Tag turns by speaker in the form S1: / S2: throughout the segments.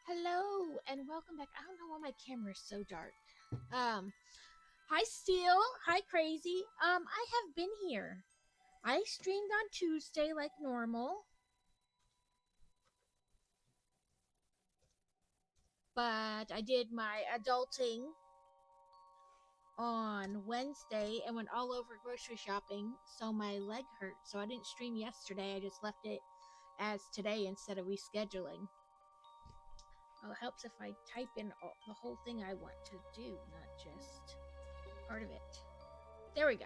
S1: Hello and welcome back. I don't know why my camera is so dark. Um, Hi Steel, hi Crazy. I have been here. I streamed on Tuesday like normal, but I did my adulting on Wednesday and went all over grocery shopping, so my leg hurt. So I didn't stream yesterday. I just left it as today instead of rescheduling. Oh, it helps if I type in the whole thing I want to do, not just part of it. There we go.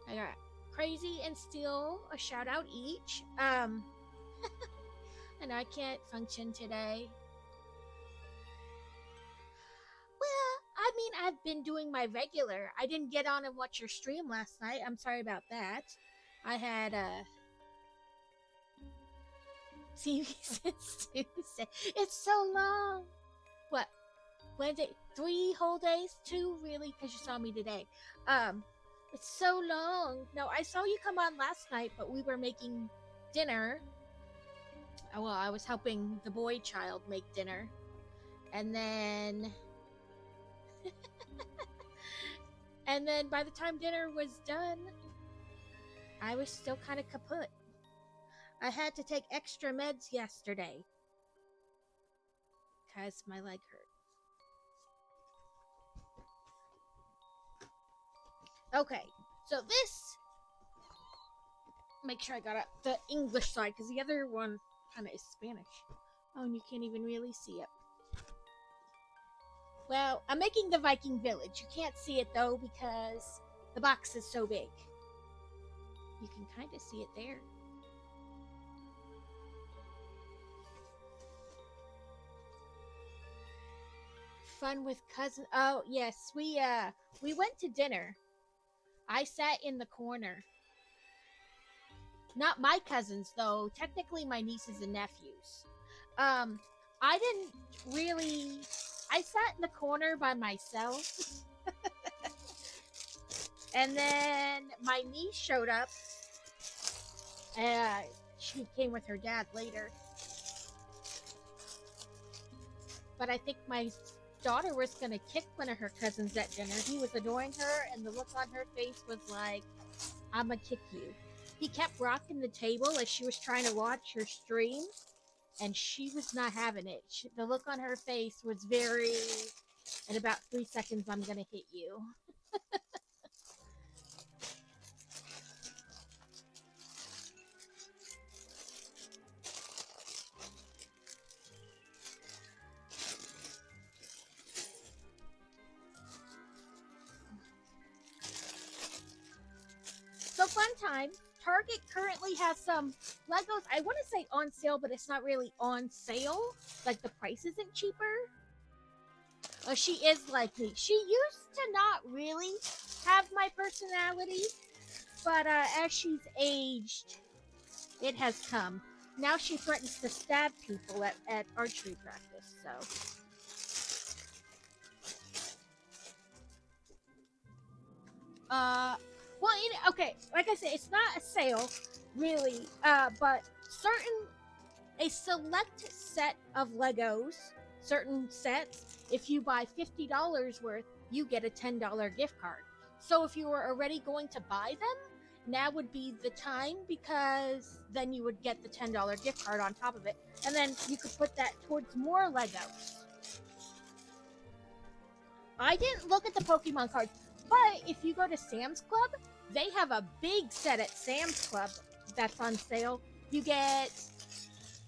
S1: I got Crazy and Steel a shout out each. And I can't function today. Well, I mean, I've been doing my regular. I didn't get on and watch your stream last night. I'm sorry about that. I had see since Tuesday. It's so long. What? Wednesday? 3 whole days? 2 really? Because you saw me today. Um, it's so long. No, I saw you come on last night, but we were making dinner. Well, I was helping the boy child make dinner. And then by the time dinner was done, I was still kind of kaput. I had to take extra meds yesterday because my leg hurt. Okay, so this, make sure I got the English side because the other one kind of is Spanish. Oh, and you can't even really see it. Well, I'm making the Viking Village. You can't see it though because the box is so big. You can kind of see it there. Fun with cousin. Oh yes, we went to dinner. I sat in the corner. Not my cousins though. Technically, my nieces and nephews. Um, I didn't really. I sat in the corner by myself, and then my niece showed up. She came with her dad later, but I think my daughter was gonna kick one of her cousins at dinner. He was adoring her, and the look on her face was like, "I'ma kick you." He kept rocking the table as she was trying to watch her stream, and she was not having it. The look on her face was very, in about 3 seconds, I'm gonna hit you. So fun time. Target currently has some Legos, I want to say on sale, but it's not really on sale. Like the price isn't cheaper. She is like me. She used to not really have my personality, but as she's aged, it has come. Now she threatens to stab people at archery practice. Uh, well, okay, like I said, it's not a sale, really. But a select set of Legos, certain sets, if you buy $50 worth, you get a $10 gift card. So if you were already going to buy them, now would be the time because then you would get the $10 gift card on top of it. And then you could put that towards more Legos. I didn't look at the Pokemon cards, but if you go to Sam's Club, they have a big set at Sam's Club that's on sale. You get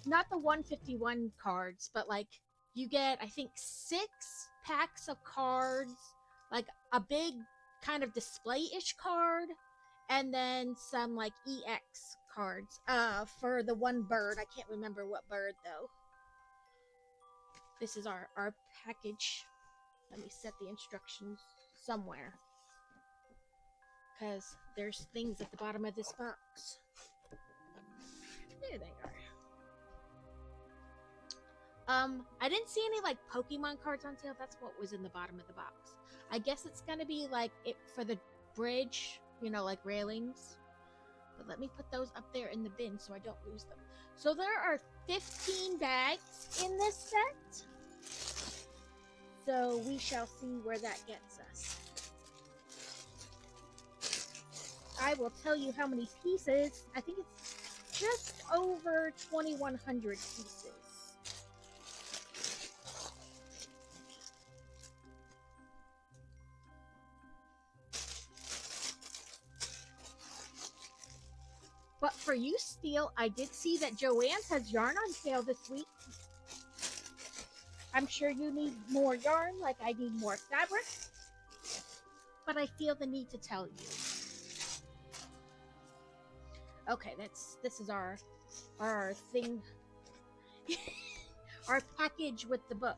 S1: not the 151 cards, but like you get, I think, 6 packs of cards, like a big kind of display-ish card, and then some like EX cards for the one bird. I can't remember what bird though. This is our package. Let me set the instructions somewhere because there's things at the bottom of this box. There they are. I didn't see any like Pokemon cards on sale. That's what was in the bottom of the box. I guess it's gonna be like it for the bridge, like railings. But let me put those up there in the bin so I don't lose them. So there are 15 bags in this set. So we shall see where that gets us. I will tell you how many pieces. I think it's just over 2,100 pieces. But for you, Steel, I did see that Joann's has yarn on sale this week. I'm sure you need more yarn like I need more fabric, but I feel the need to tell you. Okay, this is our thing, our package with the book.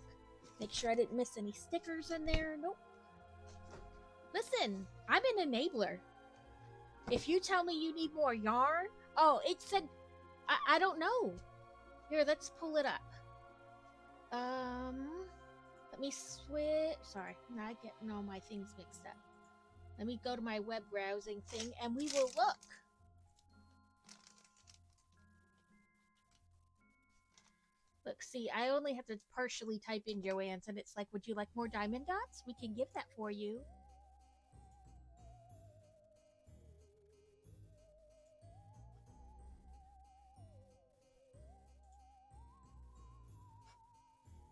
S1: Make sure I didn't miss any stickers in there. Nope. Listen, I'm an enabler. If you tell me you need more yarn, oh, it said, I don't know. Here, let's pull it up. Let me switch. Sorry, now I getting all my things mixed up. Let me go to my web browsing thing and we will look. Look, see, I only have to partially type in Joann's and it's like, would you like more diamond dots? We can give that for you.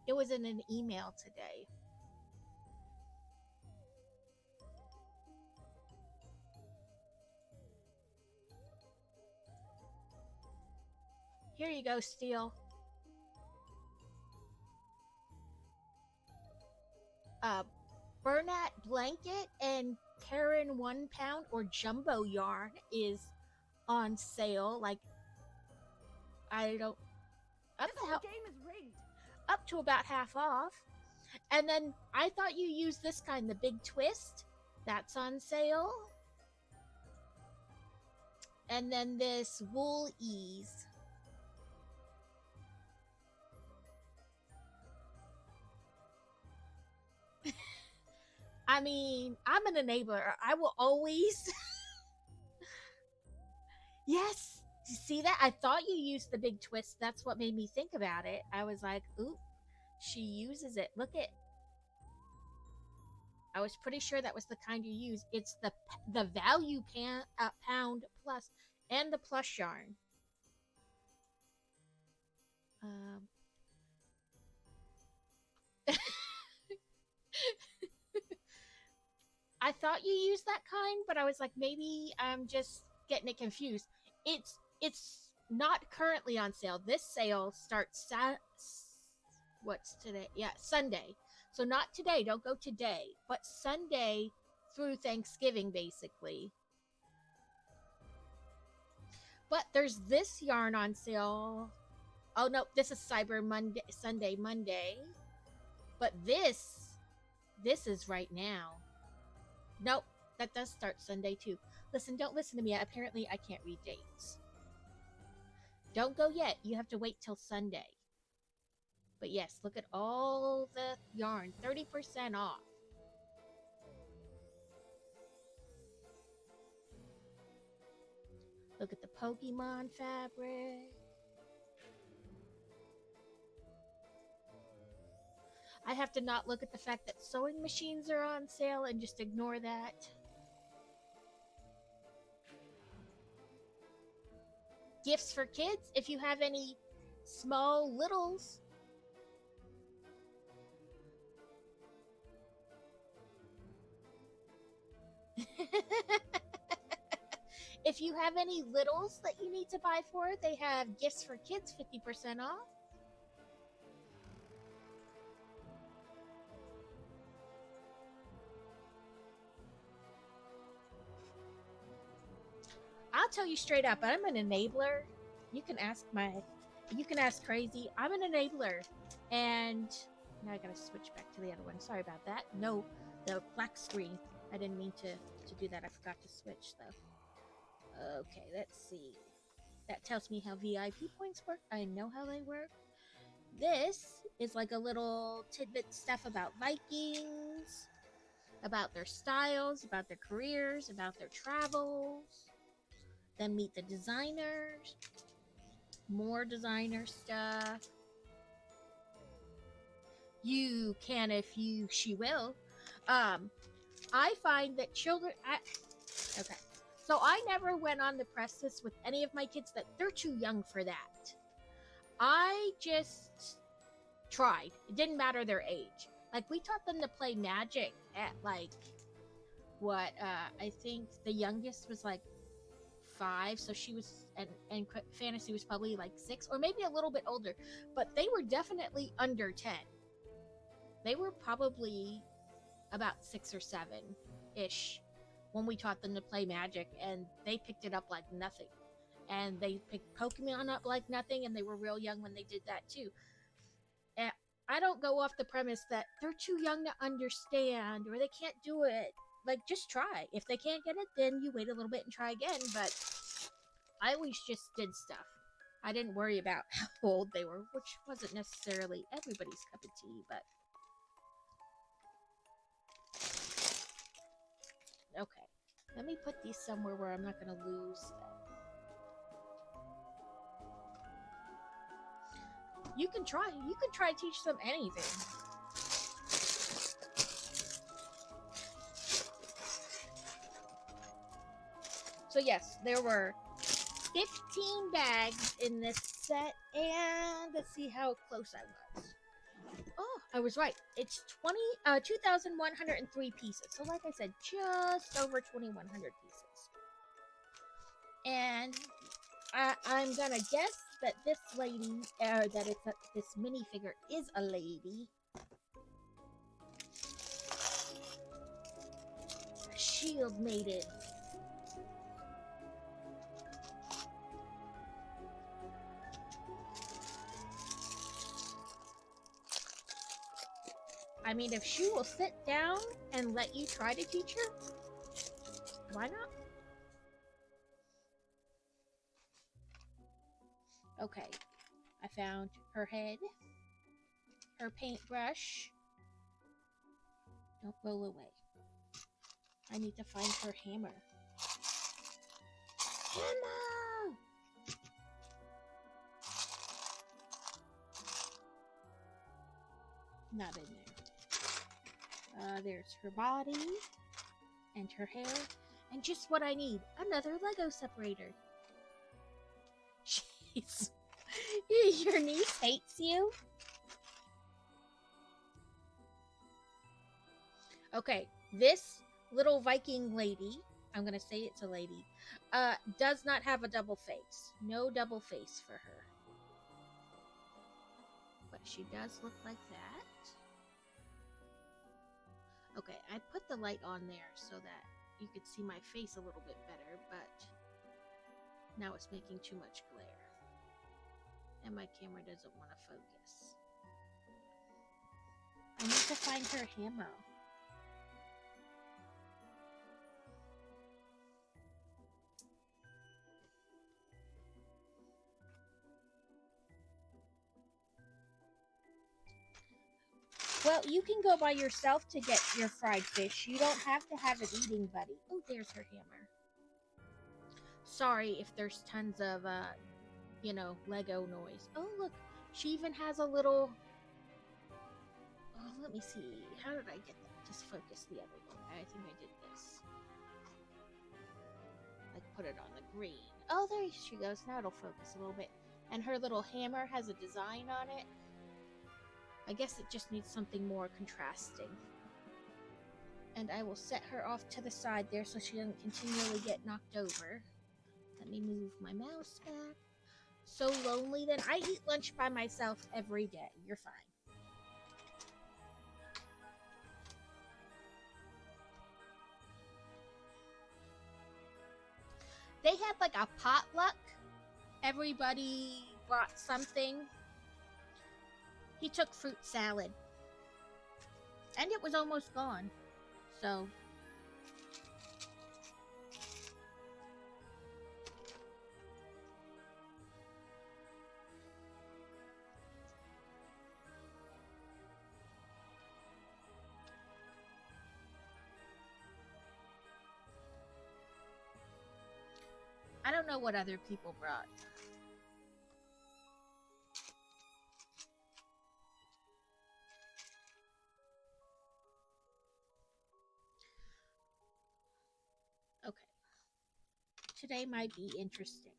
S1: It was in an email today. Here you go, Steel. Bernat blanket and Karen 1 pound or jumbo yarn is on sale. Like, I don't.
S2: This game is rigged.
S1: Up to about half off. And then I thought you used this kind, the big twist. That's on sale. And then this wool ease. I mean, I'm an enabler. I will always. Yes. You see that? I thought you used the big twist. That's what made me think about it. I was like, ooh, she uses it. Look at. I was pretty sure that was the kind you use. It's the value pound plus and the plush yarn. I thought you used that kind, but I was like, maybe I'm just getting it confused. It's not currently on sale. This sale starts what's today? Yeah, Sunday. So not today. Don't go today, but Sunday through Thanksgiving, basically. But there's this yarn on sale. Oh no, this is Cyber Monday, Sunday, Monday. But this is right now. Nope, that does start Sunday too. Listen, don't listen to me. Apparently, I can't read dates. Don't go yet. You have to wait till Sunday. But yes, look at all the yarn. 30% off. Look at the Pokemon fabric. I have to not look at the fact that sewing machines are on sale and just ignore that. Gifts for kids, if you have any small littles. If you have any littles that you need to buy for it, they have gifts for kids 50% off. I'll tell you straight up, I'm an enabler. You can ask Crazy. I'm an enabler. And now I gotta switch back to the other one. Sorry about that. No, the black screen. I didn't mean to do that. I forgot to switch though. Okay, let's see. That tells me how VIP points work. I know how they work. This is like a little tidbit stuff about Vikings, about their styles, about their careers, about their travels. Then meet the designers. more designer stuff. You can if she will. I find that okay. So I never went on the premises with any of my kids that they're too young for that. I just tried. It didn't matter their age. Like, we taught them to play Magic at, like, what, I think the youngest was, like, 5, so she was, and Fantasy was probably, like, 6, or maybe a little bit older, but they were definitely under 10. They were probably about 6 or 7-ish when we taught them to play Magic, and they picked it up like nothing. And they picked Pokemon up like nothing, and they were real young when they did that too. And I don't go off the premise that they're too young to understand or they can't do it. Like, just try. If they can't get it, then you wait a little bit and try again. But I always just did stuff. I didn't worry about how old they were, which wasn't necessarily everybody's cup of tea, but... Okay. Let me put these somewhere where I'm not going to lose them. You can try to teach them anything. So yes, there were 15 bags in this set, and let's see how close I was. Oh, I was right. It's 2,103 pieces. So like I said, just over 2,100 pieces. And I'm gonna guess that this lady, this minifigure is a lady. A shield maiden. I mean, if she will sit down and let you try to teach her, why not? Okay, I found her head, her paintbrush. Don't roll away. I need to find her hammer. Hammer! Not in there. There's her body and her hair, and just what I need, another Lego separator. Jeez. Your niece hates you? Okay, this little Viking lady, I'm gonna say it's a lady, does not have a double face. No double face for her. But she does look like that. Okay, I put the light on there so that you could see my face a little bit better, but now it's making too much glare. And my camera doesn't want to focus. I need to find her hammer. Well, you can go by yourself to get your fried fish. You don't have to have an eating buddy. Oh, there's her hammer. Sorry if there's tons of, Lego noise. Oh, look. She even has a little... Oh, let me see. How did I get that? Just focus the other one. I think I did this. Like, put it on the green. Oh, there she goes. Now it'll focus a little bit. And her little hammer has a design on it. I guess it just needs something more contrasting. And I will set her off to the side there so she doesn't continually get knocked over. Let me move my mouse back. So lonely then. I eat lunch by myself every day. You're fine. They had like a potluck. Everybody brought something. He took fruit salad. And it was almost gone. So... I don't know what other people brought. today might be interesting.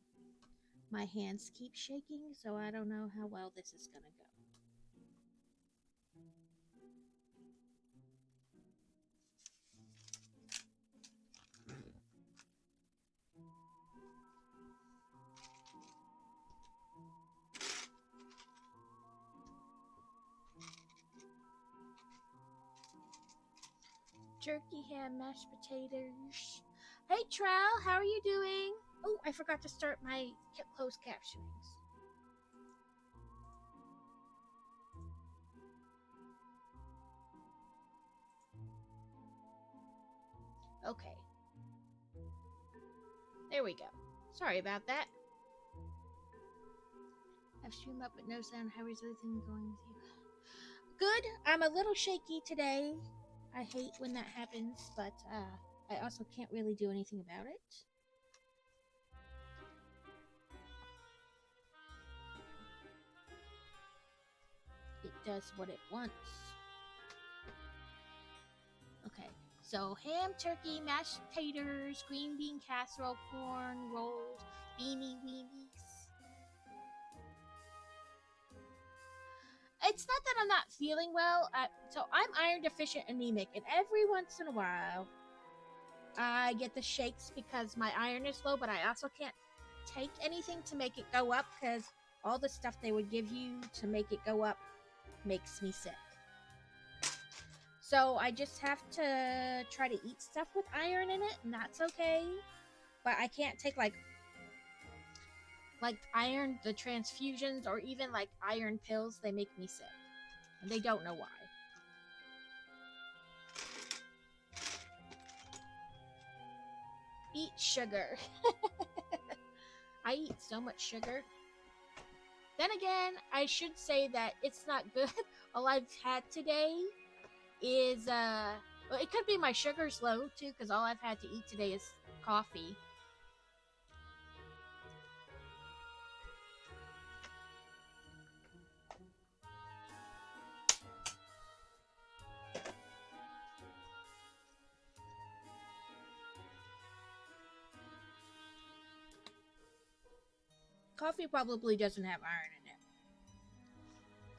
S1: My hands keep shaking, so I don't know how well this is gonna go. Turkey ham, mashed potatoes. Hey Trowel, how are you doing? Oh, I forgot to start my closed captionings. Okay. There we go. Sorry about that. I've streamed up but no sound. How is everything going with you? Good. I'm a little shaky today. I hate when that happens, but I also can't really do anything about it. It does what it wants. Okay, so ham, turkey, mashed potatoes, green bean casserole, corn, rolls, beanie weenies. It's not that I'm not feeling well. So I'm iron deficient anemic, and every once in a while, I get the shakes because my iron is low, but I also can't take anything to make it go up because all the stuff they would give you to make it go up makes me sick. So I just have to try to eat stuff with iron in it, and that's okay. But I can't take like iron, the transfusions, or even like iron pills. They make me sick, and they don't know why. Eat sugar. I eat so much sugar. Then again, I should say that it's not good. All I've had today is well, it could be my sugar's low too, because all I've had to eat today is coffee. Coffee probably doesn't have iron in it.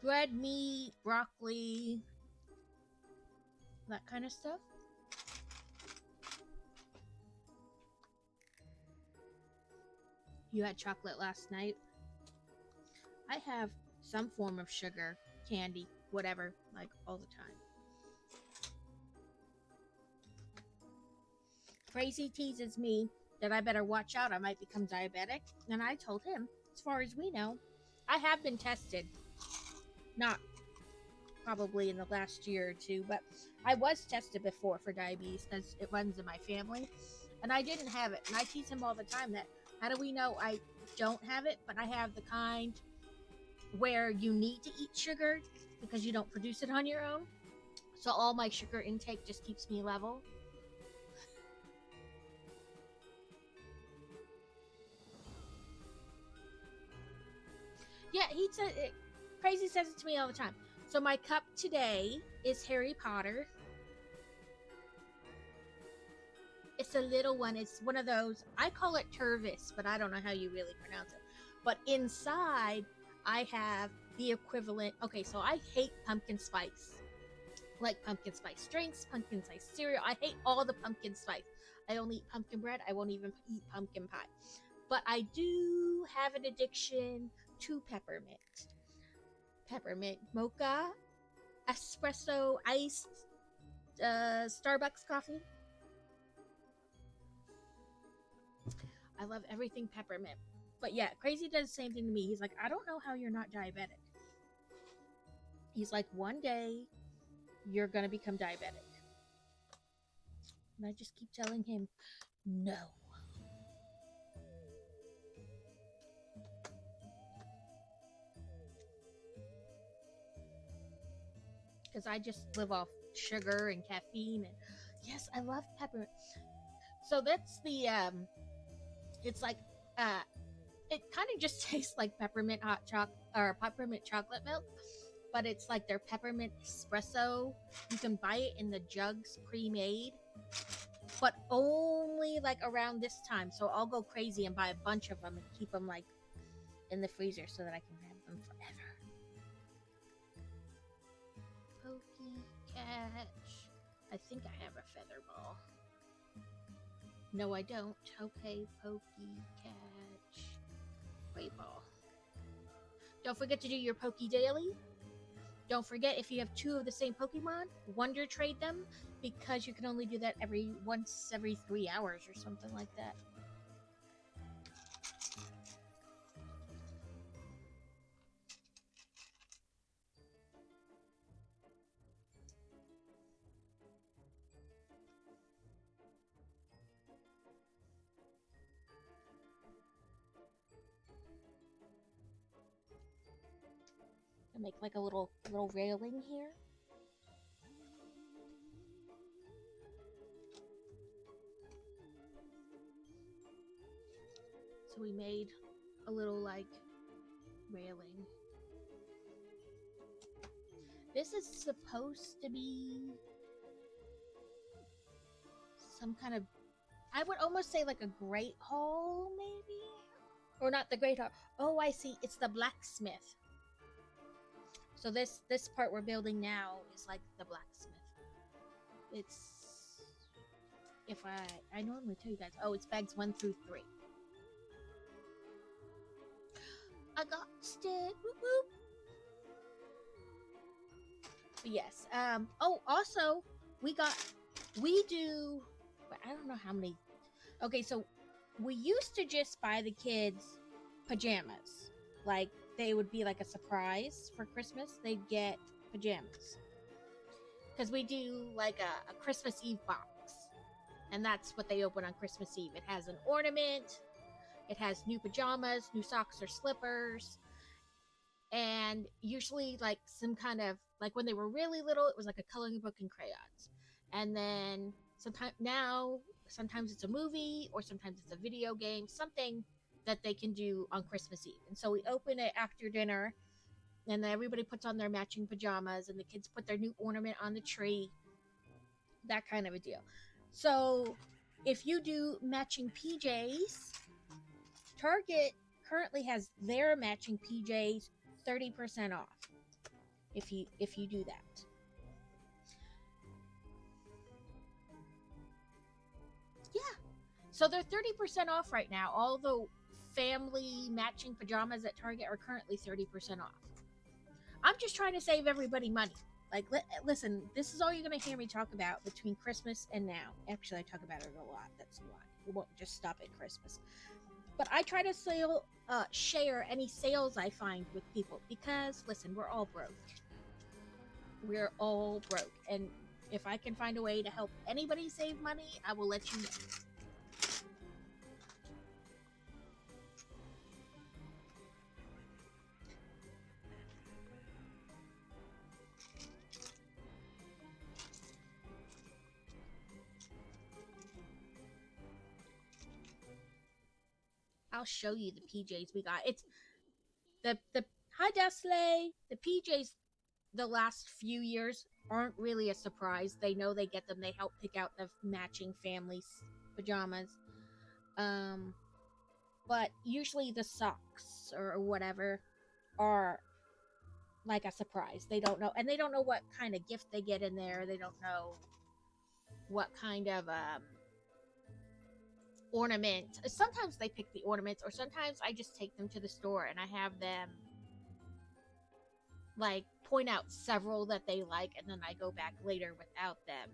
S1: Bread, meat, broccoli, that kind of stuff. You had chocolate last night. I have some form of sugar, candy, whatever, like all the time. Crazy teases me that I better watch out, I might become diabetic. And I told him, as far as we know, I have been tested. Not probably in the last year or two, but I was tested before for diabetes because it runs in my family. And I didn't have it. And I tease him all the time that, how do we know I don't have it, but I have the kind where you need to eat sugar because you don't produce it on your own. So all my sugar intake just keeps me level. Yeah, he said it. Crazy says it to me all the time. So my cup today is Harry Potter. It's a little one. It's one of those. I call it Tervis, but I don't know how you really pronounce it. But inside, I have the equivalent. Okay, so I hate pumpkin spice. Like pumpkin spice drinks, pumpkin spice cereal. I hate all the pumpkin spice. I only eat pumpkin bread. I won't even eat pumpkin pie. But I do have an addiction to peppermint. Peppermint mocha, espresso, iced, Starbucks coffee. I love everything peppermint. But yeah, Crazy does the same thing to me. He's like, I don't know how you're not diabetic. He's like, one day you're gonna become diabetic. And I just keep telling him, no. Because I just live off sugar and caffeine. And yes, I love peppermint. So that's the, it's like, it kind of just tastes like peppermint hot chocolate or peppermint chocolate milk, but it's like their peppermint espresso. You can buy it in the jugs pre-made. but only like around this time. So I'll go crazy and buy a bunch of them and keep them like in the freezer so that I can have them forever. Pokey catch. I think I have a feather ball. No, I don't. Okay, pokey catch. Great ball. Don't forget to do your Poke Daily. Don't forget, if you have 2 of the same Pokemon, Wonder Trade them, because you can only do that once every 3 hours or something like that. I'll make like a little railing here. So we made a little like railing. This is supposed to be some kind of, I would almost say like a great hall, maybe? Or not the great hall. Oh, I see. It's the blacksmith. So this part we're building now is like the blacksmith. It's, if I normally tell you guys, oh, it's bags 1 through 3. I got it. Whoop, whoop. But yes. Oh, also, we do, but I don't know how many. Okay, so we used to just buy the kids pajamas. Like, they would be like a surprise for Christmas. They'd get pajamas. Because we do like a Christmas Eve box. And that's what they open on Christmas Eve. It has an ornament. It has new pajamas, new socks or slippers. And usually like some kind of, like when they were really little, it was like a coloring book and crayons. And then sometimes it's a movie, or sometimes it's a video game, something that they can do on Christmas Eve. And so we open it after dinner, and then everybody puts on their matching pajamas, and the kids put their new ornament on the tree, that kind of a deal. So if you do matching PJs, Target currently has their matching PJs 30% off if you do that. Yeah. So they're 30% off right now. All the family matching pajamas at Target are currently 30% off. I'm just trying to save everybody money. Like, listen, this is all you're going to hear me talk about between Christmas and now. Actually, I talk about it a lot. That's why. It won't just stop at Christmas. But I try to share any sales I find with people, because, listen, we're all broke. We're all broke. And if I can find a way to help anybody save money, I will let you know. I'll show you the PJs we got. It's the hi Desley. The PJs the last few years aren't really a surprise. They know they get them. They help pick out the matching family pajamas. But usually the socks or whatever are like a surprise. They don't know, and they don't know what kind of gift they get in there. They don't know what kind of ornament. Sometimes they pick the ornaments, or sometimes I just take them to the store and I have them like point out several that they like, and then I go back later without them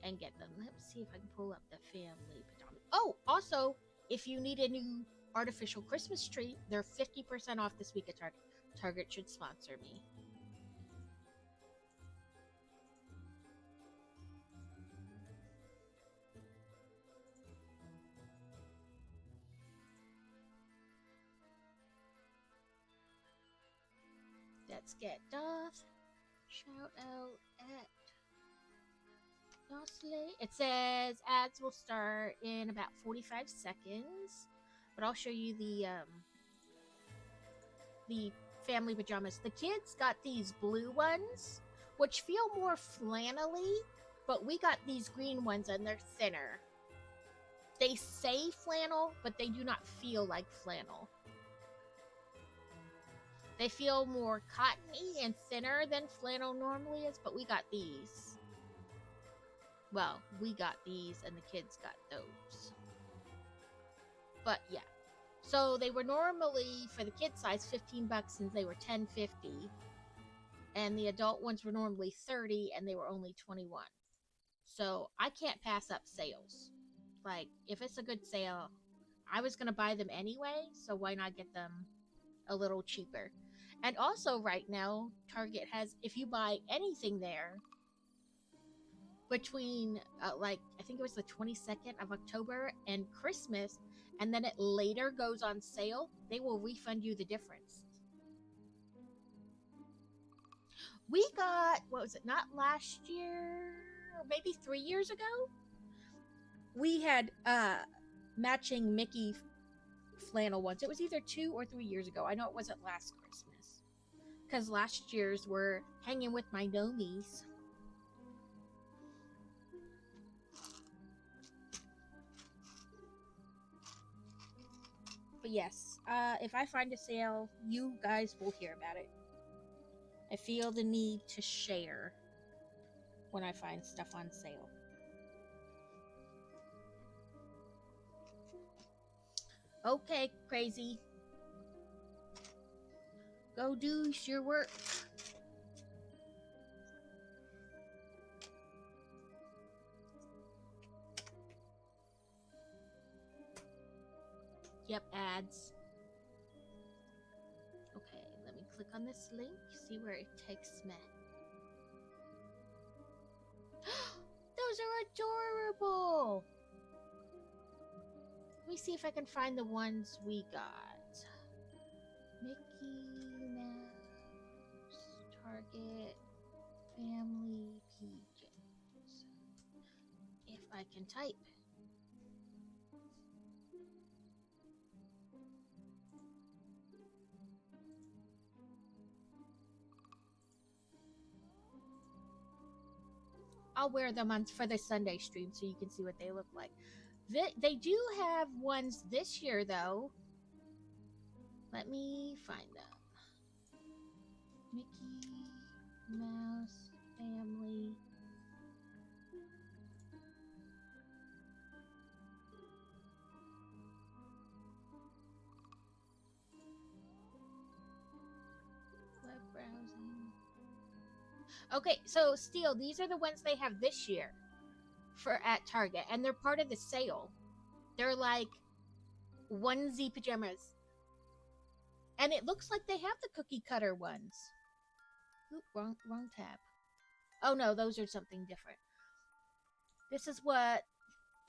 S1: and get them. Let's see if I can pull up the family pajamas. Oh, also, if you need a new artificial Christmas tree, they're 50% off this week at Target. Target should sponsor me. Let's get Doth. Shout out at Dosley. It says ads will start in about 45 seconds. But I'll show you the family pajamas. The kids got these blue ones, which feel more flannelly But we got these green ones and they're thinner. They say flannel, but they do not feel like flannel. They feel more cottony and thinner than flannel normally is, but we got these. Well, we got these and the kids got those. But yeah. So they were normally, for the kid size, $15 since they were $10.50. And the adult ones were normally $30 and they were only $21. So I can't pass up sales. Like, if it's a good sale, I was going to buy them anyway, so why not get them a little cheaper? And also right now, Target has, if you buy anything there, between, I think it was the 22nd of October and Christmas, and then it later goes on sale, they will refund you the difference. We got, what was it, not last year, or maybe 3 years ago? We had matching Mickey flannel ones. It was either 2 or 3 years ago. I know it wasn't last Christmas. Because last year's were hanging with my nomies. But yes, if I find a sale, you guys will hear about it. I feel the need to share when I find stuff on sale. Okay, crazy. Go do your work. Yep, ads. Okay, let me click on this link, see where it takes me. Those are adorable! Let me see if I can find the ones we got. Mickey Mouse, Target, Family Pigeons. If I can type. I'll wear them on for the Sunday stream so you can see what they look like. They do have ones this year, though. Let me find them. Mickey Mouse Family. Web browsing. Okay, so Steel, these are the ones they have this year at Target, and they're part of the sale. They're like onesie pajamas. And it looks like they have the cookie cutter ones. Oop, wrong tab. Oh no, those are something different. This is what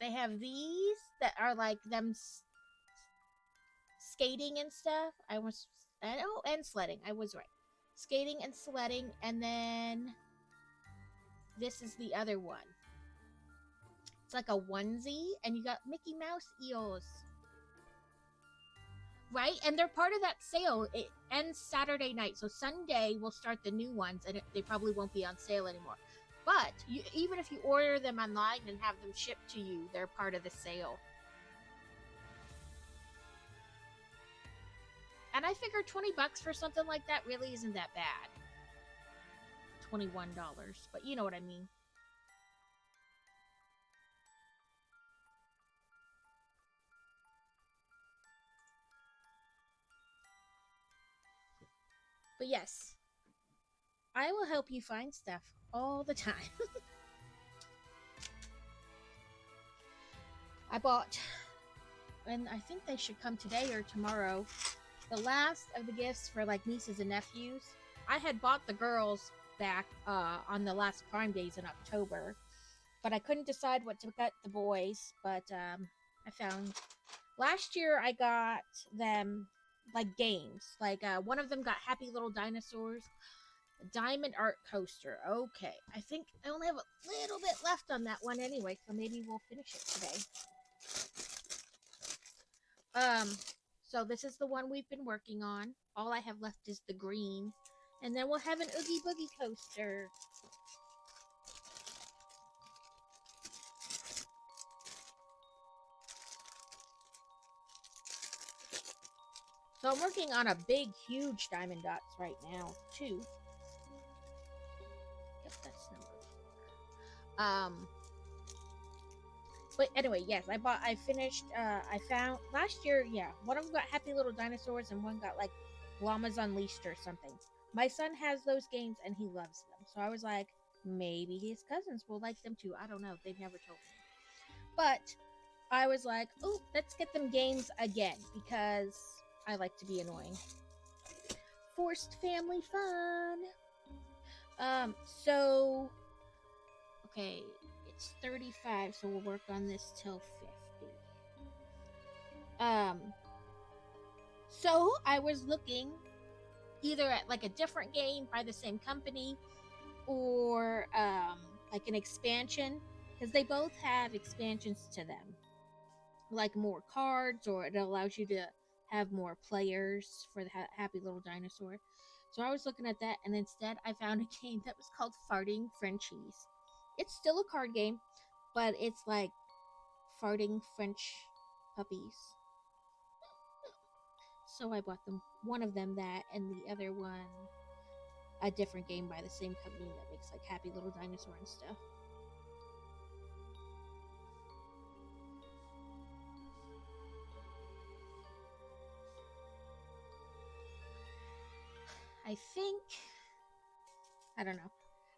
S1: they have, these that are like them skating and stuff. And sledding. I was right. Skating and sledding, and then this is the other one. It's like a onesie, and you got Mickey Mouse eels. Right? And they're part of that sale. It ends Saturday night, so Sunday we'll start the new ones, and they probably won't be on sale anymore. But even if you order them online and have them shipped to you, they're part of the sale. And I figure $20 for something like that really isn't that bad. $21, but you know what I mean. But yes, I will help you find stuff all the time. I bought, and I think they should come today or tomorrow, the last of the gifts for like nieces and nephews. I had bought the girls back on the last Prime Days in October, but I couldn't decide what to get the boys. But I found last year I got them like games. Like one of them got Happy Little Dinosaurs, a Diamond Art Coaster. Okay, I think I only have a little bit left on that one anyway, so maybe we'll finish it today. So this is the one we've been working on. All I have left is the green. And then we'll have an Oogie Boogie coaster. So I'm working on a big, huge diamond dots right now, too. Yep, that's number 4. But anyway, yes, I finished, I found, last year, yeah, one of them got Happy Little Dinosaurs and one got, like, Llamas Unleashed or something. My son has those games and he loves them. So I was like, maybe his cousins will like them too. I don't know. They've never told me. But I was like, oh, let's get them games again because I like to be annoying. Forced family fun. So, okay, it's 35, so we'll work on this till 50. So I was looking either at like a different game by the same company or like an expansion, because they both have expansions to them, like more cards, or it allows you to have more players for the Happy Little Dinosaur. So I was looking at that, and instead I found a game that was called Farting Frenchies. It's still a card game, but it's like farting French puppies. So I bought them, one of them that, and the other one a different game by the same company that makes like Happy Little Dinosaur and stuff. I think, I don't know.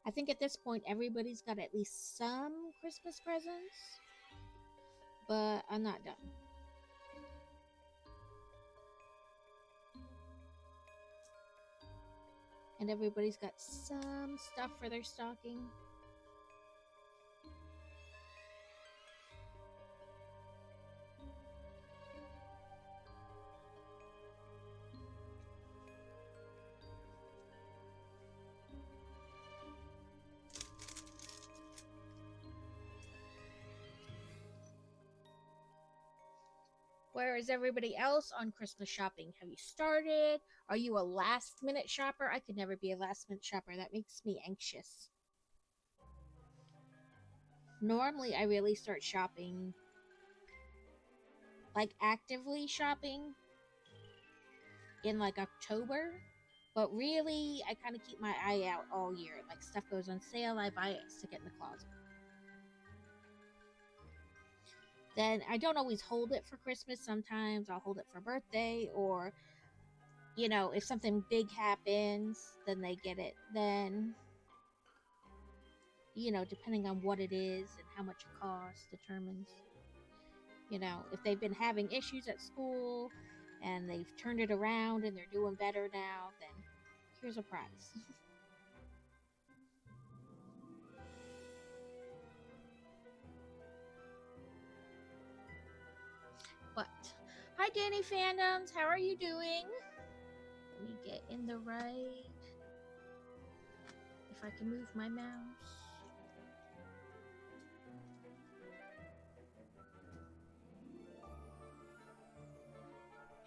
S1: I think at this point everybody's got at least some Christmas presents, but I'm not done. And everybody's got some stuff for their stocking. Where is everybody else on Christmas shopping? Have you started? Are you a last minute shopper? I could never be a last minute shopper. That makes me anxious. Normally, I really start shopping, like actively shopping, in like October. But really, I kind of keep my eye out all year. Like stuff goes on sale, I buy it, stick it in the closet. Then I don't always hold it for Christmas. Sometimes I'll hold it for birthday, or if something big happens, then they get it. Then, depending on what it is and how much it costs, determines. If they've been having issues at school and they've turned it around and they're doing better now, then here's a prize. But hi, Danny Fandoms. How are you doing? Let me get in the right. If I can move my mouse.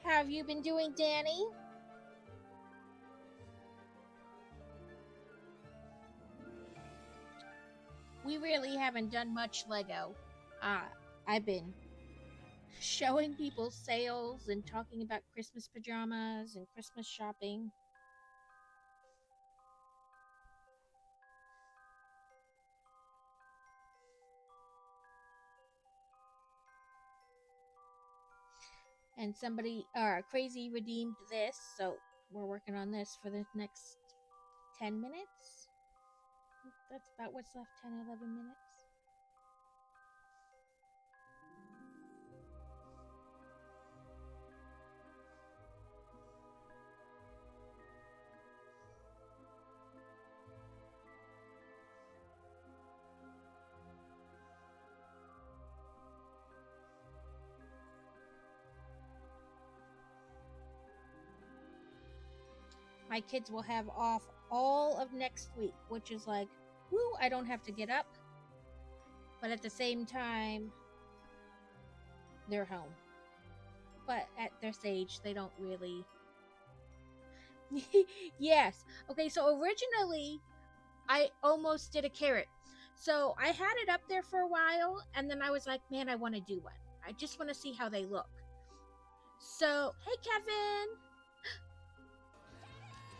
S1: How have you been doing, Danny? We really haven't done much Lego. I've been showing people sales and talking about Christmas pajamas and Christmas shopping. And somebody, Crazy redeemed this, so we're working on this for the next 10 minutes. That's about what's left, 10, 11 minutes. My kids will have off all of next week, which is like, woo, I don't have to get up. But at the same time, they're home. But at this age, they don't really. Yes. Okay, so originally, I almost did a carrot. So I had it up there for a while, and then I was like, man, I want to do one. I just want to see how they look. So, hey, Kevin.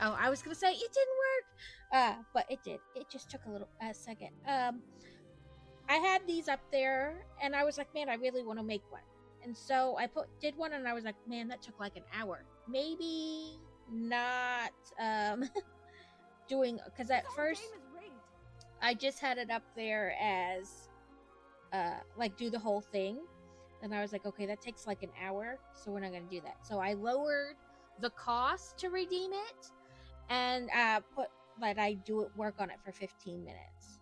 S1: Oh, I was gonna say it didn't work. But it did. It just took a second. I had these up there, and I was like, man, I really want to make one. And so I did one, and I was like, man, that took like an hour. Maybe not doing, because at first I just had it up there as like do the whole thing, and I was like, okay, that takes like an hour, so we're not gonna do that. So I lowered the cost to redeem it, and put that I do it work on it for 15 minutes.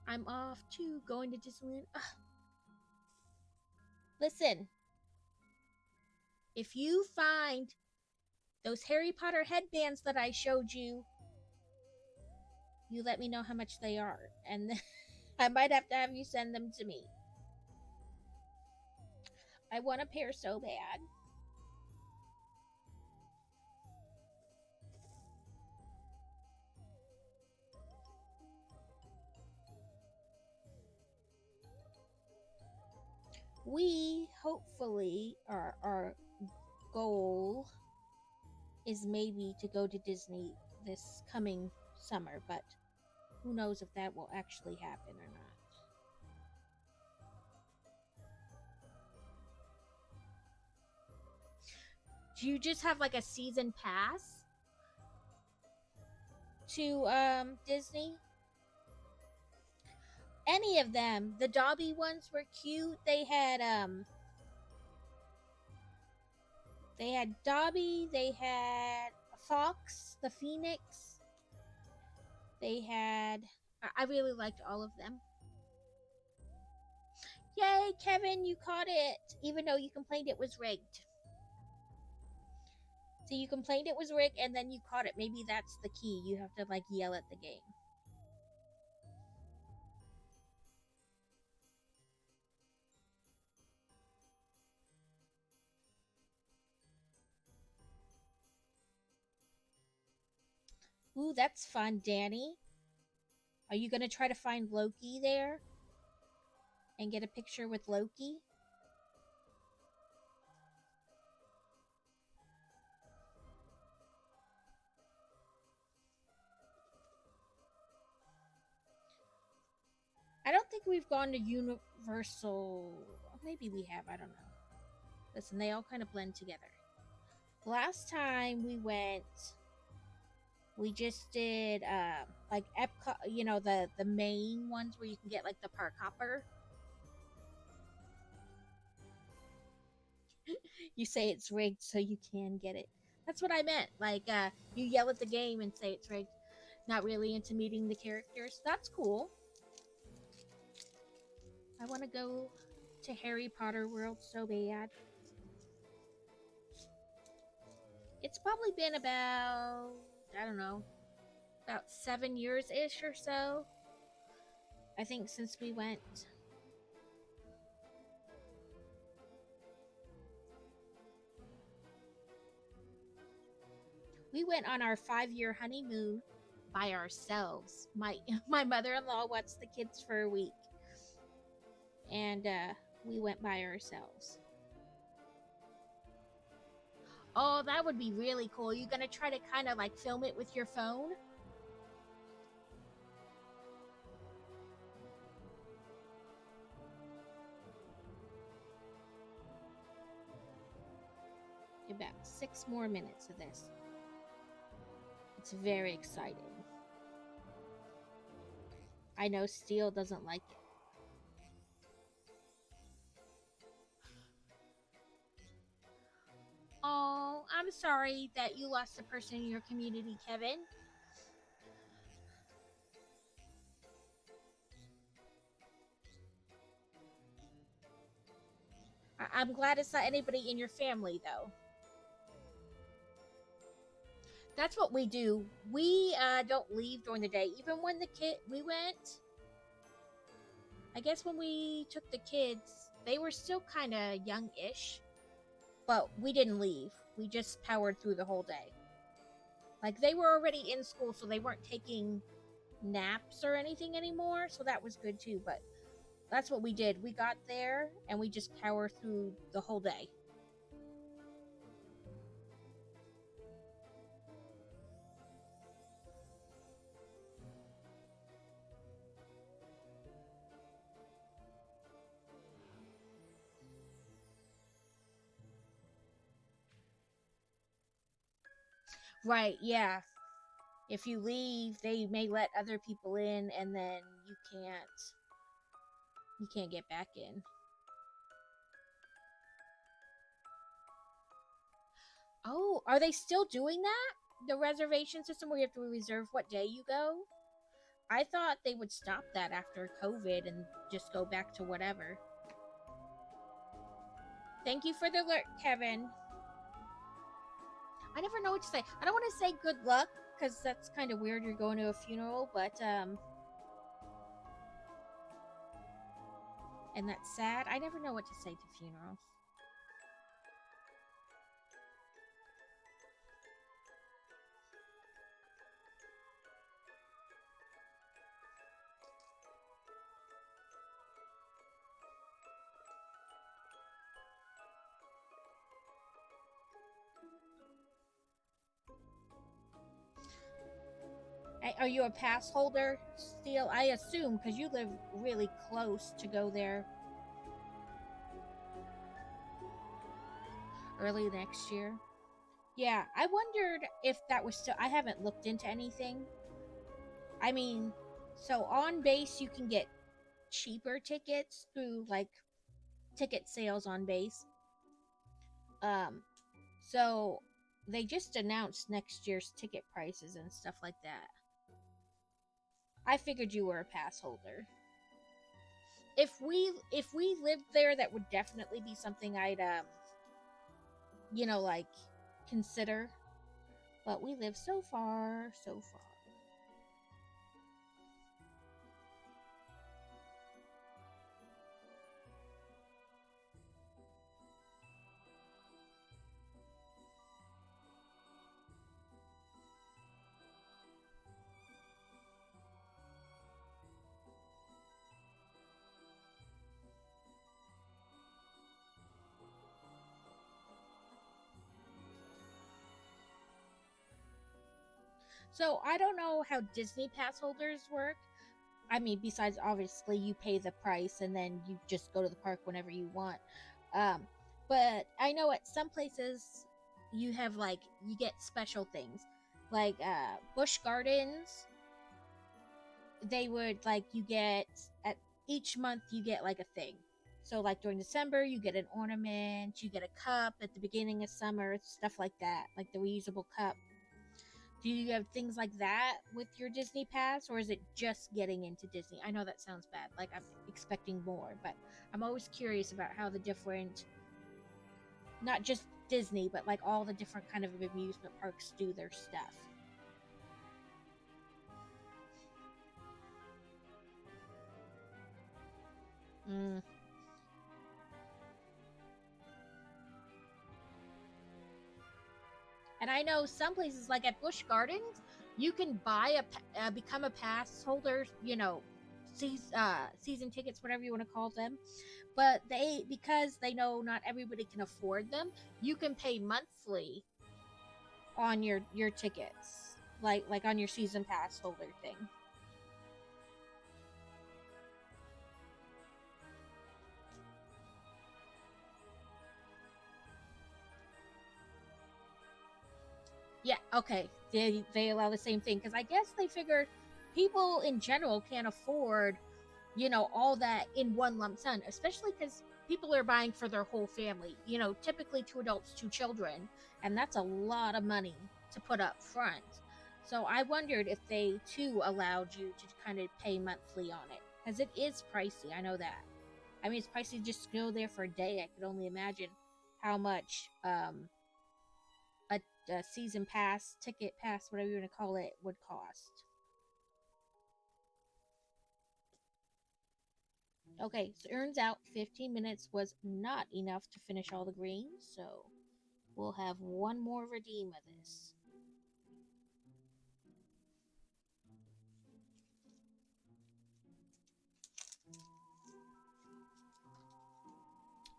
S1: I'm off to going to Disneyland. Ugh. Listen, if you find those Harry Potter headbands that I showed you, you let me know how much they are, and I might have to have you send them to me. I want a pair so bad. We hopefully our goal is maybe to go to Disney this coming summer, but who knows if that will actually happen or not. Do you just have like a season pass to Disney? Any of them. The Dobby ones were cute. They had Dobby, they had Fox, the Phoenix. They had I really liked all of them. Yay, Kevin, you caught it, even though you complained it was rigged. So you complained it was rigged and then you caught it. Maybe that's the key. You have to like yell at the game. Ooh, that's fun, Danny. Are you gonna try to find Loki there? And get a picture with Loki? I don't think we've gone to Universal. Maybe we have, I don't know. Listen, they all kind of blend together. Last time we went, we just did like Epcot, you know, the main ones where you can get like the park hopper. You say it's rigged so you can get it. That's what I meant. Like you yell at the game and say it's rigged. Not really into meeting the characters. That's cool. I want to go to Harry Potter World so bad. It's probably been about, I don't know, about 7 years ish or so. I think since we went. We went on our 5-year honeymoon by ourselves. My mother-in-law watched the kids for a week, and we went by ourselves. Oh, that would be really cool. You gonna try to kind of like film it with your phone? About 6 more minutes of this. It's very exciting. I know Steele doesn't like it. Oh, I'm sorry that you lost a person in your community, Kevin. I'm glad it's not anybody in your family, though. That's what we do. We don't leave during the day. Even when we went, I guess when we took the kids, they were still kind of young-ish, but we didn't leave. We just powered through the whole day. Like they were already in school, so they weren't taking naps or anything anymore, so that was good too. But that's what we did. We got there and we just powered through the whole day. Right, yeah. If you leave, they may let other people in, and then you can't get back in. Oh, are they still doing that? The reservation system where you have to reserve what day you go? I thought they would stop that after COVID and just go back to whatever. Thank you for the alert, Kevin. I never know what to say. I don't want to say good luck because that's kind of weird. You're going to a funeral, but and that's sad. I never know what to say to funerals. Are you a pass holder still? I assume because you live really close to go there early next year. Yeah, I wondered if that was still. I haven't looked into anything. I mean, so on base you can get cheaper tickets through like ticket sales on base. Um, so they just announced next year's ticket prices and stuff like that. I figured you were a pass holder. If we lived there, that would definitely be something I'd like consider. But we live so far, so far. So I don't know how Disney pass holders work. I mean, besides obviously you pay the price and then you just go to the park whenever you want. Um, but I know at some places you have like you get special things, like Busch Gardens. They would like you get at each month you get like a thing. So like during December you get an ornament, you get a cup at the beginning of summer, stuff like that, like the reusable cup. Do you have things like that with your Disney pass, or is it just getting into Disney? I know that sounds bad, like I'm expecting more, but I'm always curious about how the different, not just Disney, but like all the different kind of amusement parks do their stuff. Mm. And I know some places, like at Busch Gardens, you can buy become a pass holder. Season tickets, whatever you want to call them. But because they know not everybody can afford them, you can pay monthly on your tickets, like on your season pass holder thing. Yeah, okay. They allow the same thing because I guess they figure people in general can't afford, all that in one lump sum, especially because people are buying for their whole family. Typically two adults, two children, and that's a lot of money to put up front. So I wondered if they too allowed you to kind of pay monthly on it because it is pricey. I know that. I mean, it's pricey just to go there for a day. I could only imagine how much a season pass, ticket pass, whatever you want to call it, would cost. Okay, so it turns out 15 minutes was not enough to finish all the greens, so we'll have one more redeem of this.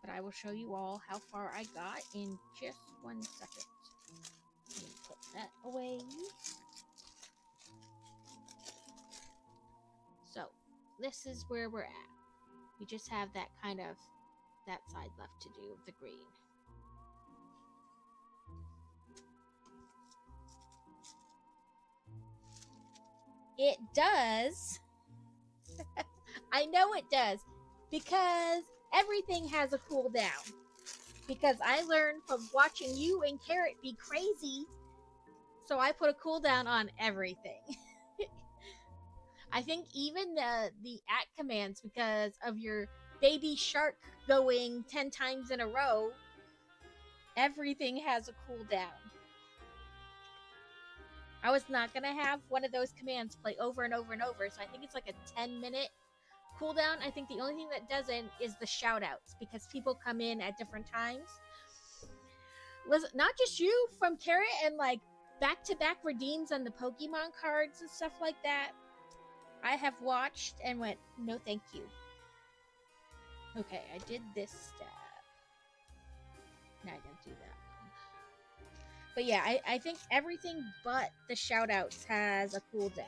S1: But I will show you all how far I got in just 1 second. Let me put that away. So, this is where we're at. We just have that side left to do of the green. It does. I know it does. Because everything has a cooldown. Because I learned from watching you and Carrot be crazy. So I put a cooldown on everything. I think even the at commands, because of your baby shark going 10 times in a row, everything has a cooldown. I was not going to have one of those commands play over and over and over, so I think it's like a 10-minute cooldown. I think the only thing that doesn't is the shoutouts, because people come in at different times. Was not just you from Carrot and like back-to-back redeems on the Pokemon cards and stuff like that. I have watched and went, no thank you. Okay, I did this step. Now I didn't do that one. But yeah, I think everything but the shoutouts has a cooldown.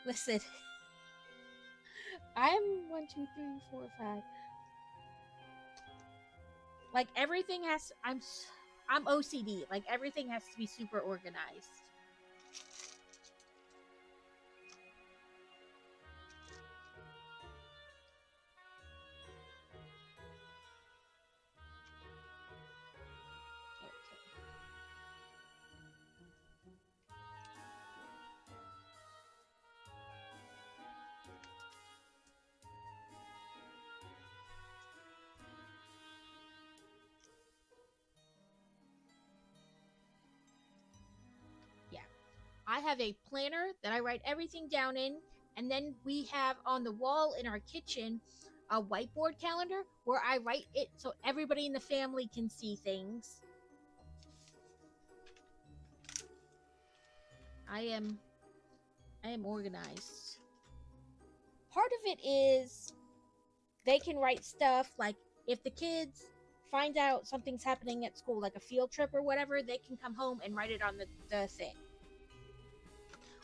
S1: Listen, I'm 1, 2, 3, 4, 5. Like everything has. I'm OCD. Like everything has to be super organized. I have a planner that I write everything down in, and then we have on the wall in our kitchen a whiteboard calendar where I write it so everybody in the family can see things. I am organized. Part of it is they can write stuff like if the kids find out something's happening at school, like a field trip or whatever, they can come home and write it on the thing.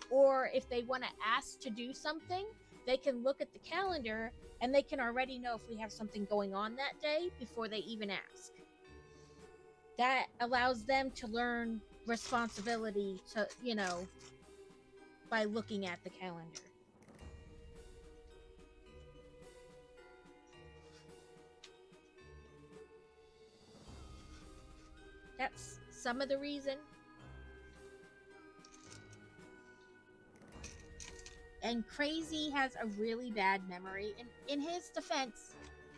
S1: Or if they want to ask to do something, they can look at the calendar and they can already know if we have something going on that day before they even ask. That allows them to learn responsibility to, by looking at the calendar. That's some of the reason. And Crazy has a really bad memory. And in his defense,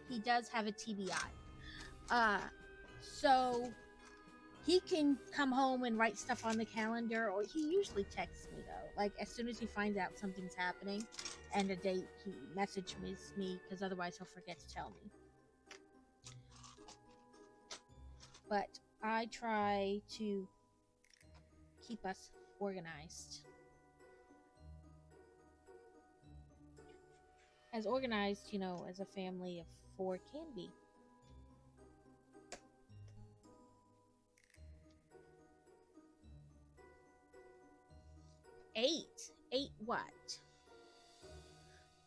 S1: he does have a TBI. So he can come home and write stuff on the calendar, or he usually texts me though. Like as soon as he finds out something's happening and a date, he messages me because otherwise he'll forget to tell me. But I try to keep us organized. As organized, as a family of 4 can be. Eight what?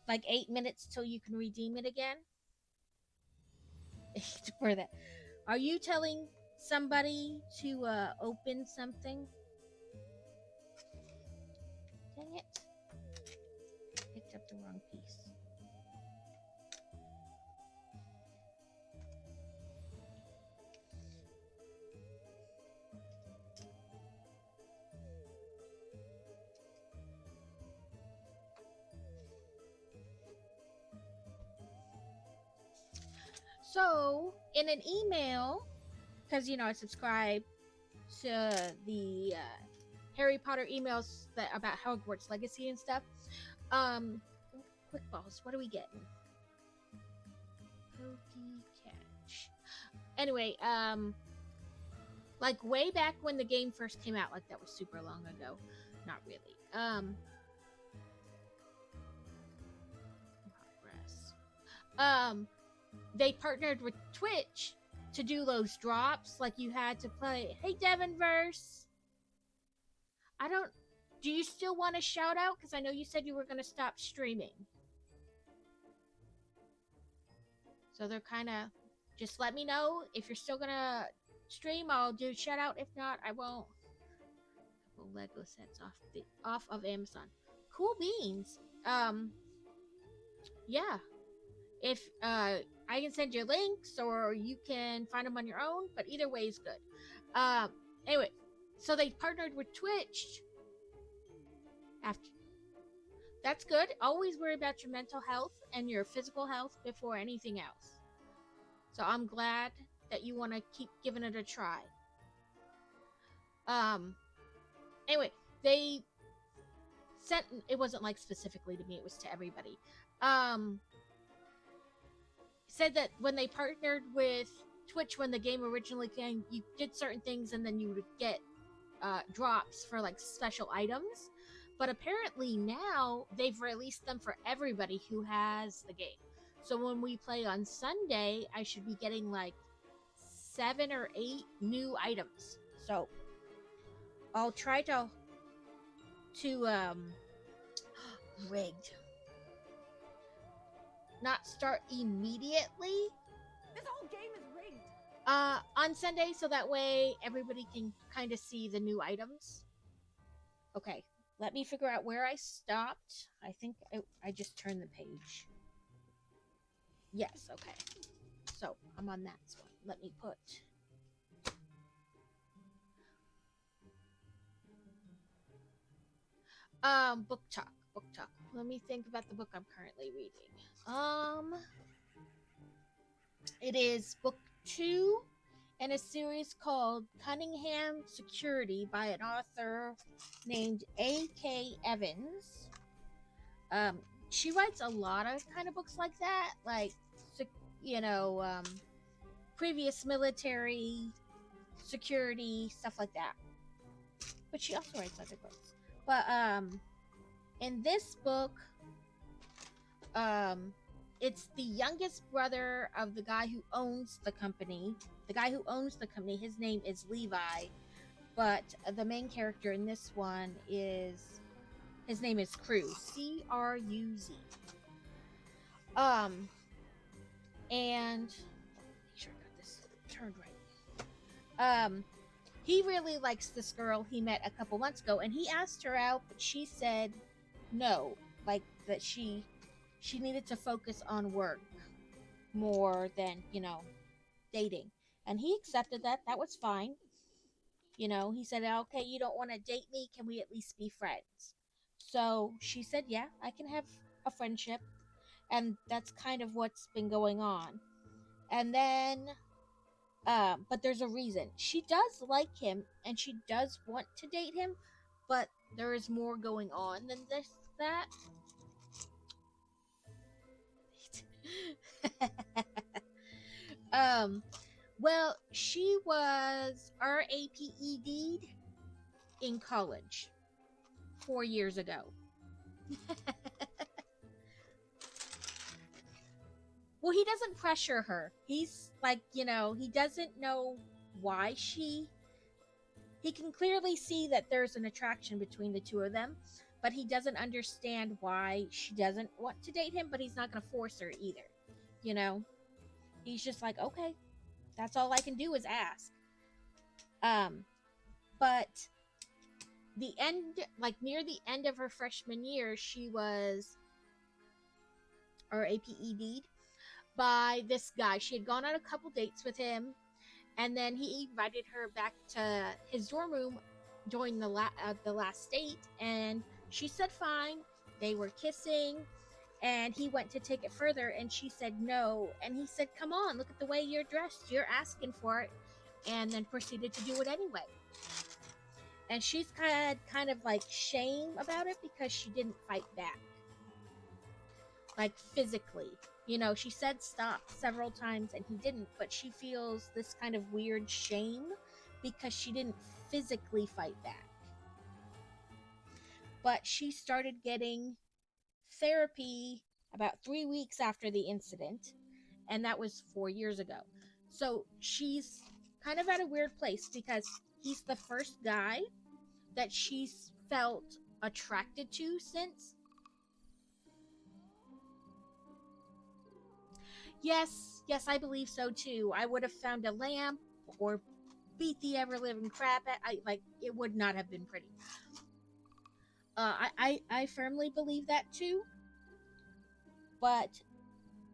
S1: Like 8 minutes till you can redeem it again? For that. Are you telling somebody to open something? Dang it. Picked up the wrong piece. So, in an email, because, I subscribe to the Harry Potter emails about Hogwarts Legacy and stuff. Quick balls, what are we getting? Pokey catch. Anyway, like way back when the game first came out, like that was super long ago. Not really. Progress. They partnered with Twitch to do those drops. Like you had to play, hey Devonverse. Do you still want to shout out? Because I know you said you were going to stop streaming. So they're kind of just let me know if you're still gonna stream. I'll do shout out. If not, I won't. Couple Lego sets off of Amazon. Cool beans. Yeah. If I can send you links or you can find them on your own, but either way is good. Anyway, so they partnered with Twitch. After that's good. Always worry about your mental health and your physical health before anything else. So I'm glad that you want to keep giving it a try. Anyway, they sent, it wasn't like specifically to me, it was to everybody. Said that when they partnered with Twitch when the game originally came, you did certain things and then you would get drops for like special items. But apparently now they've released them for everybody who has the game. So when we play on Sunday, I should be getting like 7 or 8 new items. So I'll try to rigged. Not start immediately.
S2: This whole game is rigged.
S1: On Sunday, so that way everybody can kind of see the new items. Okay, let me figure out where I stopped. I think I just turned the page. Yes, okay. So I'm on that one. Let me put. Book talk. Let me think about the book I'm currently reading. It is book 2 in a series called Cunningham Security by an author named A.K. Evans. She writes a lot of kind of books like that, like, previous military security, stuff like that. But she also writes other books. But, in this book, it's the youngest brother of the guy who owns the company. His name is Levi, but the main character in this one his name is Cruz, C-R-U-Z. And make sure I got this turned right. He really likes this girl he met a couple months ago, and he asked her out, but she said no, like that she needed to focus on work more than, dating. And he accepted that. That was fine. He said, okay, you don't want to date me. Can we at least be friends? So she said, yeah, I can have a friendship. And that's kind of what's been going on. And then, but there's a reason. She does like him and she does want to date him, but there is more going on than that. Well, she was RAPED'd in college 4 years ago. Well, he doesn't pressure her. He's like, he doesn't know why he can clearly see that there's an attraction between the two of them, but he doesn't understand why she doesn't want to date him, but he's not going to force her either. He's just like, okay, that's all I can do is ask. But the end, like near the end of her freshman year, she was RAPED'd by this guy. She had gone on a couple dates with him, and then he invited her back to his dorm room during the last date, and she said fine. They were kissing, and he went to take it further, and she said no, and he said, come on, look at the way you're dressed, you're asking for it, and then proceeded to do it anyway. And she's had kind of like shame about it because she didn't fight back, like physically. She said stop several times and he didn't, but she feels this kind of weird shame because she didn't physically fight back. But she started getting therapy about 3 weeks after the incident, and that was 4 years ago. So she's kind of at a weird place because he's the first guy that she's felt attracted to since. Yes, I believe so too. I would have found a lamp or beat the ever living crap at. I like it would not have been pretty. I firmly believe that too. But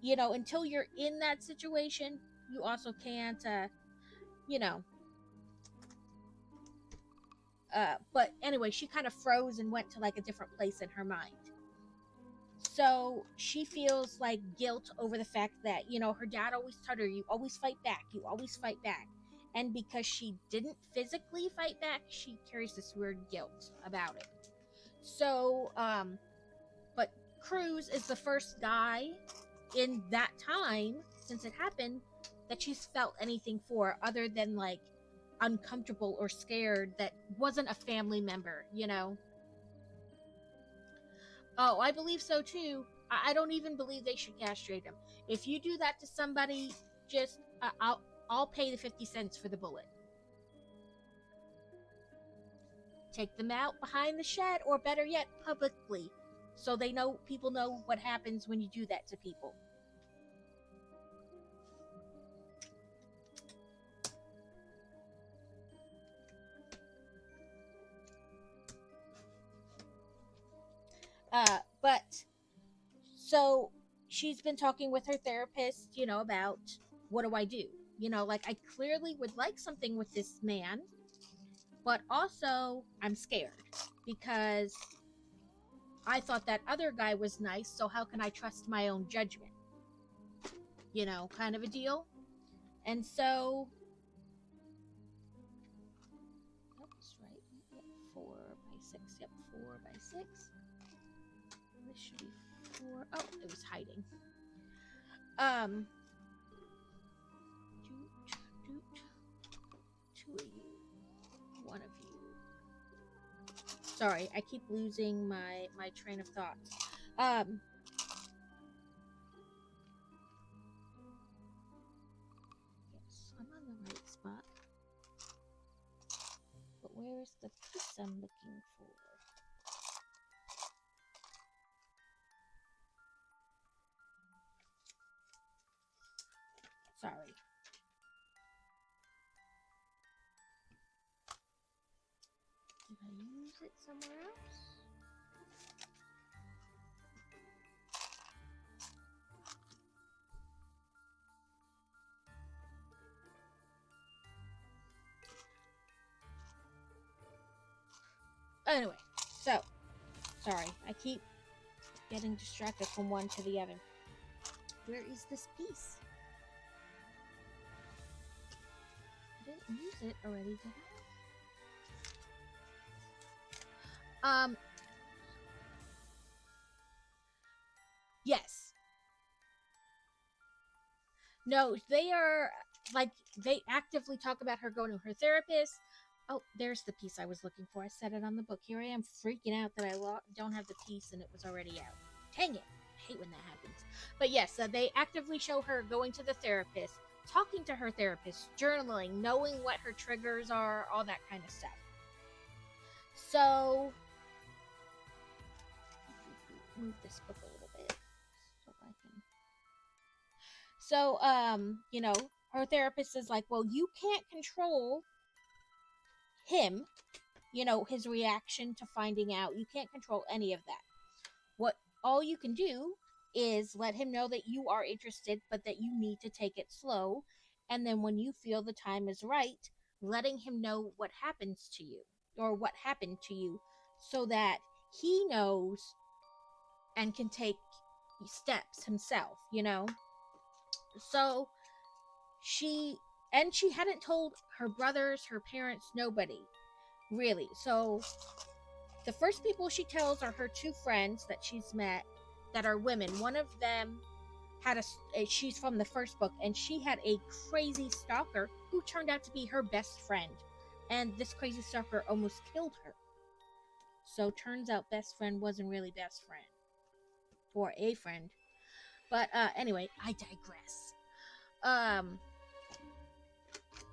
S1: until you're in that situation, you also can't. You know. But anyway, she kind of froze and went to like a different place in her mind. So she feels like guilt over the fact that, her dad always told her, you always fight back, you always fight back. And because she didn't physically fight back, she carries this weird guilt about it. So, but Cruz is the first guy in that time, since it happened, that she's felt anything for other than like uncomfortable or scared that wasn't a family member. Oh, I believe so too. I don't even believe they should castrate him. If you do that to somebody, just I'll pay the 50 cents for the bullet. Take them out behind the shed, or better yet, publicly, so people know what happens when you do that to people. But so she's been talking with her therapist, about what do I do? Like I clearly would like something with this man, but also I'm scared because I thought that other guy was nice, so how can I trust my own judgment? Kind of a deal. And so that's right. Yep, 4x6. Yep, 4x6. This should be 4. Oh, it was hiding. Two of you. One of you. Sorry, I keep losing my train of thought. Yes, I'm on the right spot. But where's the piece I'm looking for? Sorry. Did I use it somewhere else? Anyway, so sorry, I keep getting distracted from one to the other. Where is this piece? I didn't use it already, did I? Yes. No, they are like they actively talk about her going to her therapist. Oh, there's the piece I was looking for. I set it on the book. Here I am freaking out that I don't have the piece and it was already out. Dang it. I hate when that happens. But yes, they actively show her going to the therapist, talking to her therapist, journaling, knowing what her triggers are, all that kind of stuff. So, move this book a little bit so I can. So, her therapist is like, well, you can't control him, his reaction to finding out. You can't control any of that. What all you can do is let him know that you are interested, but that you need to take it slow. And then when you feel the time is right, letting him know what happens to you or what happened to you so that he knows and can take steps himself. So she hadn't told her brothers, her parents, nobody really. So the first people she tells are her two friends that she's met that are women. One of them she's from the first book, and she had a crazy stalker who turned out to be her best friend. And this crazy stalker almost killed her. So turns out best friend wasn't really best friend. Or a friend. But anyway, I digress.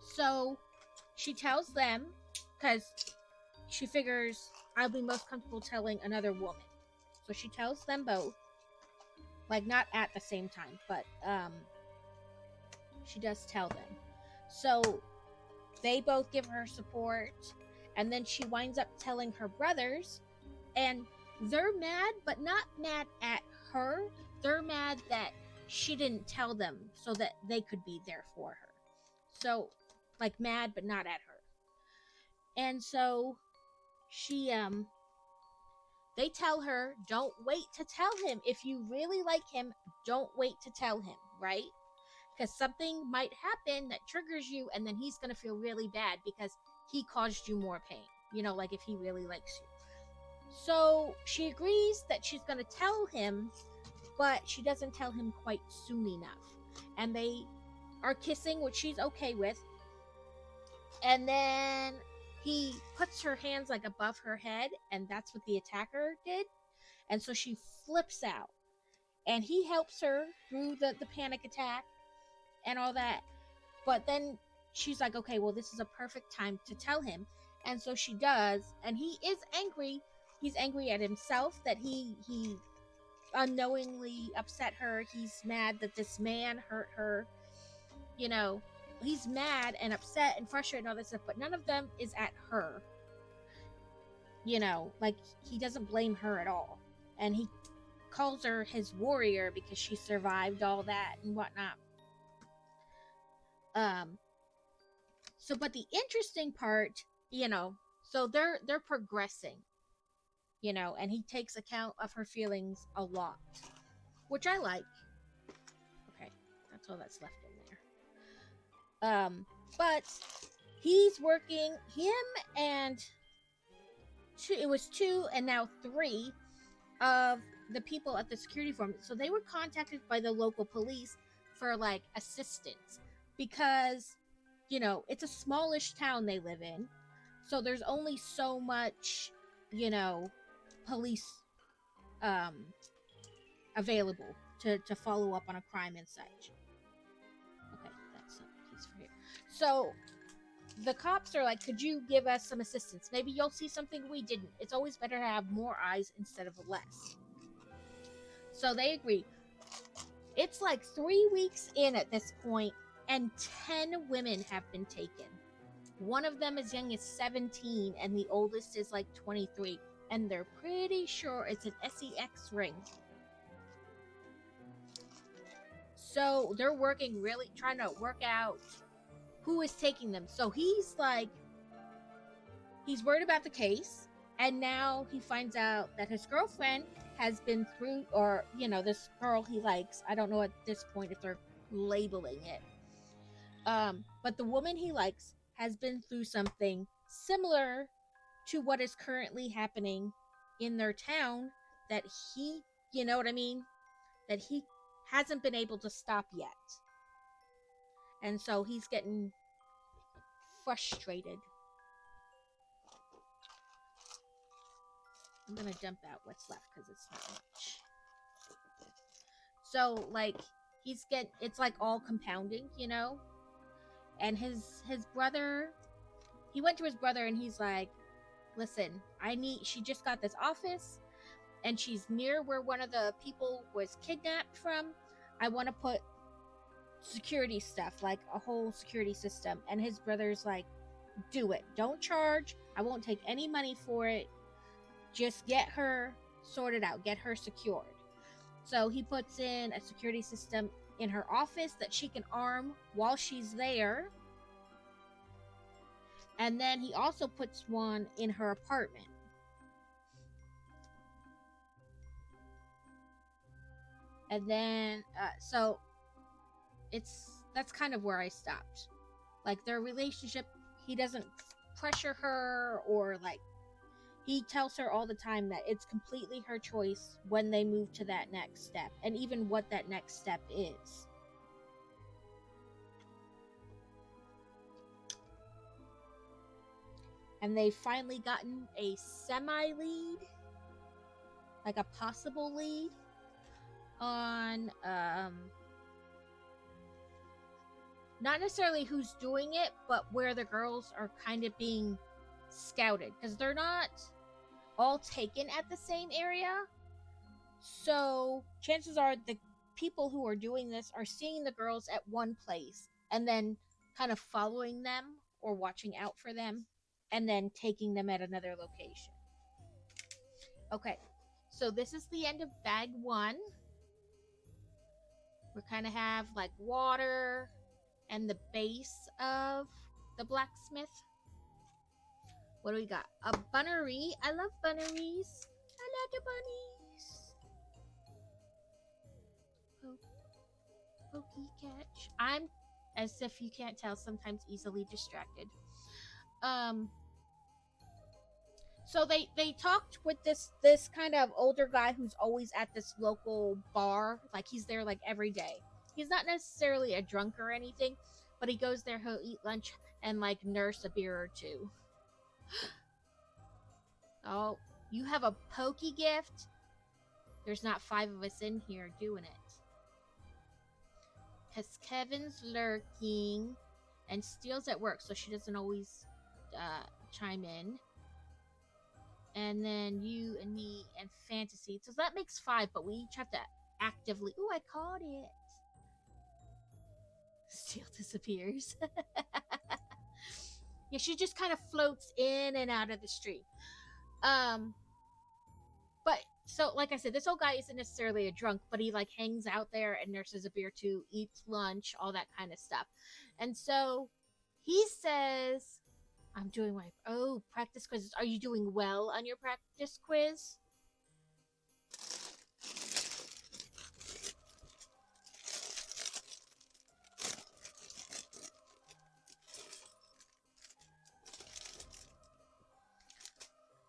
S1: So she tells them, because she figures I'll be most comfortable telling another woman. So she tells them both, like not at the same time, but she does tell them. So they both give her support, and then she winds up telling her brothers, and they're mad, but not mad at her. They're mad that she didn't tell them so that they could be there for her. So, like, mad, but not at her. And so she, they tell her, don't wait to tell him. If you really like him, don't wait to tell him, right? Because something might happen that triggers you, and then he's going to feel really bad because he caused you more pain. You know, like if he really likes you. So she agrees that she's going to tell him, but she doesn't tell him quite soon enough. And they are kissing, which she's okay with. And then he puts her hands like above her head, and that's what the attacker did. And so she flips out. And he helps her through the panic attack and all that. But then she's like, okay, well, this is a perfect time to tell him. And so she does. And he is angry. He's angry at himself that he unknowingly upset her. He's mad that this man hurt her. You know, he's mad and upset and frustrated and all this stuff, but none of them is at her. You know, like, he doesn't blame her at all. And he calls her his warrior because she survived all that and whatnot. So, but the interesting part, you know, so they're progressing, you know, and he takes account of her feelings a lot, which I like. Okay, that's all that's left in there. But he's working, him and it was 2 and now 3 of the people at the security firm. So they were contacted by the local police for like assistance because, you know, it's a smallish town they live in. So there's only so much, you know, police available to follow up on a crime and such. Okay, that's a piece for here. So the cops are like, could you give us some assistance? Maybe you'll see something we didn't. It's always better to have more eyes instead of less. So they agree. It's like 3 weeks in at this point, and 10 women have been taken. One of them as young as 17, and the oldest is like 23. And they're pretty sure it's an SEX ring. So they're working really, trying to work out who is taking them. So he's like, he's worried about the case. And now he finds out that his girlfriend has been through, or, you know, this girl he likes. I don't know at this point if they're labeling it. But the woman he likes has been through something similar to what is currently happening in their town that he, you know what I mean? That he hasn't been able to stop yet. And so he's getting frustrated. I'm gonna dump out what's left because it's not much. So, like, it's like all compounding, you know? And his brother, he went to his brother and he's like, listen, she just got this office and she's near where one of the people was kidnapped from. I want to put security stuff, like a whole security system. And his brother's like, do it. Don't charge. I won't take any money for it. Just get her sorted out. Get her secured. So he puts in a security system in her office that she can arm while she's there. And then he also puts one in her apartment. And then, so that's kind of where I stopped. Like, their relationship, he doesn't pressure her, or like, he tells her all the time that it's completely her choice when they move to that next step, and even what that next step is. And they've finally gotten a semi-lead, like a possible lead, on not necessarily who's doing it, but where the girls are kind of being scouted, because they're not all taken at the same area. So chances are the people who are doing this are seeing the girls at one place and then kind of following them or watching out for them and then taking them at another location. Okay, so this is the end of bag 1. We kind of have like water and the base of the blacksmith. What do we got? A bunnery. I love bunneries. I love the bunnies. Pokey catch. I'm, as if you can't tell, sometimes easily distracted. So they talked with this kind of older guy who's always at this local bar. Like he's there like every day. He's not necessarily a drunk or anything, but he goes there, he'll eat lunch and like nurse a beer or two. Oh, you have a pokey gift? There's not 5 of us in here doing it. Because Kevin's lurking and Steele's at work, so she doesn't always chime in. And then you and me and Fantasy. So that makes 5, but we each have to actively... Ooh, I caught it. Steele disappears. Yeah, she just kind of floats in and out of the stream. But so like I said, this old guy isn't necessarily a drunk, but he like hangs out there and nurses a beer too, eats lunch, all that kind of stuff. And so he says, I'm doing my practice quizzes. Are you doing well on your practice quiz?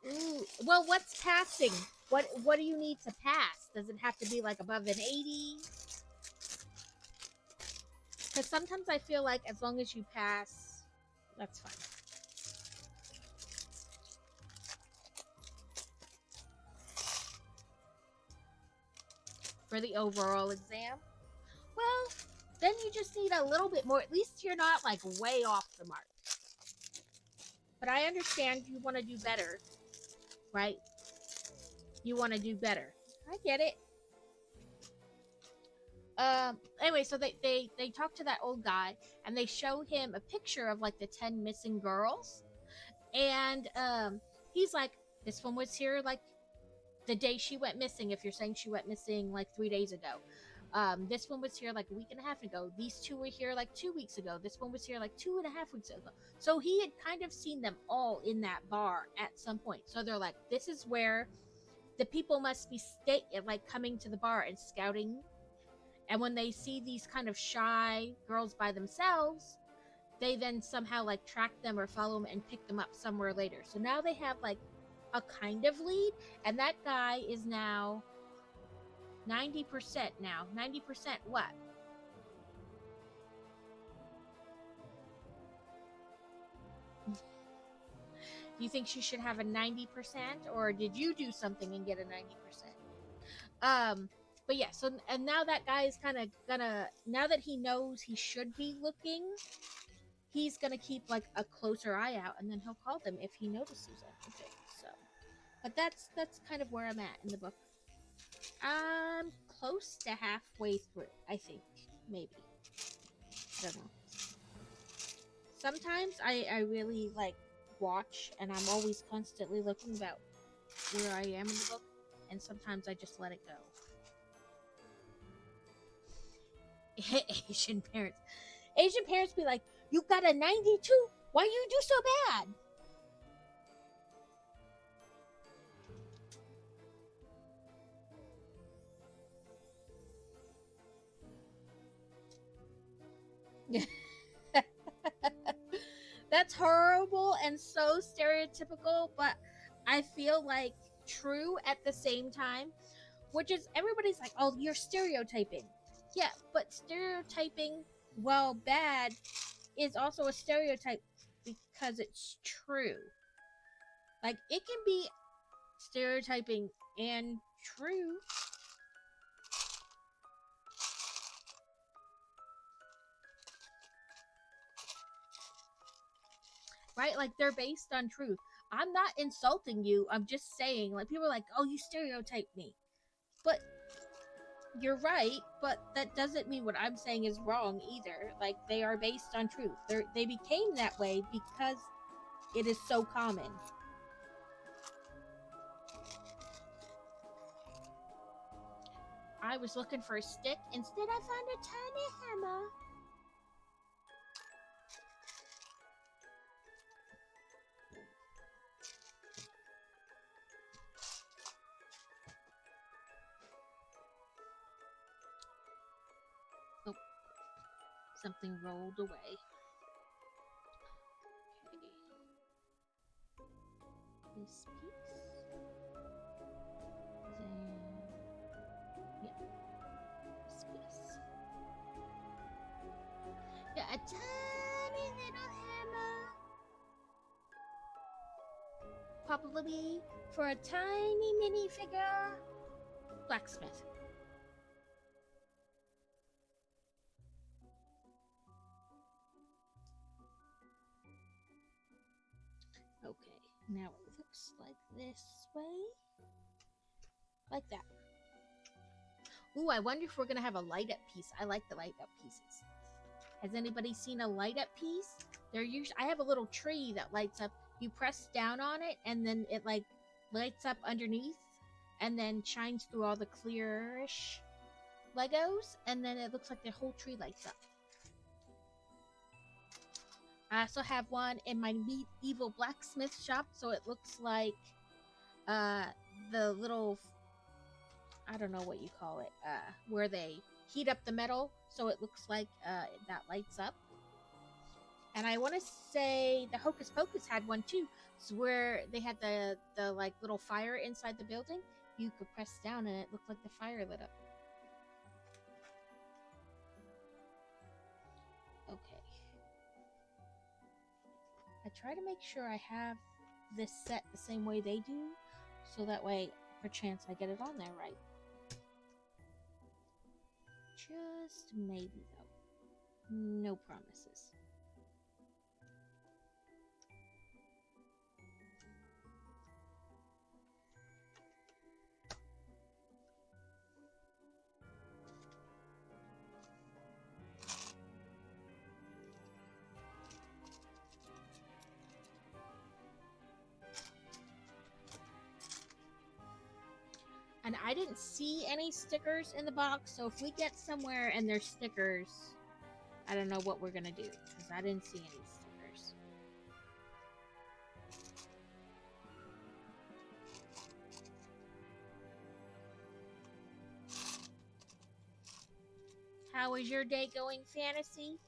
S1: Ooh, well, what's passing? What do you need to pass? Does it have to be like above an 80? Because sometimes I feel like as long as you pass, that's fine. For the overall exam? Well, then you just need a little bit more. At least you're not like way off the mark. But I understand you want to do better, right? You want to do better. I get it. Anyway, so they talk to that old guy and they show him a picture of like the 10 missing girls. And he's like, this one was here like the day she went missing, if you're saying she went missing like 3 days ago. This one was here like a week and a half ago. These 2 were here like 2 weeks ago. This one was here like 2.5 weeks ago. So he had kind of seen them all in that bar at some point. So they're like, this is where the people must be like coming to the bar and scouting. And when they see these kind of shy girls by themselves, they then somehow like track them or follow them and pick them up somewhere later. So now they have like a kind of lead, and that guy is now 90% now. 90% what? Do you think she should have a 90%, or did you do something and get a 90%? But yeah, so and now that guy is kind of gonna, now that he knows he should be looking, he's gonna keep like a closer eye out, and then he'll call them if he notices anything. So, but that's kind of where I'm at in the book. I'm close to halfway through, I think, maybe. I don't know. Sometimes I really like watch, and I'm always constantly looking about where I am in the book, and sometimes I just let it go. Asian parents be like, you got a 92? Why you do so bad? That's horrible and so stereotypical, but I feel like true at the same time, which is everybody's like, oh, you're stereotyping. Yeah, but stereotyping, while bad, is also a stereotype because it's true. Like, it can be stereotyping and true. Right? Like, they're based on truth. I'm not insulting you. I'm just saying, like, people are like, oh, you stereotype me. But You're right, but that doesn't mean what I'm saying is wrong either. Like, they are based on truth. They became that way because it is so common. I was looking for a stick. Instead, I found a tiny hammer. Oh, something rolled away. Okay. This piece. Then, yeah, this piece. Yeah, a tiny little hammer. Probably for a tiny minifigure blacksmith. Okay, now it looks like this way. Like that. Ooh, I wonder if we're gonna have a light up piece. I like the light up pieces. Has anybody seen a light up piece? They're usually, I have a little tree that lights up. You press down on it and then it like lights up underneath and then shines through all the clearish Legos and then it looks like the whole tree lights up. I also have one in my medieval blacksmith shop, so it looks like the little, I don't know what you call it, where they heat up the metal, so it looks like that lights up. And I want to say the Hocus Pocus had one too, so where they had the like little fire inside the building. You could press down and it looked like the fire lit up. Okay. I try to make sure I have this set the same way they do, so that way, perchance, I get it on there right. Just maybe, though. No promises. And I didn't see any stickers in the box, so if we get somewhere and there's stickers, I don't know what we're gonna do, because I didn't see any stickers. How is your day going, Fantasy?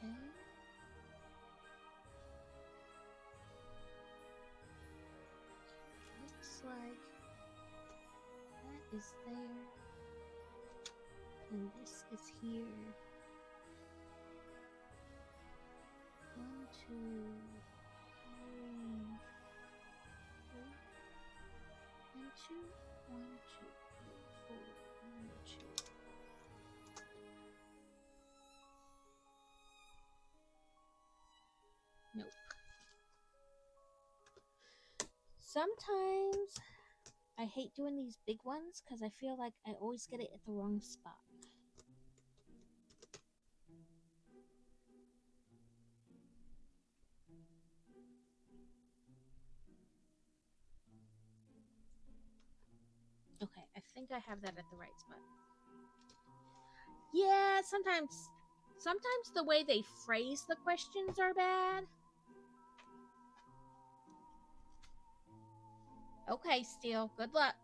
S1: Okay. Looks like that is there. And this is here. 1, 2, 3, 4, and 2, 1, 2, 3, 4, 1, 2. Nope. Sometimes I hate doing these big ones because I feel like I always get it at the wrong spot. Okay, I think I have that at the right spot. Yeah, sometimes the way they phrase the questions are bad. Okay, Steel, good luck.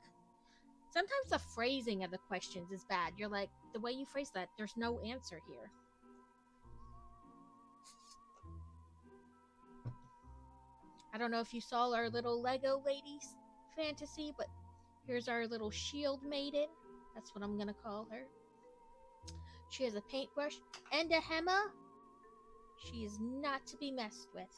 S1: Sometimes the phrasing of the questions is bad. You're like, the way you phrase that, there's no answer here. I don't know if you saw our little Lego ladies fantasy, but here's our little shield maiden. That's what I'm gonna call her. She has a paintbrush and a hammer. She is not to be messed with.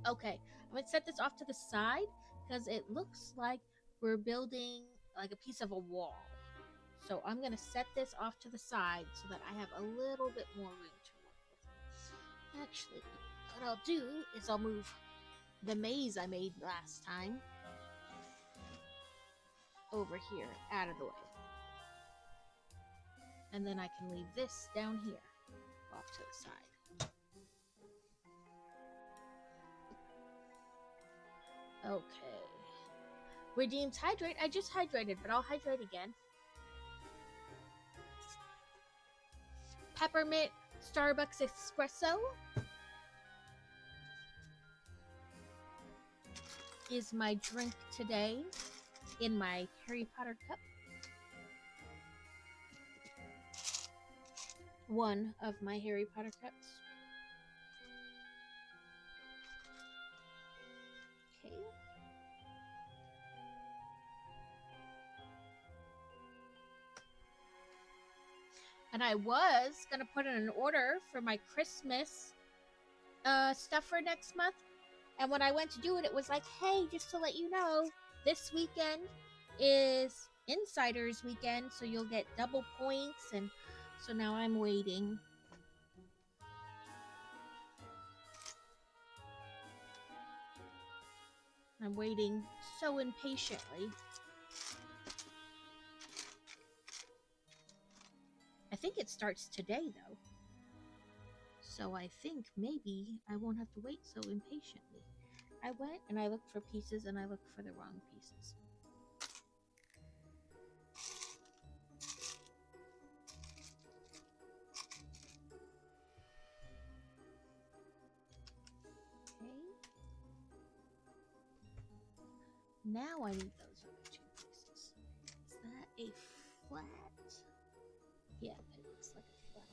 S1: Okay, I'm gonna set this off to the side because it looks like we're building like a piece of a wall. So I'm going to set this off to the side so that I have a little bit more room to work with. Actually, what I'll do is I'll move the maze I made last time over here, out of the way. And then I can leave this down here, off to the side. Okay. Redeems hydrate. I just hydrated, but I'll hydrate again. Peppermint Starbucks Espresso is my drink today in my Harry Potter cup. One of my Harry Potter cups. Okay. And I was gonna put in an order for my Christmas stuff for next month. And when I went to do it, it was like, hey, just to let you know, this weekend is Insiders Weekend, so you'll get double points. And so now I'm waiting. I'm waiting so impatiently. I think it starts today, though. So I think maybe I won't have to wait so impatiently. I went and I looked for pieces and I looked for the wrong pieces. Okay. Now I need those other two pieces. Is that a flat? Yeah, it looks like a flat.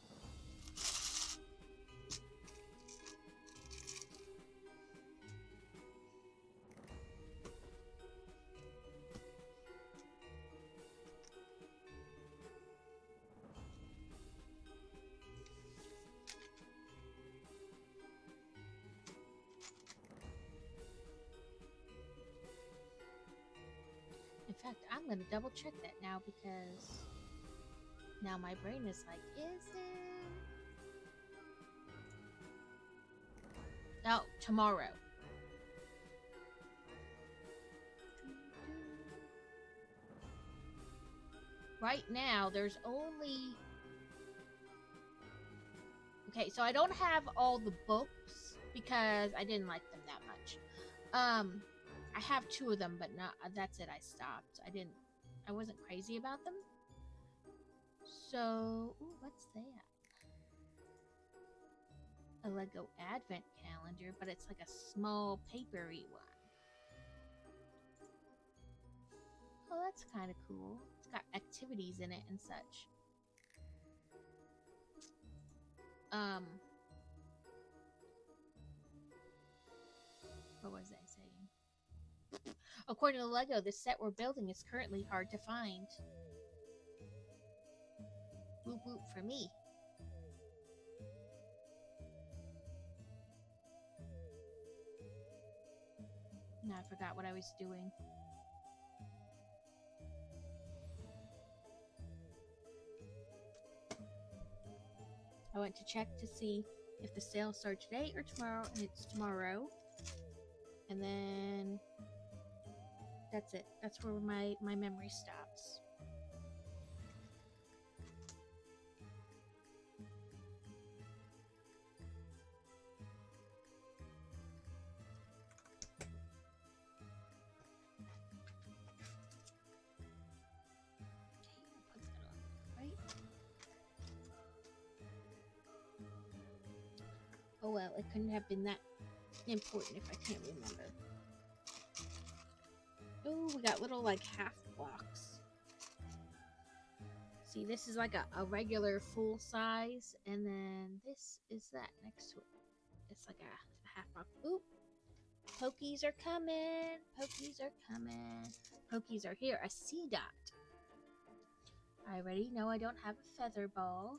S1: In fact, I'm going to double check that now because now my brain is like, is it? Oh, tomorrow. Right now, there's only... Okay, so I don't have all the books because I didn't like them that much. I have 2 of them, but not. That's it. I stopped. I wasn't crazy about them. So, ooh, what's that? A Lego Advent calendar, but it's like a small papery one. Oh, that's kind of cool. It's got activities in it and such. What was I saying? According to Lego, the set we're building is currently hard to find. Whoop whoop for me. Now I forgot what I was doing. I went to check to see if the sale starts today or tomorrow, and it's tomorrow. And then that's it. That's where my memory stops. Oh well, it couldn't have been that important if I can't remember. Oh, we got little like half blocks. See, this is like a regular full size, and then this is that next to it. It's like a half block. Oop! Pokies are coming. Pokies are coming. Pokies are here. A C dot. I already know I don't have a feather ball.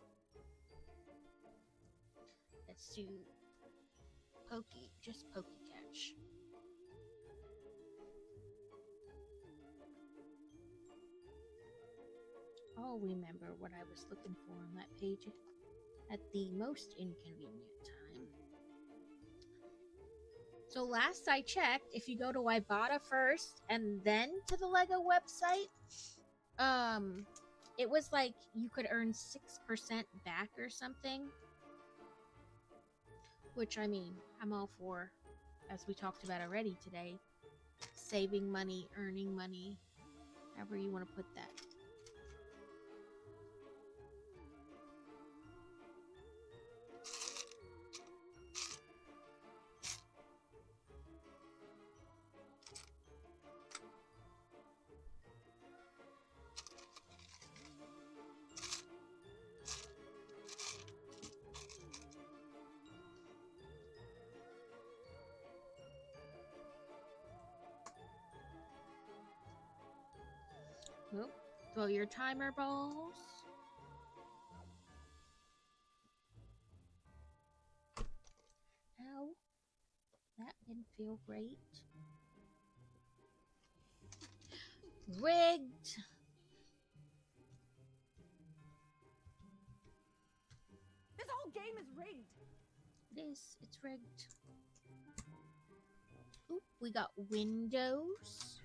S1: Let's do Pokey, just Pokey catch. I'll remember what I was looking for on that page at the most inconvenient time. So last I checked, if you go to Ibotta first and then to the Lego website, it was like you could earn 6% back or something. Which, I mean, I'm all for, as we talked about already today, saving money, earning money, however you want to put that. Oh, throw your timer balls. Ow. That didn't feel great. Rigged.
S2: This whole game is rigged.
S1: It is. It's rigged. Oop, we got windows.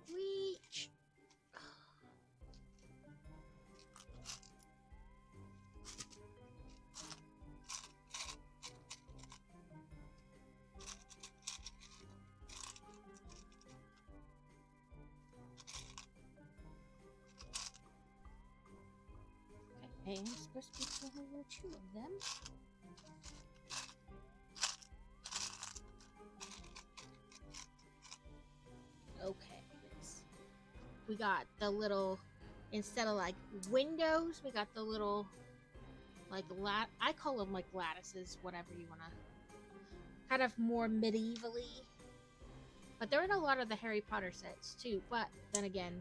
S1: Reach. Okay, I'm supposed to be pulling two of them. Okay, we got the little, instead of like windows, we got the little like I call them like lattices, whatever you want to, kind of more medievally, but they're in a lot of the Harry Potter sets too, but then again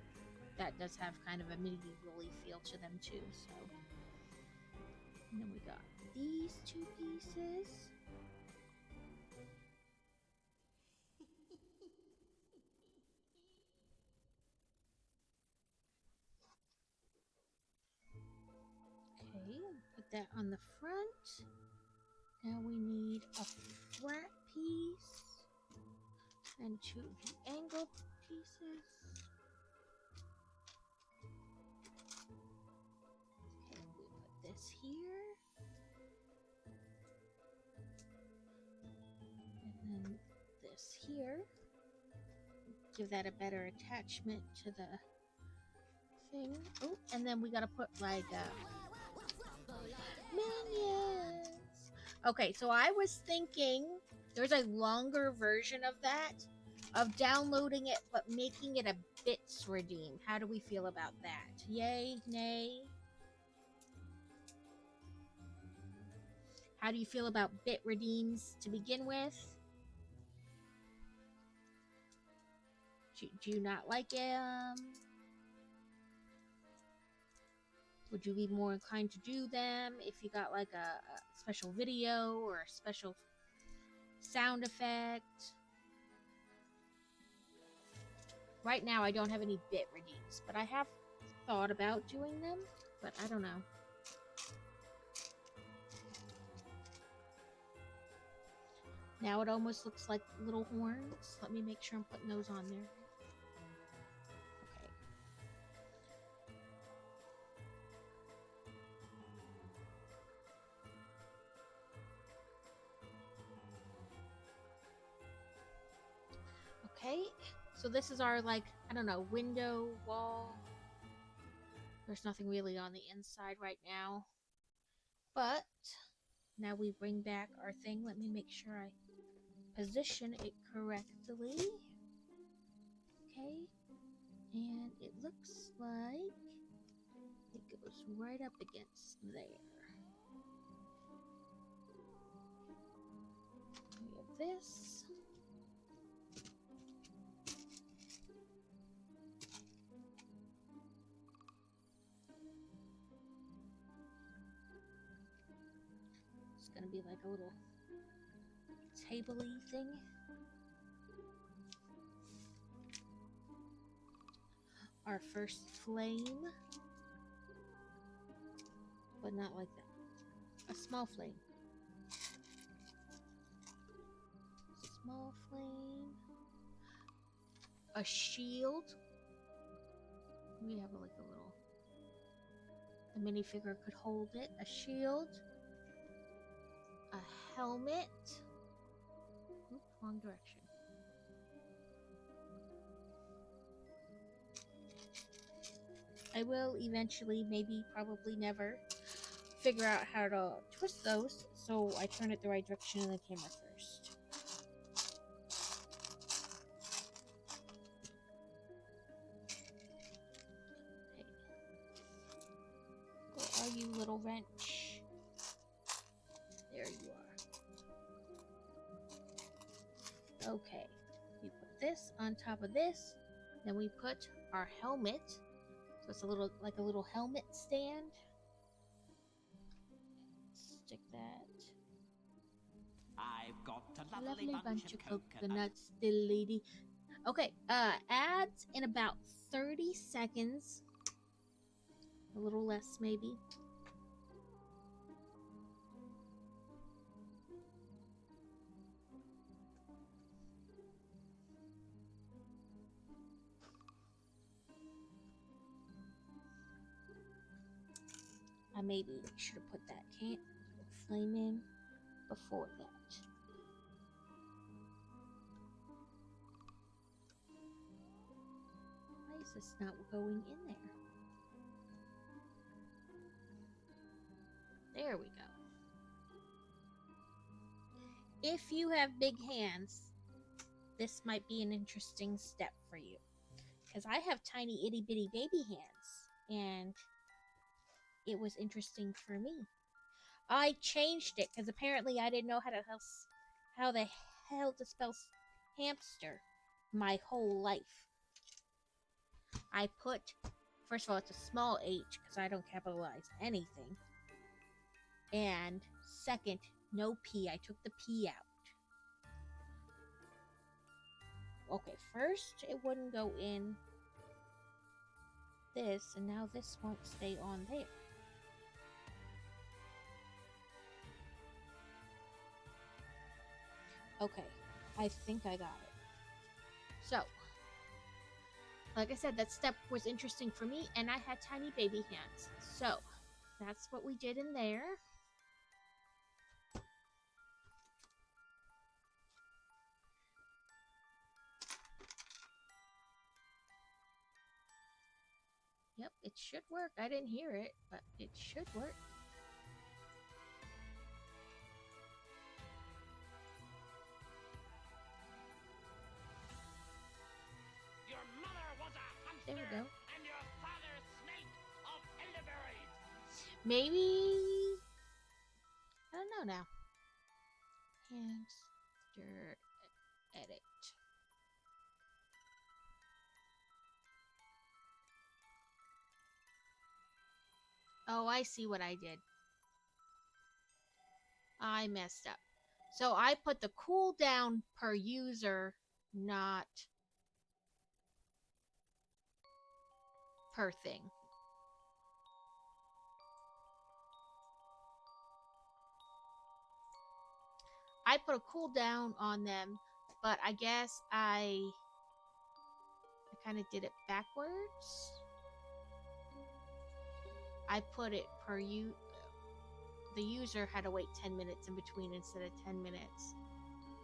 S1: that does have kind of a medievally feel to them too. So, and then we got these two pieces. Okay, put that on the front. Now we need a flat piece and two of the angled pieces. Okay, we put this here. And then this here. Give that a better attachment to the thing. Oh, and then we gotta put like minions. Okay, so I was thinking there's a longer version of that, of downloading it but making it a bits redeem. How do we feel about that? Yay, nay? How do you feel about bit redeems to begin with? Do you not like it? Would you be more inclined to do them if you got like a special video or a special sound effect? Right now I don't have any bit redeems, but I have thought about doing them, but I don't know. Now it almost looks like little horns. Let me make sure I'm putting those on there. Okay, so this is our, like, I don't know, window, wall. There's nothing really on the inside right now. But now we bring back our thing. Let me make sure I position it correctly. Okay, and it looks like it goes right up against there. We have this. It's gonna be like a little table-y thing. our first flame. But not like that. A small flame. Small flame. A shield. We have like a little... The minifigure could hold it. A shield. A helmet. Oops, wrong direction. I will eventually, maybe, probably never, figure out how to twist those, so I turn it the right direction in the camera first. Okay. Where are you, little wrench? There you are. Okay. We put this on top of this, then we put our helmet. So it's a little, like a little helmet stand. Stick that.
S3: I've got a
S1: Lovely bunch of coconuts, little lady. Okay, ads in about 30 seconds. A little less, maybe. I maybe should have put that flame in before that. Why is this not going in there? There we go. If you have big hands, this might be an interesting step for you. Because I have tiny itty bitty baby hands, and it was interesting for me. I changed it because apparently I didn't know how the hell to spell hamster my whole life. I put, first of all, it's a small h because I don't capitalize anything. And second, no P. I took the P out. Okay, first it wouldn't go in this, and now this won't stay on there. Okay, I think I got it. So, like I said, that step was interesting for me, and I had tiny baby hands. So, that's what we did in there. Yep, it should work. I didn't hear it, but it should work.
S3: Your mother was a hamster,
S1: There we go.
S3: and your father smelt of elderberries.
S1: Maybe... I don't know now. Hamster edit. Oh, I see what I did. I messed up. So I put the cooldown per user, not per thing. I put a cooldown on them, but I guess I kind of did it backwards. I put it per the user had to wait 10 minutes in between instead of 10 minutes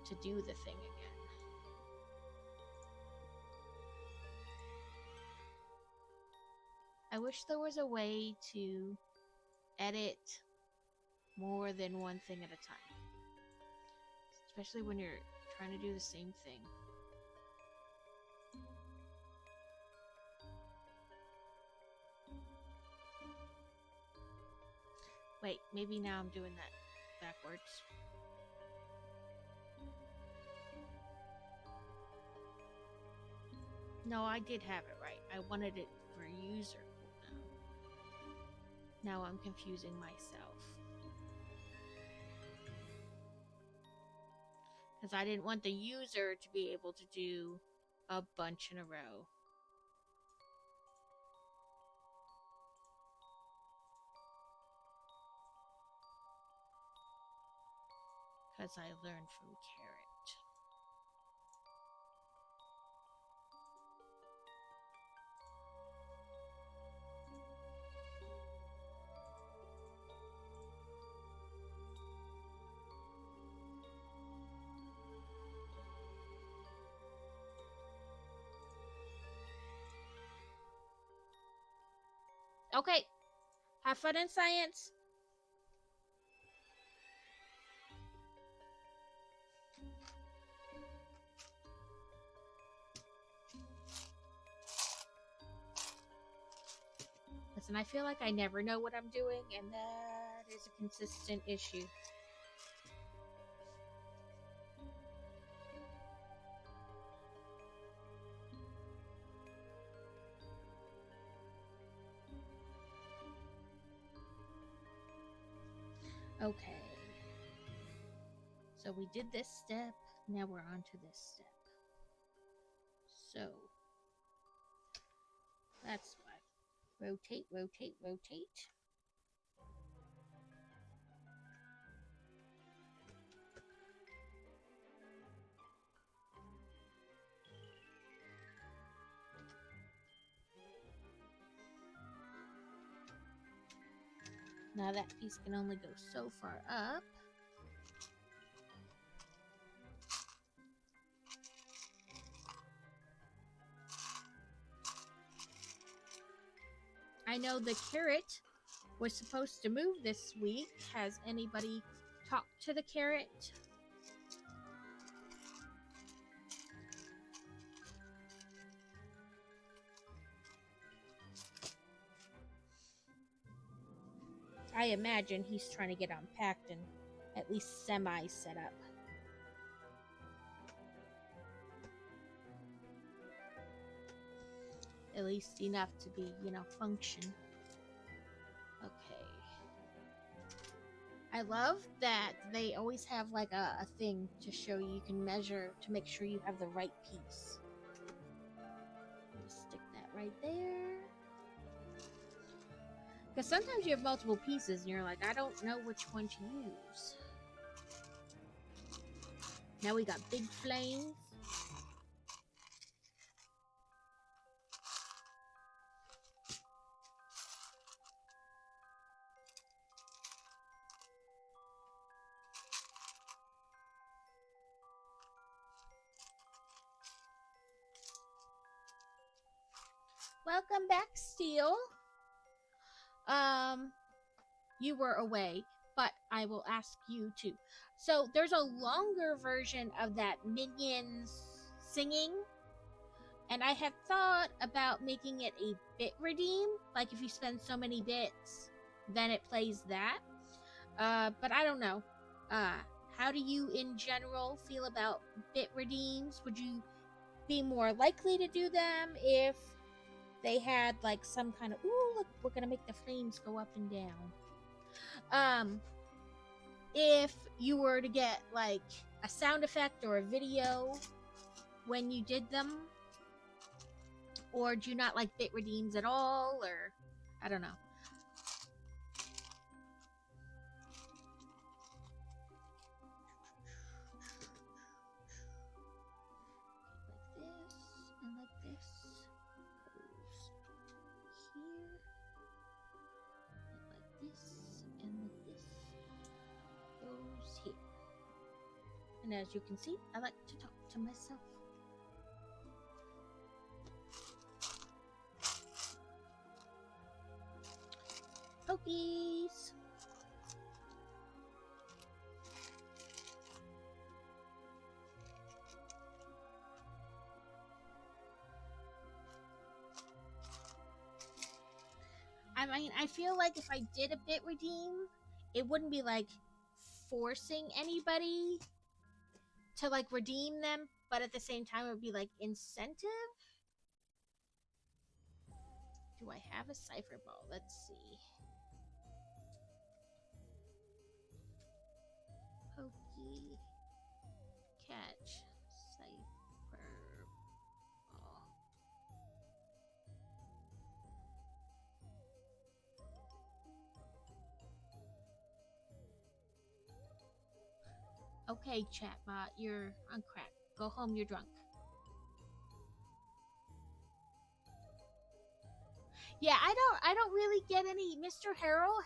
S1: to do the thing again. I wish there was a way to edit more than one thing at a time. Especially when you're trying to do the same thing. Wait, maybe now I'm doing that backwards. No, I did have it right. I wanted it for user cooldown. Now I'm confusing myself. Because I didn't want the user to be able to do a bunch in a row. Because I learned from Carrot. Okay. Have fun in science. Listen, I feel like I never know what I'm doing, and that is a consistent issue. Okay. So we did this step, now we're on to this step. So that's what. Rotate, rotate, rotate. Now that piece can only go so far up. I know the carrot was supposed to move this week. Has anybody talked to the carrot? I imagine he's trying to get unpacked and at least semi set up. At least enough to be, function. Okay. I love that they always have like a thing to show you can measure to make sure you have the right piece. Just stick that right there. Because sometimes you have multiple pieces and you're like, I don't know which one to use. Now we got big flames. Welcome back, Steel. You were away, but I will ask you to. So there's a longer version of that Minions singing, and I had thought about making it a bit redeem. Like if you spend so many bits, then it plays that. But I don't know. How do you in general feel about bit redeems? Would you be more likely to do them if they had like some kind of, ooh, look, we're gonna make the flames go up and down. If you were to get like a sound effect or a video when you did them, or do you not like bit redeems at all, or I don't know. Like this and like this goes here. And as you can see, I like to talk to myself. Pokies! I mean, I feel like if I did a bit redeem, it wouldn't be like forcing anybody to like redeem them, but at the same time it would be like incentive. Do I have a cipher ball? Let's see. Pokey, catch, cipher ball. Okay, chatbot, you're on crack. Go home, you're drunk. Yeah, I don't really get any. Mr. Harrell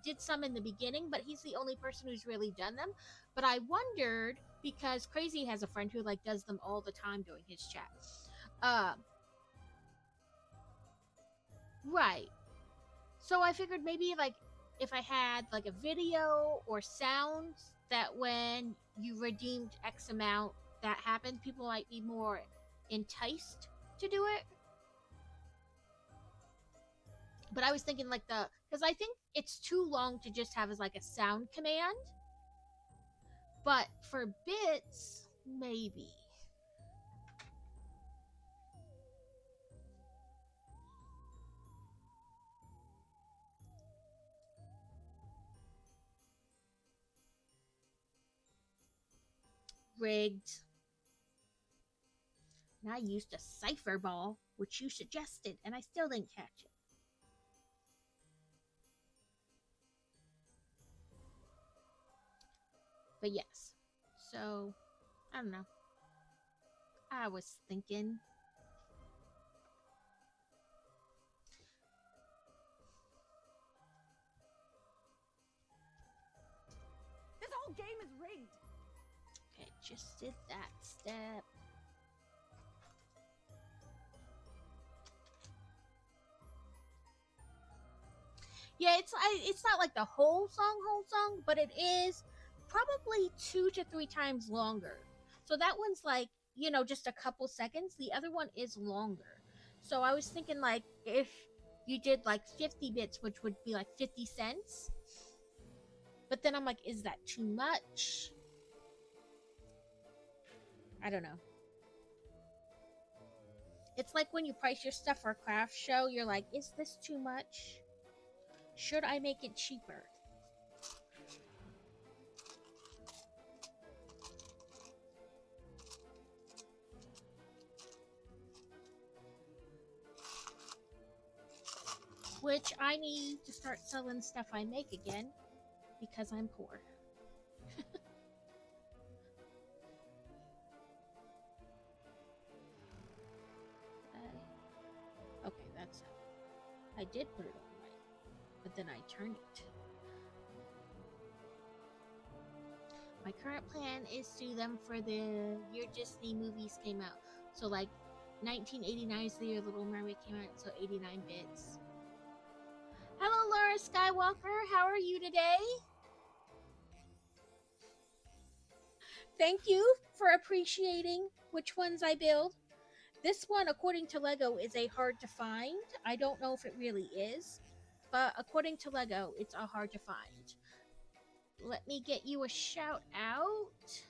S1: did some in the beginning, but he's the only person who's really done them. But I wondered because Crazy has a friend who like does them all the time during his chat. Uh, right. So I figured maybe like if I had like a video or sounds that when you redeemed X amount that happened, people might be more enticed to do it. But I was thinking like because I think it's too long to just have as like a sound command. But for bits, maybe. Rigged. And I used a cipher ball, which you suggested, and I still didn't catch it. But yes. So, I don't know. I was thinking.
S2: This whole game is rigged.
S1: Okay, just did that step. Yeah, it's not like the whole song, but it is probably 2 to 3 times longer. So that one's like, just a couple seconds. The other one is longer. So I was thinking like if you did like 50 bits, which would be like 50 cents. But then I'm like, is that too much? I don't know. It's like when you price your stuff for a craft show, you're like, is this too much? Should I make it cheaper? Which I need to start selling stuff I make again because I'm poor. Okay, that's it. I did put it on right, but then I turned it. My current plan is to do them for the year Disney movies came out. So like 1989 is the year Little Mermaid came out, so 89 bits. Hello, Laura Skywalker. How are you today? Thank you for appreciating which ones I build. This one, according to Lego, is a hard to find. I don't know if it really is, but according to Lego, it's a hard to find. Let me get you a shout out.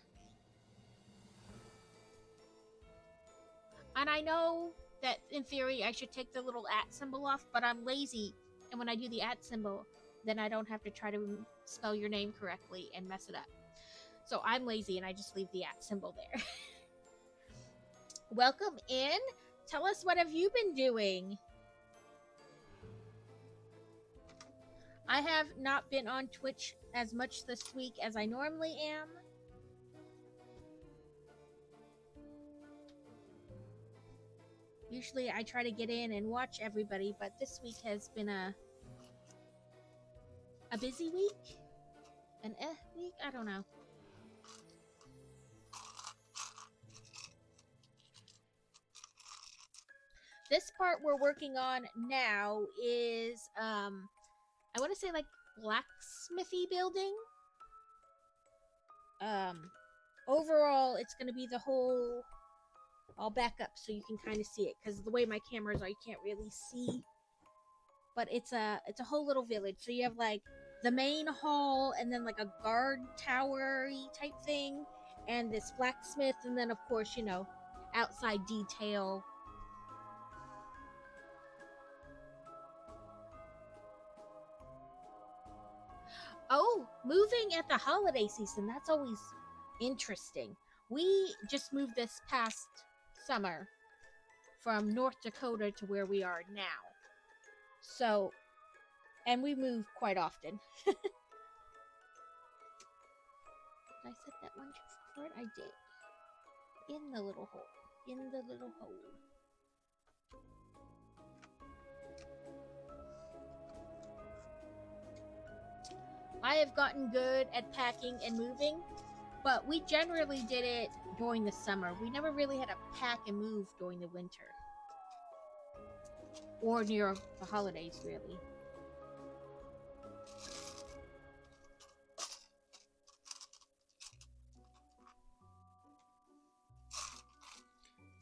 S1: And I know that in theory I should take the little @ symbol off, but I'm lazy. And when I do the @ symbol, then I don't have to try to spell your name correctly and mess it up. So I'm lazy and I just leave the @ symbol there. Welcome in. Tell us, what have you been doing? I have not been on Twitch as much this week as I normally am. Usually I try to get in and watch everybody, but this week has been a busy week? An week? I don't know. This part we're working on now is, I want to say like blacksmithy building. Overall, it's going to be the whole... I'll back up so you can kind of see it, because the way my cameras are, you can't really see. But it's a whole little village. So you have like the main hall, and then like a guard tower-y type thing, and this blacksmith, and then of course, outside detail. Oh, moving at the holiday season, that's always interesting. We just moved this past summer from North Dakota to where we are now. So, and we move quite often. Did I set that one too forward? I did. In the little hole. In the little hole. I have gotten good at packing and moving, but we generally did it during the summer. We never really had to pack and move during the winter. Or near the holidays, really.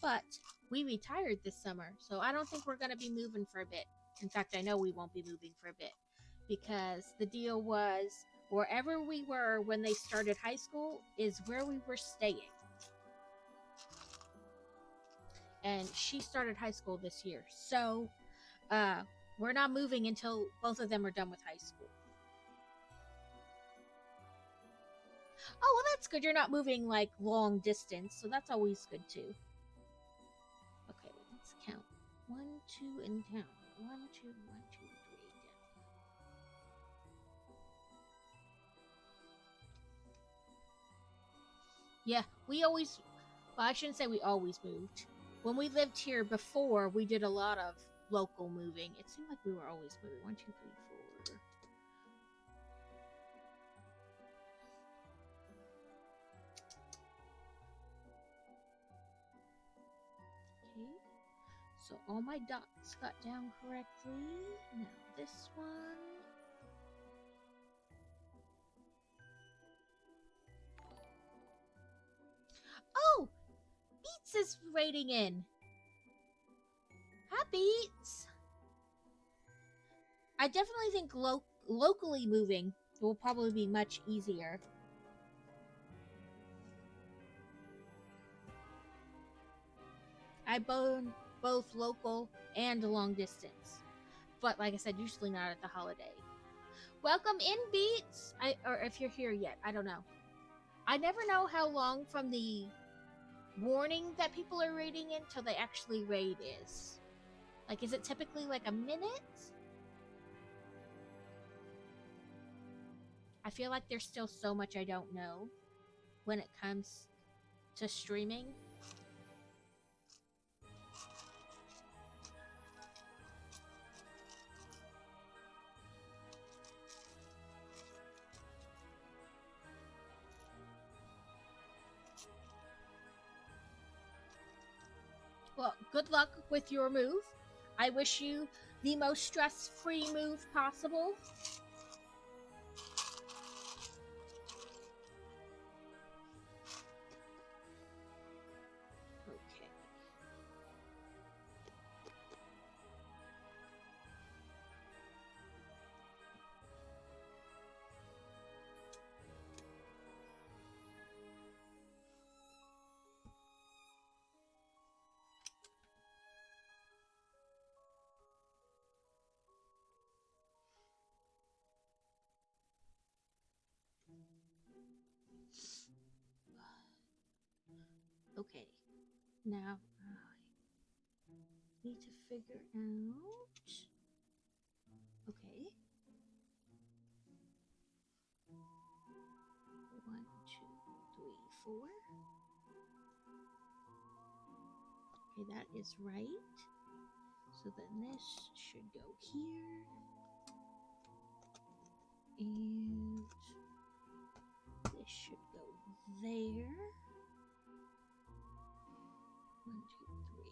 S1: But we retired this summer, so I don't think we're going to be moving for a bit. In fact, I know we won't be moving for a bit. Because the deal was, wherever we were when they started high school is where we were staying. And she started high school this year. So, we're not moving until both of them are done with high school. Oh, well, that's good. You're not moving, like, long distance, so that's always good, too. Okay, let's count. 1, 2, and down. 1, 2, 1, 2, 3, down. Yeah, we always... Well, I shouldn't say we always moved. When we lived here before, we did a lot of local moving. It seemed like we were always moving. 1, 2, 3, 4. Okay. So all my dots got down correctly. Now this one. Oh! Beats is raiding in. Hi, Beats. I definitely think locally moving will probably be much easier. I both local and long distance. But like I said, usually not at the holiday. Welcome in, Beats! Or if you're here yet, I don't know. I never know how long from the warning that people are raiding in till they actually raid is. Like, is it typically like a minute? I feel like there's still so much I don't know when it comes to streaming. Well, good luck with your move. I wish you the most stress-free move possible. Okay. Okay. Now I need to figure out. Okay. 1, 2, 3, 4. Okay, that is right. So then this should go here. And this should go there. 1, 2, 3.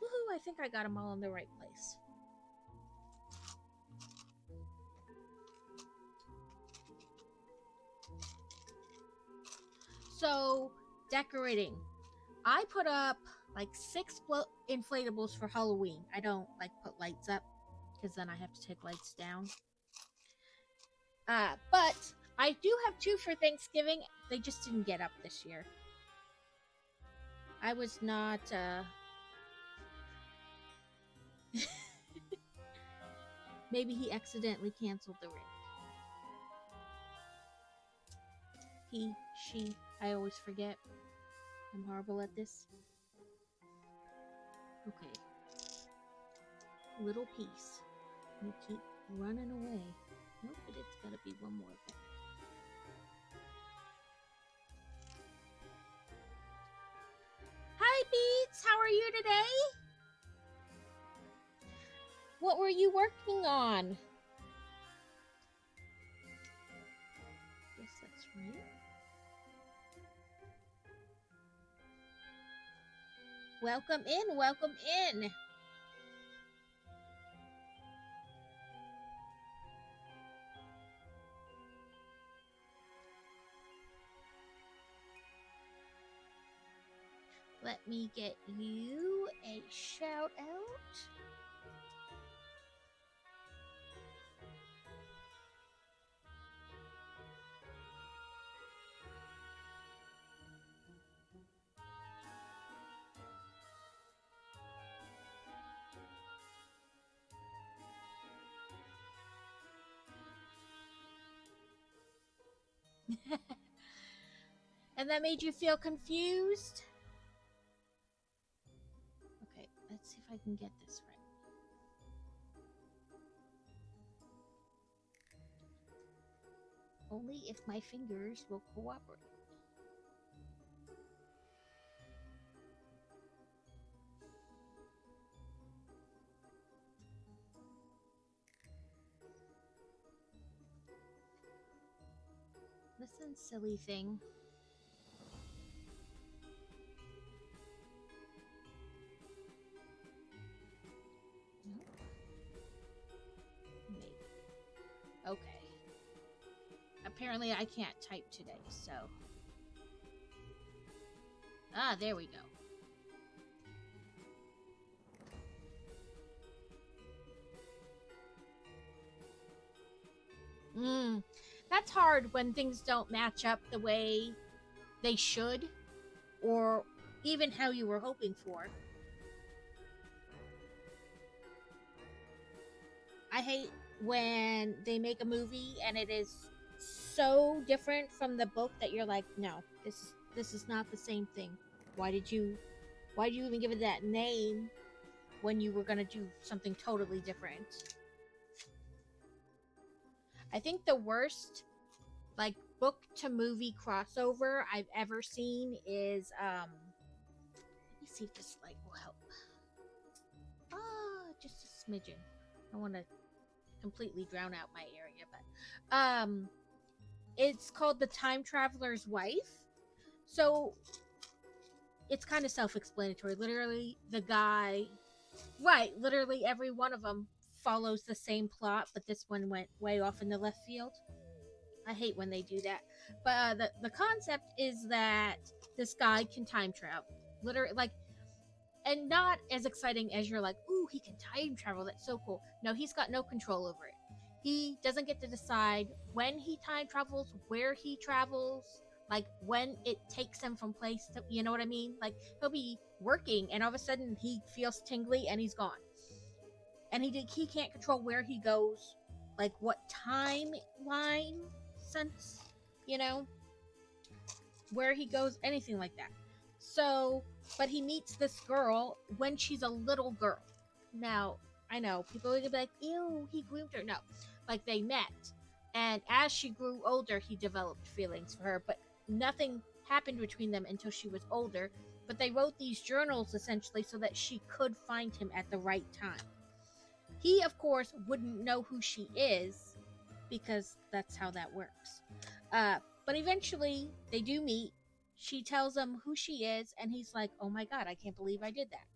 S1: Woohoo! I think I got them all in the right place. So, decorating. I put up like 6 inflatables for Halloween. I don't like put lights up because then I have to take lights down. But I do have 2 for Thanksgiving. They just didn't get up this year. I was not, maybe he accidentally canceled the ring. He, she, I always forget. I'm horrible at this. Okay. Little piece. You keep running away. Nope, but it's gotta be one more back. Beats. How are you today? What were you working on? Yes, that's right. Welcome in, welcome in. Let me get you a shout out. And that made you feel confused? Okay, let's see if I can get this right. Only if my fingers will cooperate. Listen, silly thing. Nope. Maybe. Okay. Apparently I can't type today, so... Ah, there we go. That's hard when things don't match up the way they should, or even how you were hoping for. I hate when they make a movie and it is so different from the book that you're like, no, this is not the same thing. Why did you even give it that name when you were gonna do something totally different? I think the worst like book to movie crossover I've ever seen is let me see if this light will help. Just a smidgen. I want to completely drown out my area, but it's called The Time Traveler's Wife. So it's kind of self-explanatory. Literally the guy, right, literally every one of them follows the same plot, but this one went way off in the left field. I hate when they do that. But the concept is that this guy can time travel. Literally, like, and not as exciting as you're like, ooh, he can time travel. That's so cool. No, he's got no control over it. He doesn't get to decide when he time travels, where he travels, like when it takes him from place to, you know what I mean? Like, he'll be working and all of a sudden he feels tingly and he's gone. And he can't control where he goes, like what timeline sense, you know, where he goes, anything like that. So, but he meets this girl when she's a little girl. Now, I know people are gonna be like, ew, he groomed her. No, like they met, and as she grew older, he developed feelings for her, but nothing happened between them until she was older. But they wrote these journals essentially so that she could find him at the right time. He, of course, wouldn't know who she is because that's how that works. But eventually, they do meet. She tells him who she is, and he's like, oh my god, I can't believe I did that.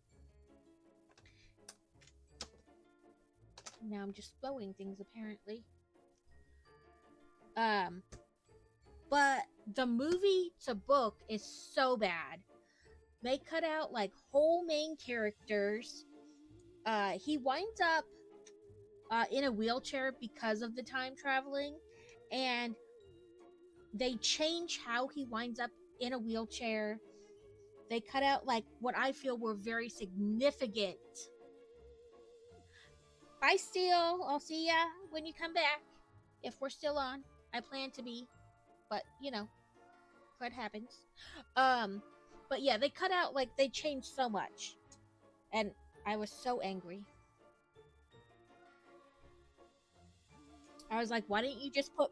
S1: Now I'm just blowing things, apparently. But the movie to book is so bad. They cut out, like, whole main characters. He winds up in a wheelchair because of the time traveling, and they change how he winds up in a wheelchair. They cut out like what I feel were very significant. Bye, Steel. I'll see ya when you come back. If we're still on, I plan to be, but you know, what happens. But yeah, they cut out like they changed so much, and I was so angry. I was like, why didn't you just put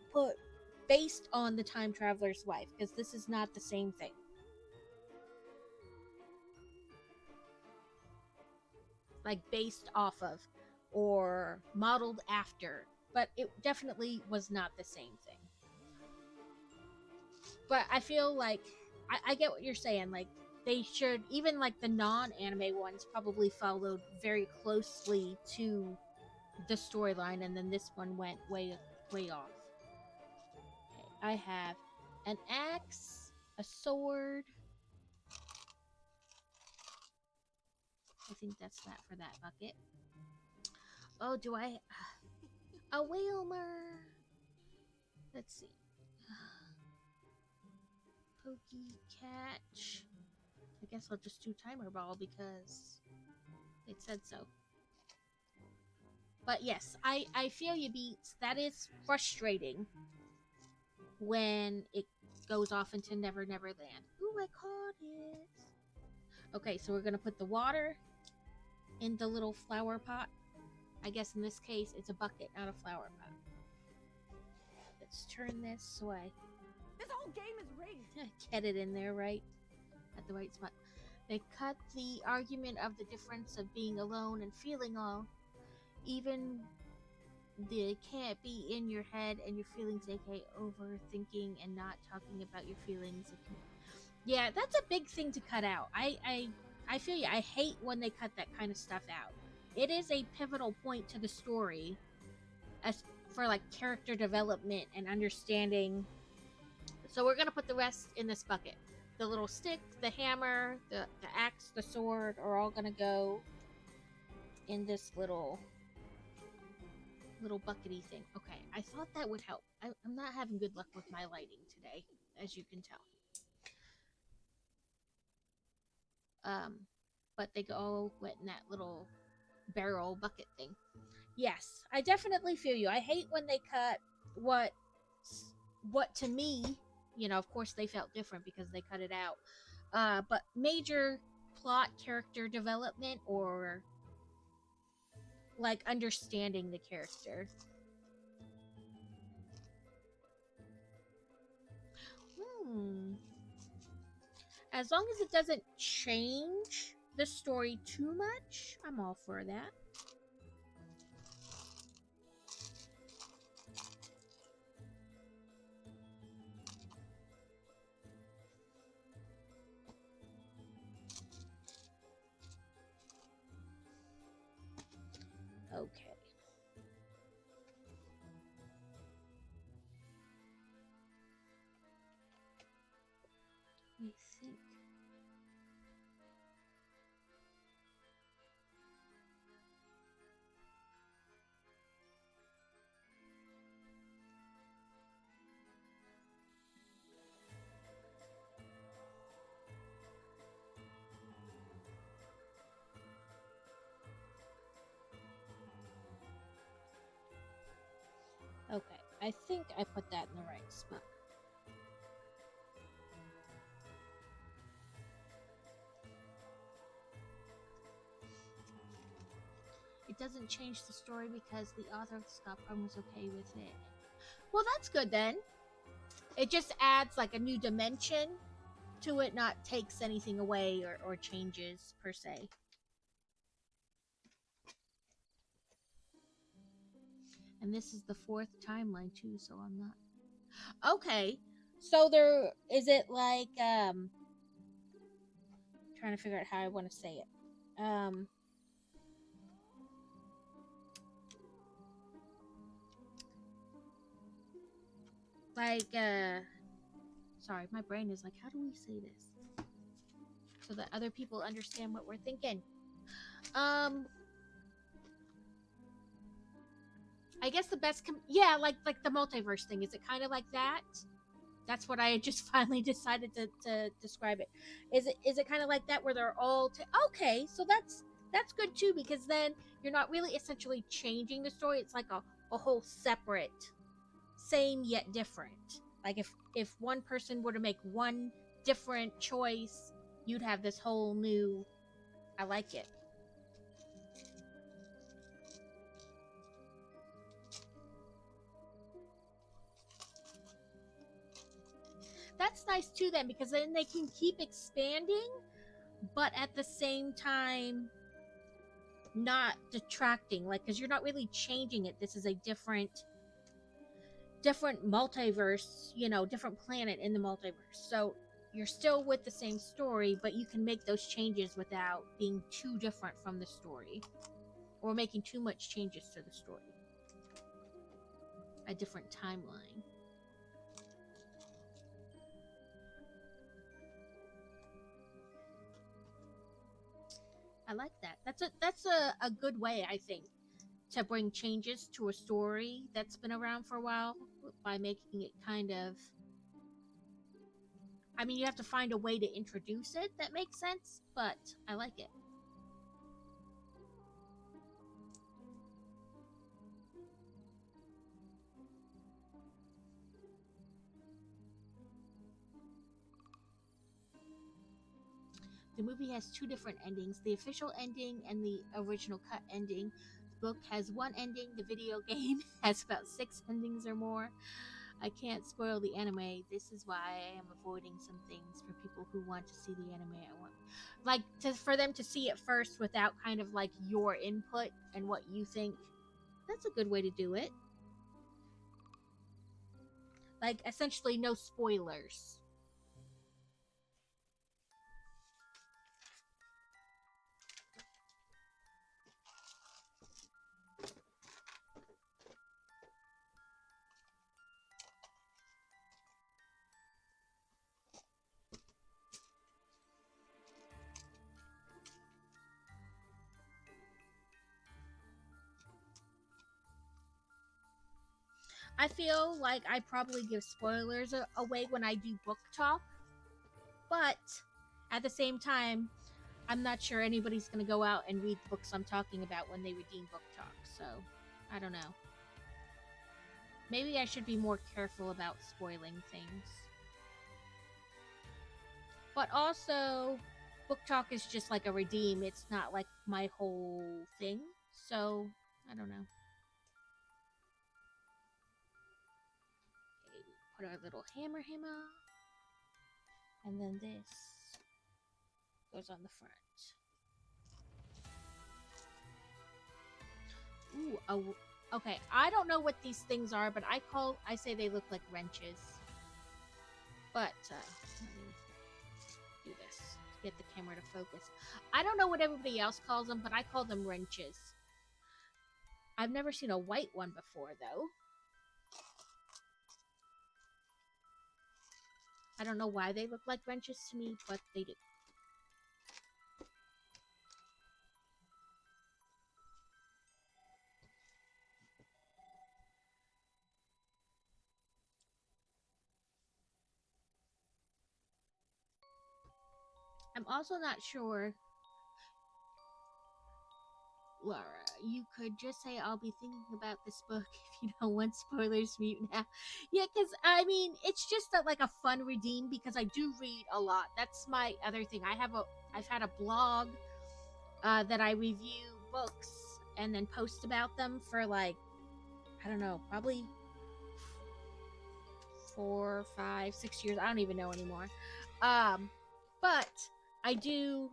S1: based on the time traveler's wife? Because this is not the same thing. like based off of or modeled after, but it definitely was not the same thing. But I feel like I get what you're saying. Like they should, even like the non-anime ones probably followed very closely to the storyline, and then this one went way off. Okay, I have an axe, a sword. I think that's that for that bucket. Oh, do I a Whalmer? Let's see. Pokey catch. I guess I'll just do timer ball because it said so. But yes, I feel you, Beats. That is frustrating when it goes off into Never Never Land. Ooh, I caught it. Okay, so we're gonna put the water in the little flower pot. I guess in this case it's a bucket, not a flower pot. Let's turn this so I
S2: This whole game is rigged.
S1: get it in there right at the right spot. They cut the argument of the difference of being alone and feeling alone. Even they can't be in your head and your feelings, aka overthinking and not talking about your feelings. Yeah, that's a big thing to cut out. I feel you. I hate when they cut that kind of stuff out. It is a pivotal point to the story as for like character development and understanding. So we're gonna put the rest in this bucket. The little stick, the hammer, the axe, the sword are all gonna go in this little buckety thing. Okay, I thought that would help. I'm not having good luck with my lighting today, as you can tell. But they all went in that little barrel bucket thing. Yes, I definitely feel you. I hate when they cut what to me, you know, of course they felt different because they cut it out. But major plot character development or like understanding the character. As long as it doesn't change the story too much, I'm all for that. Okay. I think. Okay, I think I put that in the right spot. It doesn't change the story because the author of the Scott Program was okay with it. Well, that's good then. It just adds like a new dimension to it, not takes anything away or changes per se. And this is the 4th timeline too, so I'm not. Okay. So there is it like trying to figure out how I want to say it. Like sorry, my brain is like, how do we say this so that other people understand what we're thinking? I guess the best yeah, like the multiverse thing. Is it kind of like that? That's what I just finally decided to describe it. Is it kind of like that where they're all okay? So that's good too, because then you're not really essentially changing the story. It's like a whole separate, same yet different. Like if one person were to make one different choice, you'd have this whole new. I like it. That's nice too then, because then they can keep expanding, but at the same time not detracting, like, because you're not really changing it. This is a different multiverse, you know, different planet in the multiverse. So you're still with the same story, but you can make those changes without being too different from the story or making too much changes to the story. A different timeline. I like that. That's a good way, I think, to bring changes to a story that's been around for a while by making it kind of, I mean, you have to find a way to introduce it that makes sense, but I like it. The movie has two different endings, the official ending and the original cut ending. The book has one ending, the video game has about 6 endings or more. I can't spoil the anime. This is why I am avoiding some things for people who want to see the anime. I want, like, for them to see it first without kind of like your input and what you think. That's a good way to do it. Like, essentially no spoilers. I feel like I probably give spoilers away when I do book talk, but at the same time, I'm not sure anybody's going to go out and read the books I'm talking about when they redeem book talk, so I don't know. Maybe I should be more careful about spoiling things. But also, book talk is just like a redeem. It's not like my whole thing, so I don't know. Okay, put our little hammer, and then this goes on the front. Ooh, oh, okay. I don't know what these things are, but I say they look like wrenches. But let me do this to get the camera to focus. I don't know what everybody else calls them, but I call them wrenches. I've never seen a white one before, though. I don't know why they look like wrenches to me, but they do. I'm also not sure. Laura, you could just say I'll be thinking about this book if you don't want spoilers mute now. Yeah, because I mean it's just like a fun redeem because I do read a lot. That's my other thing. I've had a blog that I review books and then post about them for like, I don't know, probably 4, 5, 6 years. I don't even know anymore. But I do,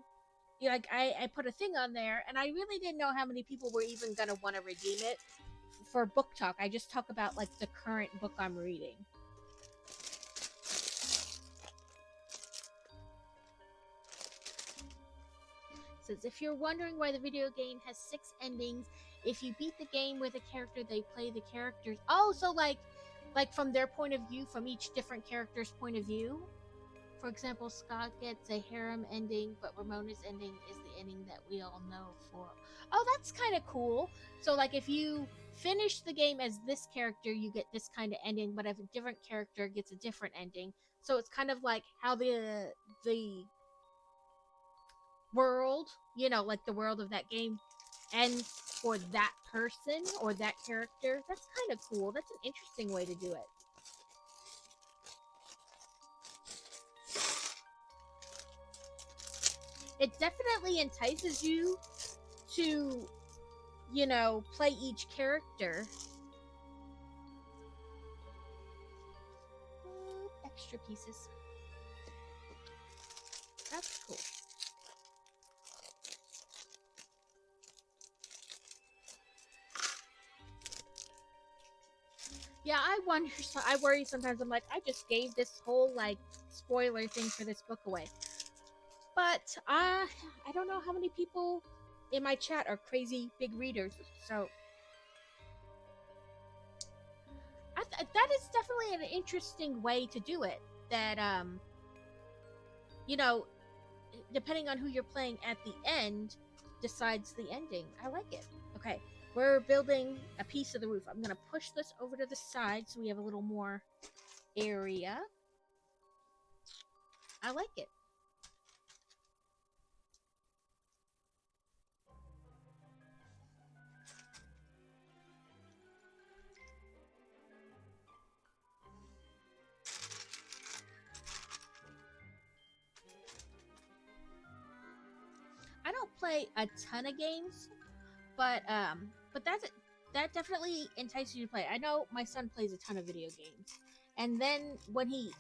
S1: like, I put a thing on there, and I really didn't know how many people were even gonna want to redeem it for book talk. I just talk about like the current book I'm reading. It says, if you're wondering why the video game has 6 endings, if you beat the game with a character, they play the characters. Oh, so like from their point of view, from each different character's point of view. For example, Scott gets a harem ending, but Ramona's ending is the ending that we all know for. Oh, that's kind of cool. So, like, if you finish the game as this character, you get this kind of ending, but if a different character gets a different ending. So it's kind of like how the world, you know, like the world of that game ends for that person or that character. That's kind of cool. That's an interesting way to do it. It definitely entices you to, you know, play each character. Extra pieces. That's cool. Yeah, I wonder. I worry sometimes. I'm like, I just gave this whole like spoiler thing for this book away. But I don't know how many people in my chat are crazy big readers. So that is definitely an interesting way to do it. That you know, depending on who you're playing at the end, decides the ending. I like it. Okay, we're building a piece of the roof. I'm gonna push this over to the side so we have a little more area. I like it. I don't play a ton of games, but that definitely entices you to play. I know my son plays a ton of video games, and then when he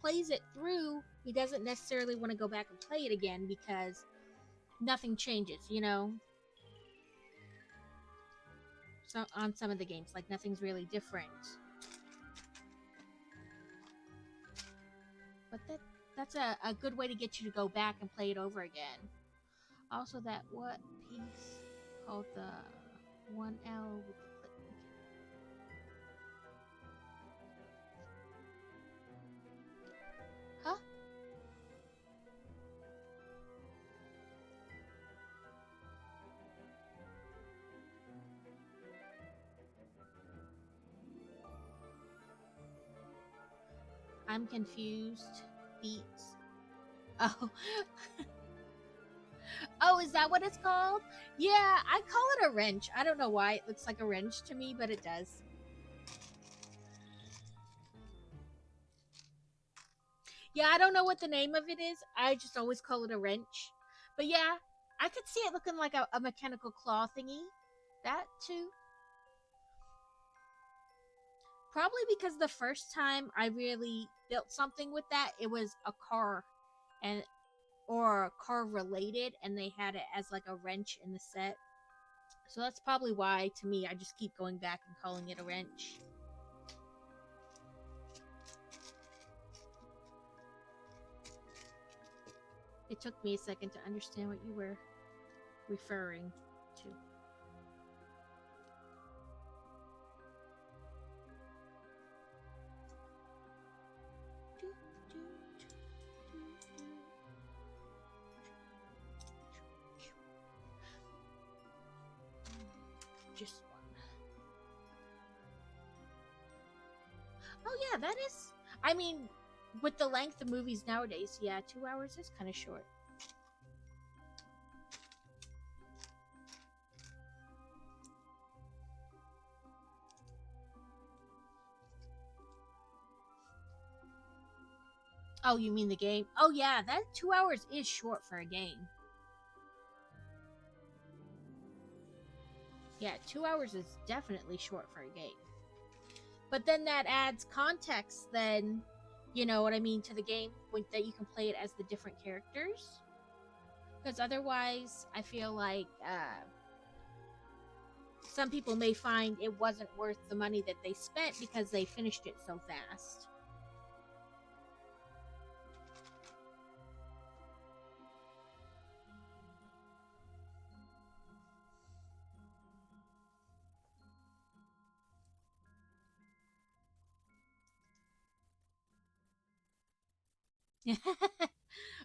S1: plays it through, he doesn't necessarily want to go back and play it again because nothing changes, you know. So on some of the games, like nothing's really different. But that's a good way to get you to go back and play it over again. Also, that what piece called the 1L with the click. Huh? I'm confused. Beats. Oh. Oh, is that what it's called? Yeah, I call it a wrench. I don't know why it looks like a wrench to me, but it does. Yeah, I don't know what the name of it is. I just always call it a wrench. But yeah, I could see it looking like a mechanical claw thingy. That too. Probably because the first time I really built something with that, it was a car and or car related, and they had it as like a wrench in the set. So that's probably why, to me, I just keep going back and calling it a wrench. It took me a second to understand what you were referring to. Just one. Oh yeah, that is. I mean, with the length of movies nowadays, yeah, 2 hours is kind of short. Oh, you mean the game? Oh yeah, that 2 hours is short for a game. Yeah, 2 hours is definitely short for a game. But then that adds context, then, you know what I mean, to the game, that you can play it as the different characters. Because otherwise, I feel like some people may find it wasn't worth the money that they spent because they finished it so fast.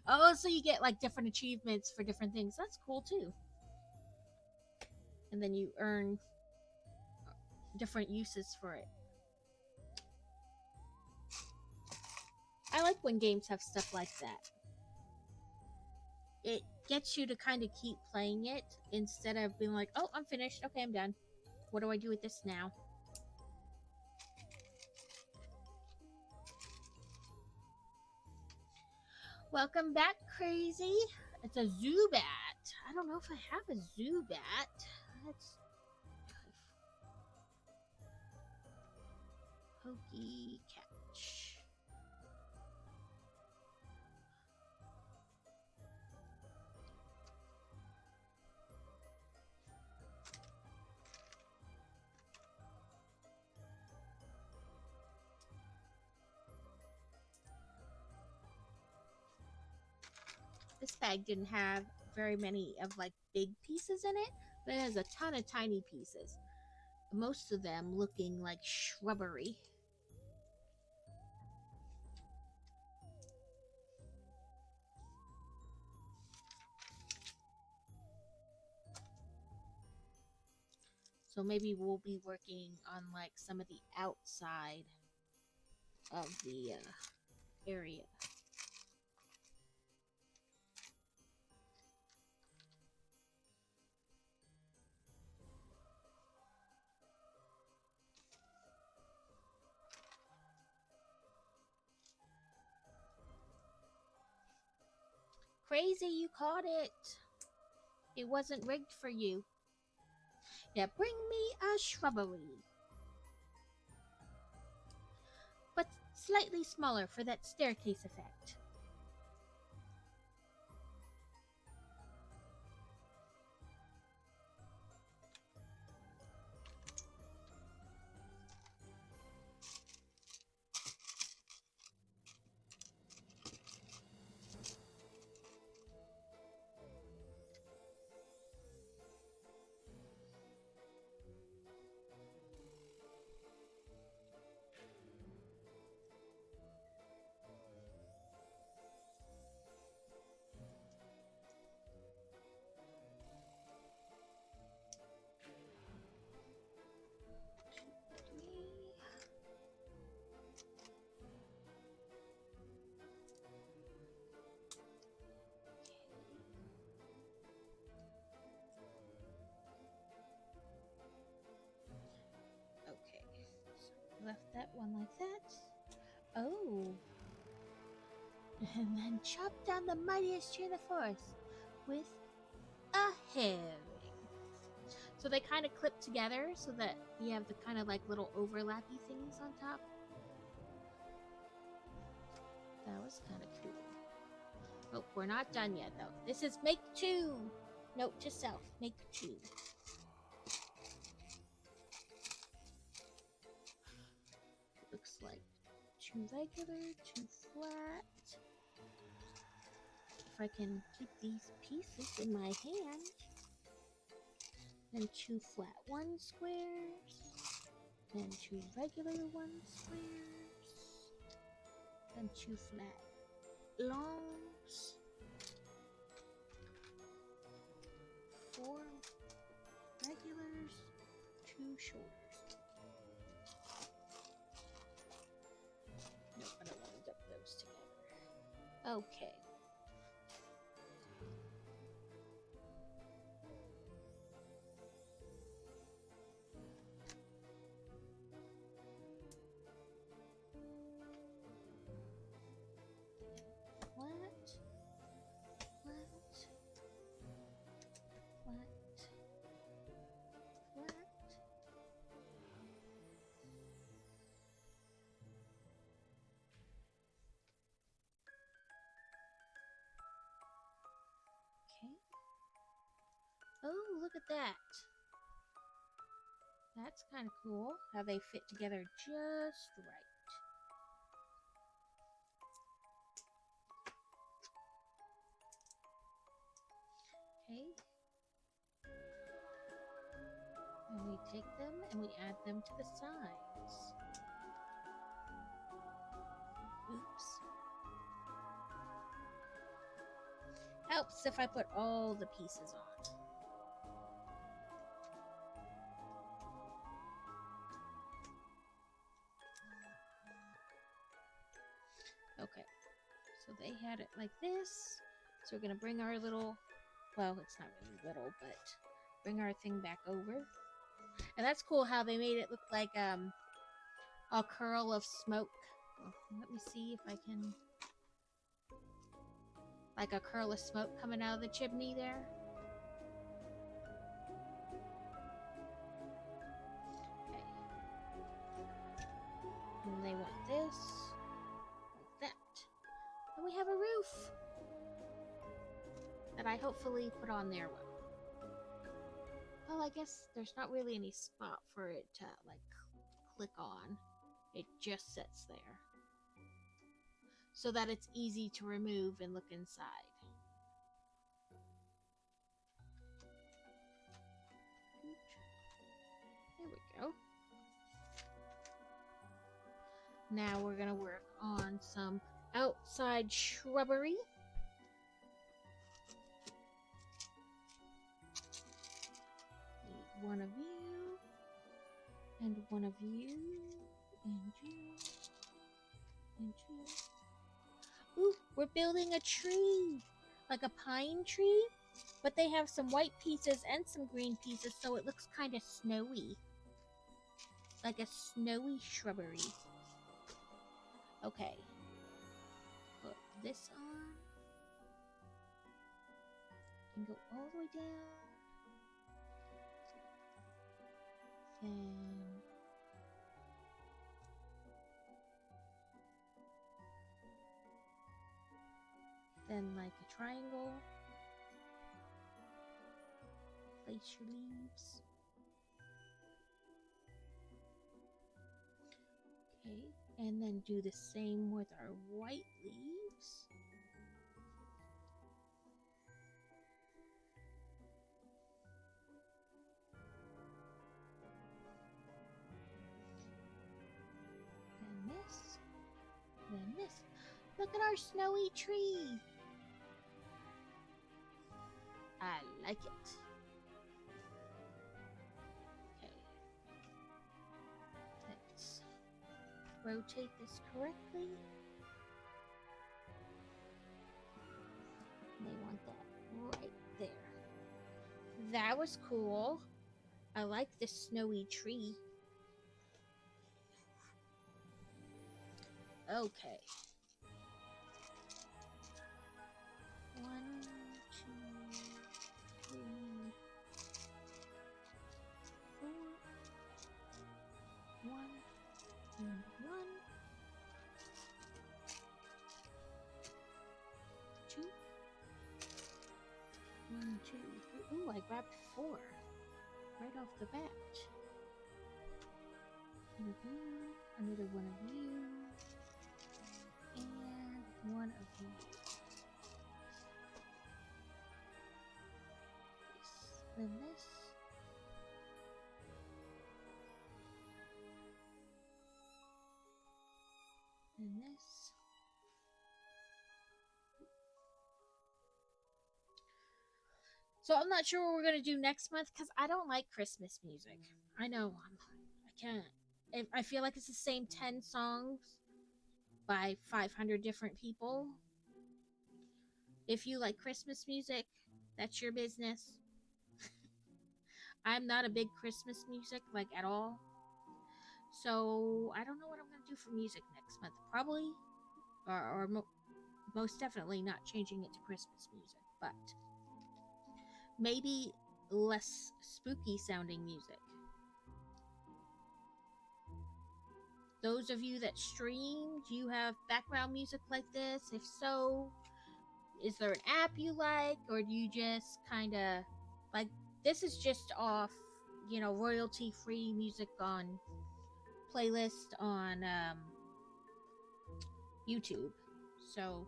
S1: Oh, so you get like different achievements for different things. That's cool too. And then you earn different uses for it. I like when games have stuff like that. It gets you to kind of keep playing it instead of being like, oh, I'm finished. Okay, I'm done. What do I do with this now? Welcome back, Crazy. It's a Zubat. I don't know if I have a Zubat. Let's Pokey Catch. This bag didn't have very many of like big pieces in it, but it has a ton of tiny pieces. Most of them looking like shrubbery. So maybe we'll be working on like some of the outside of the area. Crazy, you caught it. It wasn't rigged for you. Yeah, bring me a shrubbery. But slightly smaller for that staircase effect. Okay, so left that one like that. Oh. And then chop down the mightiest tree in the forest with a herring. So they kind of clip together so that you have the kind of like little overlappy things on top. That was kind of cool. Oh, we're not done yet though. This is make 2. Note to self, make 2. Looks like 2 regular, 2 flat. If I can keep these pieces in my hand. Then 2 flat 1 squares. Then 2 regular 1 squares. Then 2 flat longs. 4 regulars. 2 shoulders. Nope, I don't want to dump those together. Okay. Oh, look at that. That's kind of cool how they fit together just right. Okay. And we take them and we add them to the sides. Oops. Helps if I put all the pieces on. Okay, so they had it like this. So we're gonna bring our little, well, it's not really little, but bring our thing back over. And that's cool how they made it look like a curl of smoke. Oh, let me see if I can, like a curl of smoke coming out of the chimney there. Okay. And they want this, like that. And we have a roof that I hopefully put on there. Well, I guess there's not really any spot for it to like click on. It just sits there so that it's easy to remove and look inside. There we go. Now we're gonna work on some outside shrubbery. Need one of you, and one of you, and you, and you. Ooh, we're building a tree, like a pine tree, but they have some white pieces and some green pieces, so it looks kind of snowy, like a snowy shrubbery. Okay, put this on, and go all the way down, and then like a triangle, place your leaves. Okay, and then do the same with our white leaves. Then this, then this. Look at our snowy tree. I like it. Okay. Let's rotate this correctly. They want that right there. That was cool. I like this snowy tree. Okay. 1, 2, 3, 4. 1 and 1. 2. 1, 2, 3. Ooh, I grabbed 4 right off the bat. One of you, another one of you, and one of you. Then this. And this. So I'm not sure what we're going to do next month because I don't like Christmas music. I know. I can't. I feel like it's the same 10 songs by 500 different people. If you like Christmas music, that's your business. I'm not a big Christmas music, like, at all. So I don't know what I'm going to do for music next month. Probably, or most definitely not changing it to Christmas music, but maybe less spooky sounding music. Those of you that stream, do you have background music like this? If so, is there an app you like, or do you just kind of like, this is just off, royalty free music on playlist on YouTube. So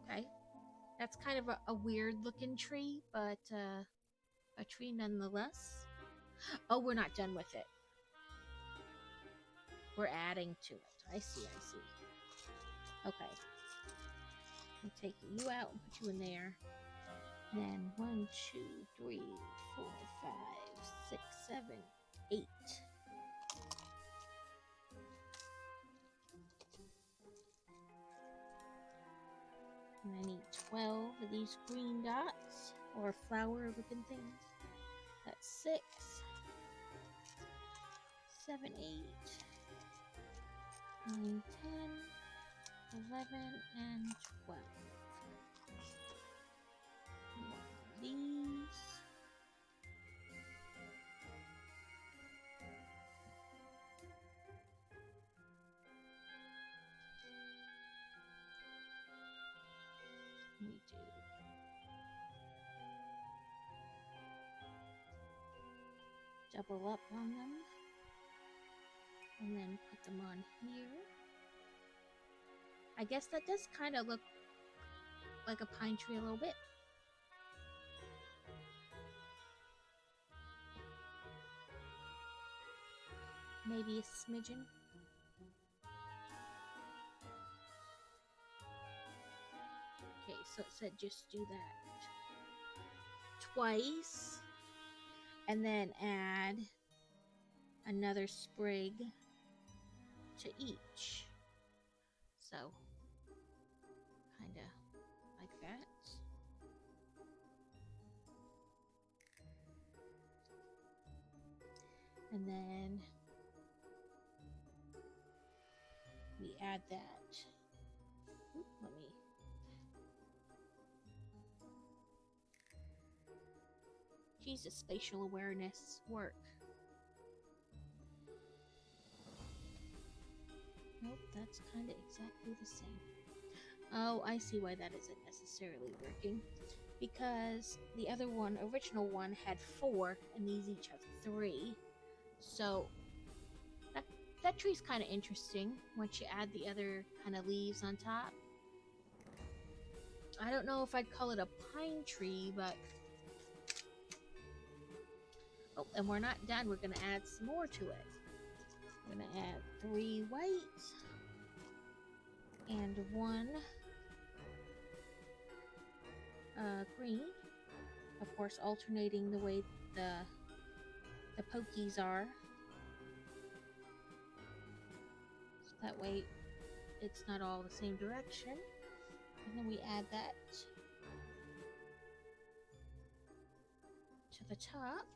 S1: okay, that's kind of a weird looking tree, but a tree nonetheless. Oh, we're not done with it. We're adding to it. I see. Okay. I'll take you out and put you in there. Then 1, 2, 3, 4, 5, 6, 7, 8. And I need 12 of these green dots, or flower looking things. That's 6, 7, 8, 9, 10, 11, and 12. These. We do. Double up on them. And then put them on here. I guess that does kind of look like a pine tree a little bit. maybe a smidgen. Okay, so it said just do that twice, and then add another sprig to each. So, kind of like that. And then we add that. Oop, let me. Jesus, spatial awareness work. Nope, that's kind of exactly the same. Oh, I see why that isn't necessarily working. Because the other one, original one, had 4, and these each have 3. So, that tree's kind of interesting once you add the other kind of leaves on top. I don't know if I'd call it a pine tree, but... Oh, and we're not done. We're going to add some more to it. We're going to add 3 white and 1 green. Of course, alternating the way the pokies are. So that way it's not all the same direction. And then we add that to the top.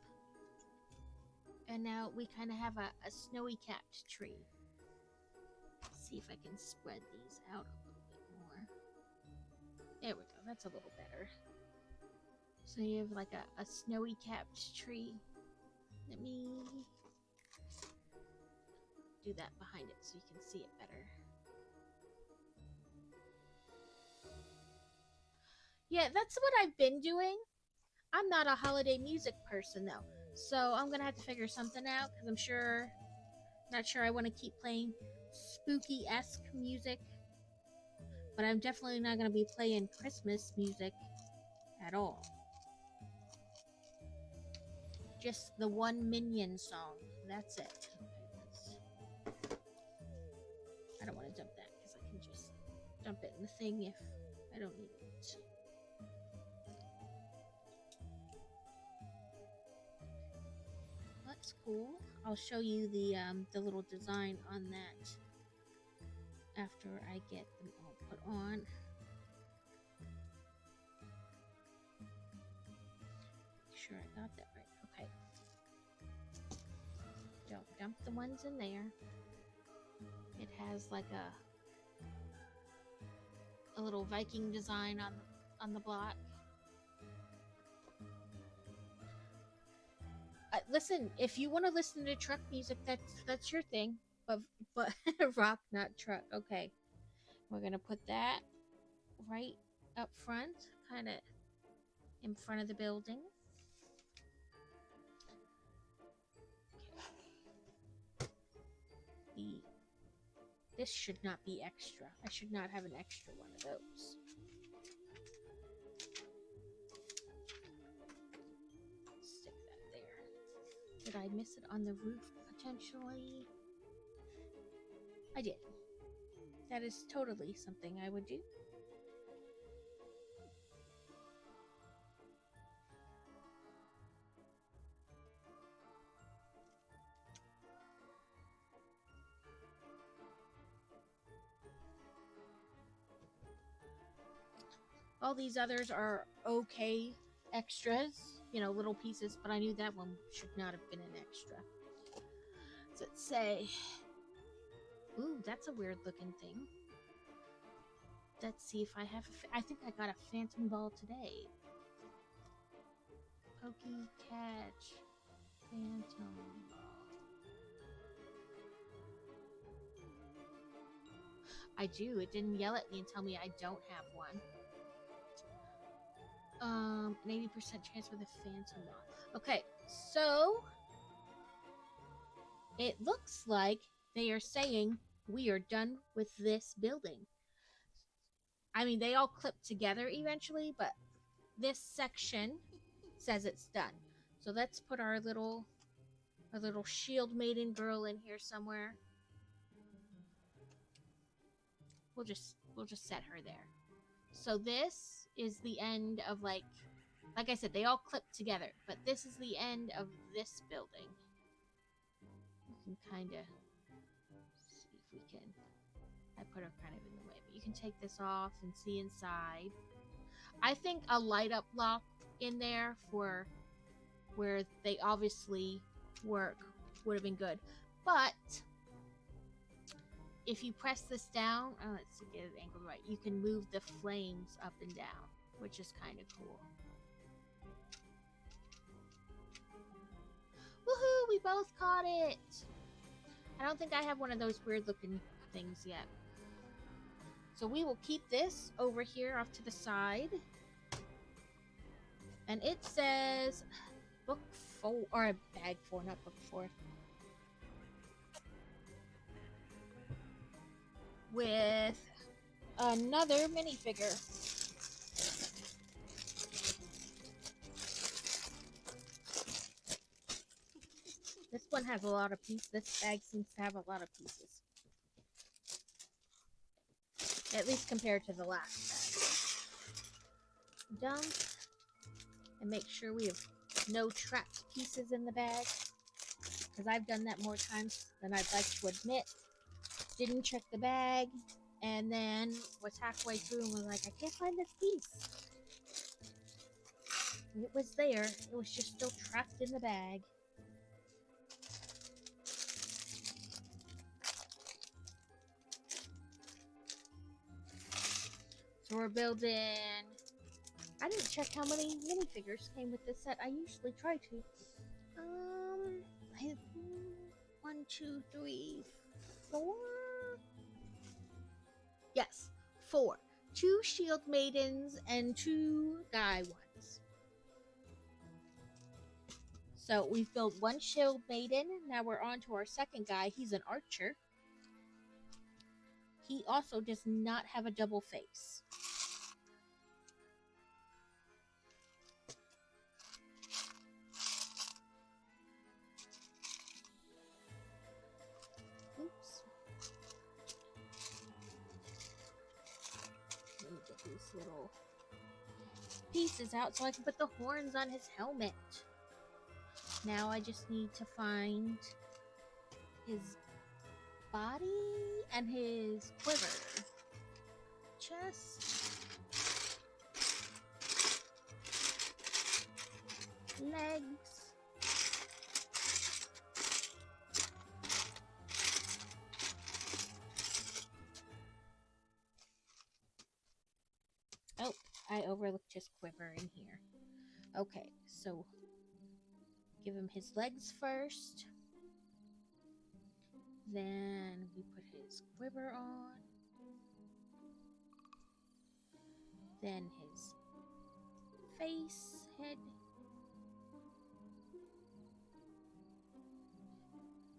S1: And now we kind of have a snowy capped tree. Let's see if I can spread these out a little bit more. There we go, that's a little better. So you have like a snowy capped tree. Let me do that behind it so you can see it better. Yeah, that's what I've been doing. I'm not a holiday music person though, so I'm gonna have to figure something out because not sure I want to keep playing spooky-esque music, but I'm definitely not gonna be playing Christmas music at all. Just the one Minion song. That's it. Okay, I don't want to dump that because I can just dump it in the thing if I don't need it. That's cool. I'll show you the little design on that after I get them all put on. Make sure I got that right. Okay. Don't dump the ones in there. It has like a little Viking design on the block. Listen, if you want to listen to truck music, that's your thing. But rock, not truck. Okay, we're gonna put that right up front, kind of in front of the building. Okay. This should not be extra. I should not have an extra one of those. Stick that there. Did I miss it on the roof potentially? I did. That is totally something I would do. All these others are okay extras, you know, little pieces, but I knew that one should not have been an extra. Does it say? Ooh, that's a weird looking thing. Let's see if I have. I think I got a phantom ball today. Pokey catch phantom ball. I do. It didn't yell at me and tell me I don't have one. An 80% chance with a phantom ball. Okay, so it looks like they are saying we are done with this building. I mean, they all clip together eventually, but this section says it's done. So let's put our little a little shield maiden girl in here somewhere. We'll just set her there. So this is the end of like I said, they all clip together, but this is the end of this building. You can kind of see if we can. I put her kind of in the way, but you can take this off and see inside. I think a light up block in there for where they obviously work would have been good, but if you press this down, let's get it angled right, you can move the flames up and down, which is kind of cool. Woohoo! We both caught it! I don't think I have one of those weird looking things yet. So we will keep this over here off to the side. And it says book 4, or bag 4, not book 4. With another minifigure. This one has a lot of pieces. This bag seems to have a lot of pieces. At least compared to the last bag. Dump. And make sure we have no trapped pieces in the bag. Because I've done that more times than I'd like to admit. Didn't check the bag. And then was halfway through and was like, I can't find this piece. And it was there. It was just still trapped in the bag. So we're building... I didn't check how many minifigures came with this set. I usually try to. I have 1, 2, 3, 4. Yes, 4. 2 shield maidens and 2 guy ones. So we've built 1 shield maiden. Now we're on to our second guy. He's an archer. He also does not have a double face. Oops. Let me get these little pieces out so I can put the horns on his helmet. Now I just need to find his body and his quiver. Chest. Legs. Oh, I overlooked his quiver in here. Okay, so give him his legs first. Then we put his quiver on. Then his face, head.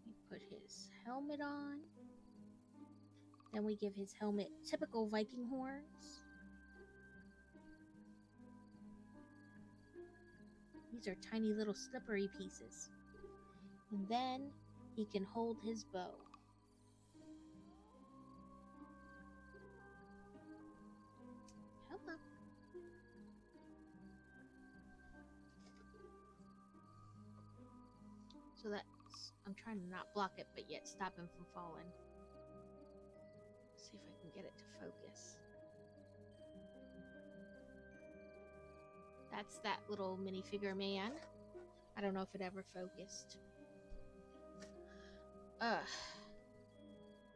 S1: We put his helmet on. Then we give his helmet typical Viking horns. These are tiny little slippery pieces. And then he can hold his bow. Hello. So that's, I'm trying to not block it, but yet stop him from falling. See if I can get it to focus. That's that little minifigure man. I don't know if it ever focused.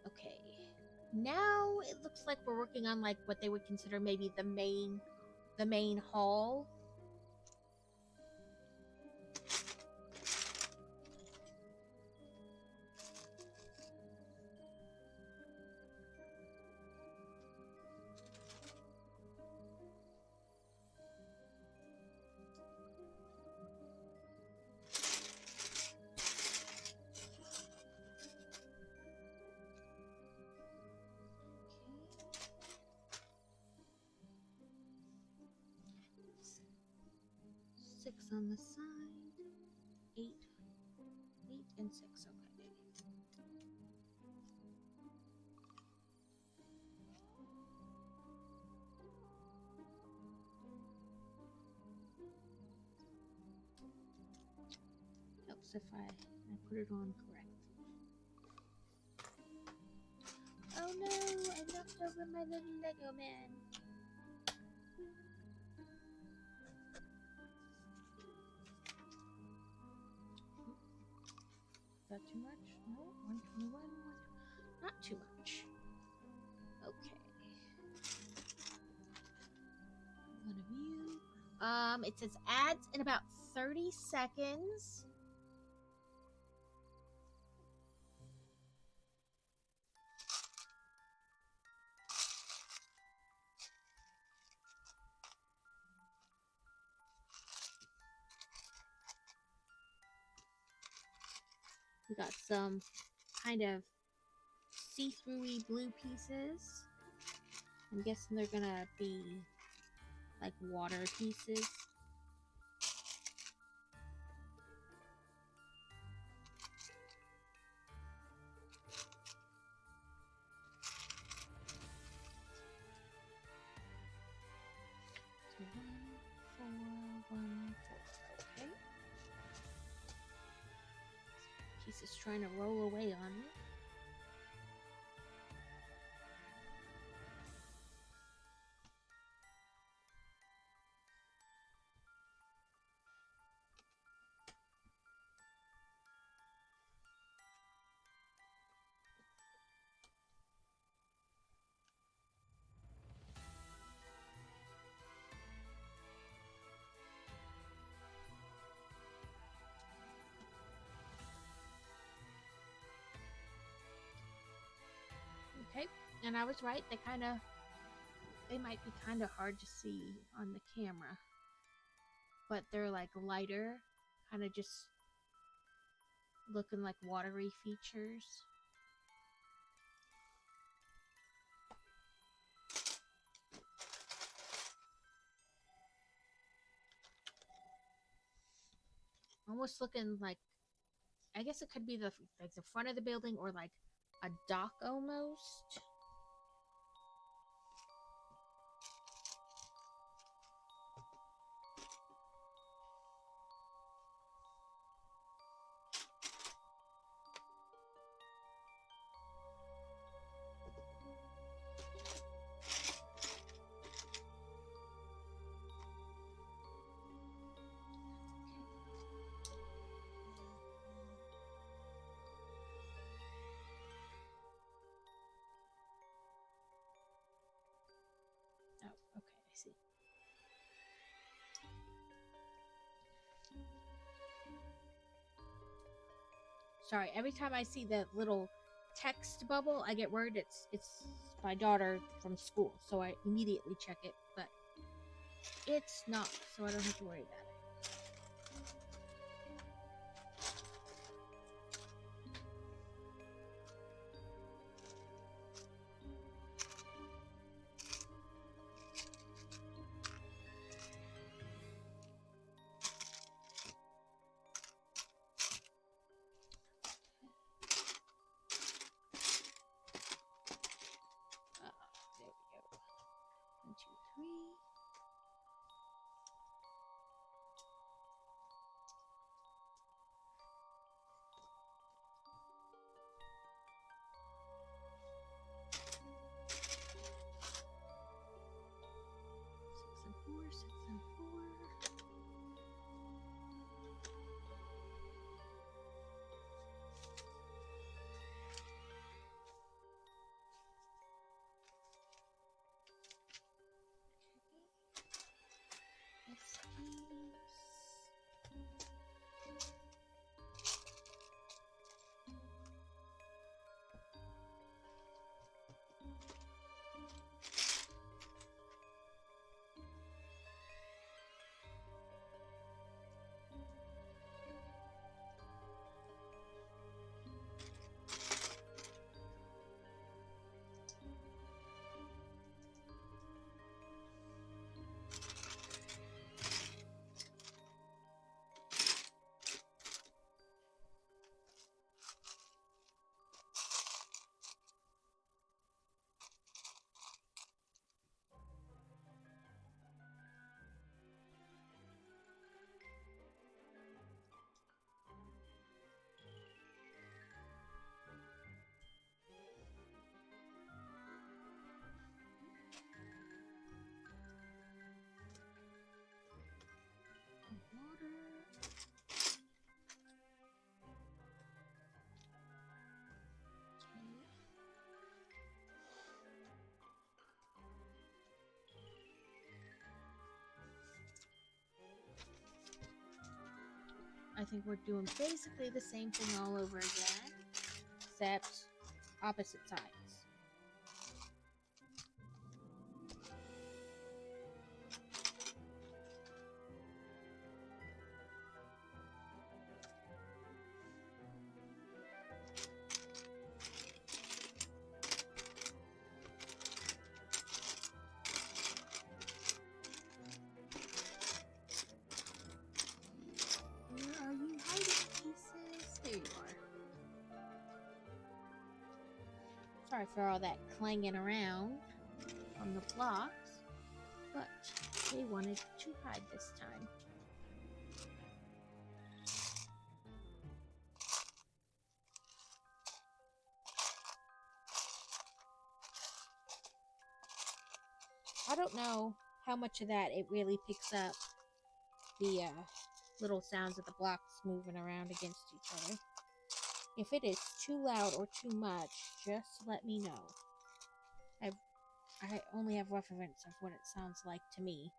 S1: Okay. Now it looks like we're working on like what they would consider maybe the main hall. Six on the side, 8, 8. 6. Okay. Helps if I put it on correct. Oh no, I knocked over my little Lego man. Is that too much? No, 121. Not too much. Okay. One of you. It says ads in about 30 seconds. We got some kind of see-through-y blue pieces. I'm guessing they're gonna be like water pieces. So 1, 4, 1, 4. Okay. Piece is trying to roll away on me. Okay, and I was right. They might be kind of hard to see on the camera, but they're like lighter, kind of just looking like watery features. Almost looking like, I guess it could be the front of the building or like a dock almost. Oh, okay, I see. Sorry, every time I see the little text bubble, I get worried it's my daughter from school, so I immediately check it, but it's not, so I don't have to worry about it. There we go. 1, 2, 3. I think we're doing basically the same thing all over again, except opposite sides. Where are you hiding, pieces? There you are. Sorry for all that clanging around on the blocks, but they wanted to hide this time. I don't know how much of that it really picks up, the little sounds of the blocks moving around against each other. If it is too loud or too much, just let me know. I only have reference of what it sounds like to me.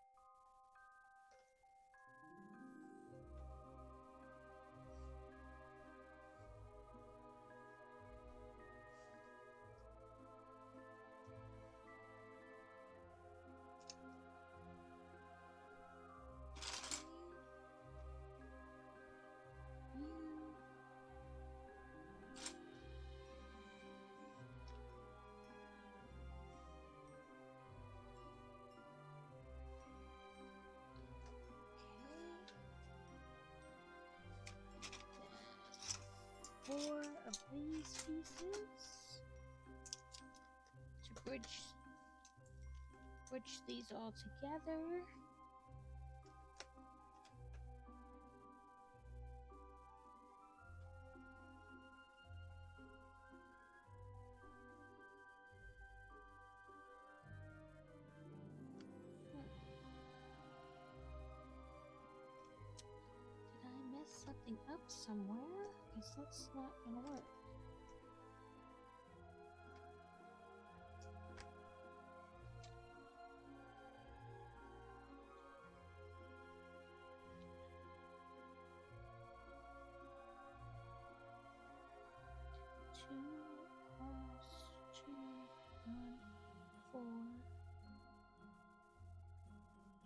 S1: Four of these pieces to bridge these all together. Did I mess something up somewhere? Because that's not gonna work. Two cross 2, 1, 4.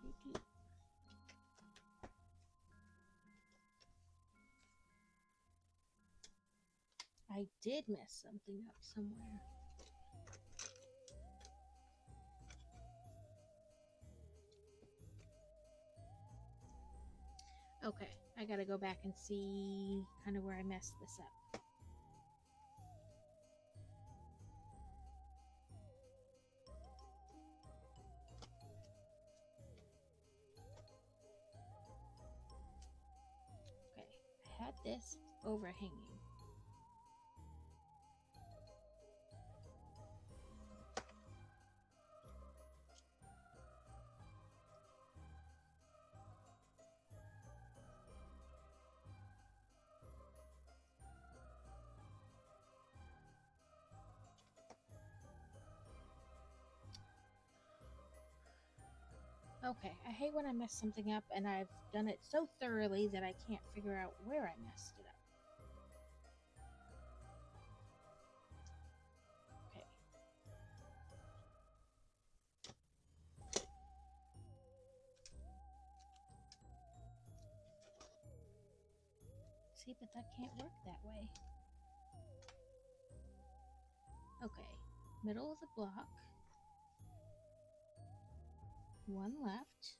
S1: Doo-doo. I did mess something up somewhere. Okay, I gotta go back and see kind of where I messed this up. Okay, I had this overhanging. Okay, I hate when I mess something up and I've done it so thoroughly that I can't figure out where I messed it up. Okay. See, but that can't work that way. Okay, middle of the block. One left.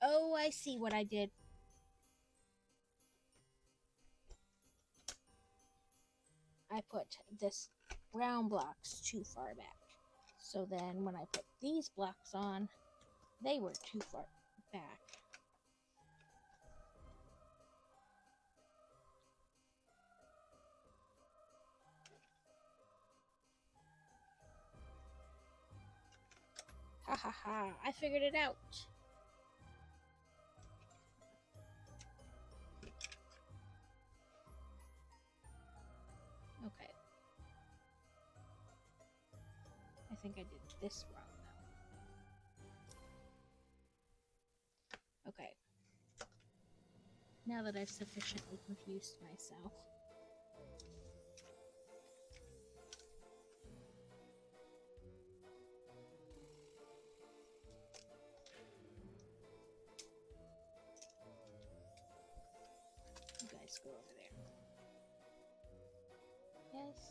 S1: Oh, I see what I did. I put this brown blocks too far back. So then when I put these blocks on, they were too far back. Ha ha ha, I figured it out. Okay. I think I did this wrong though. now that I've sufficiently confused myself. You guys go over there. Yes.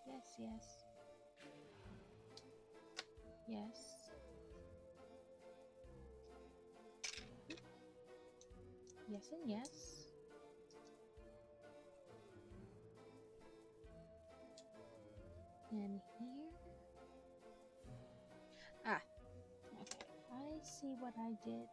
S1: Yes, yes. Yes. Yes and yes. And here. Ah. Okay. I see what I did.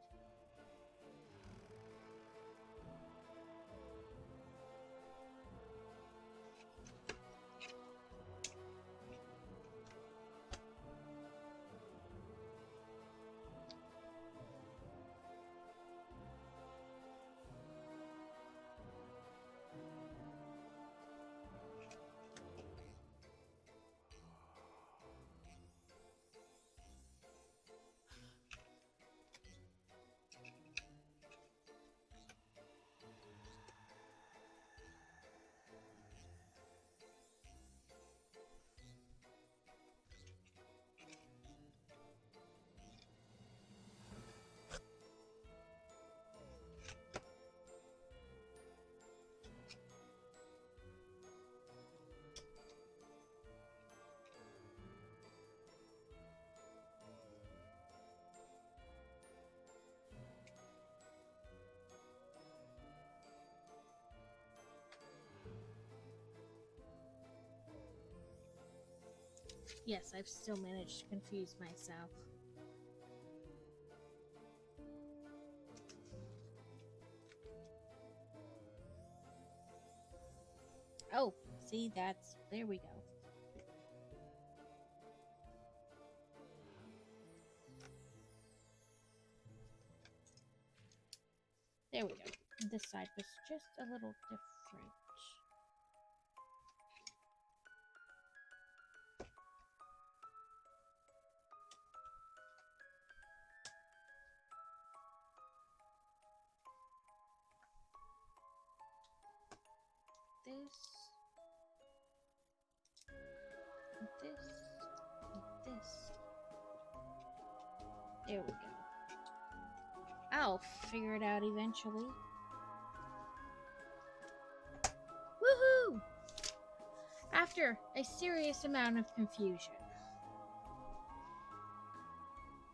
S1: Yes, I've still managed to confuse myself. Oh, see, there we go. There we go. This side was just a little different. This, this. There we go. I'll figure it out eventually. Woohoo! After a serious amount of confusion.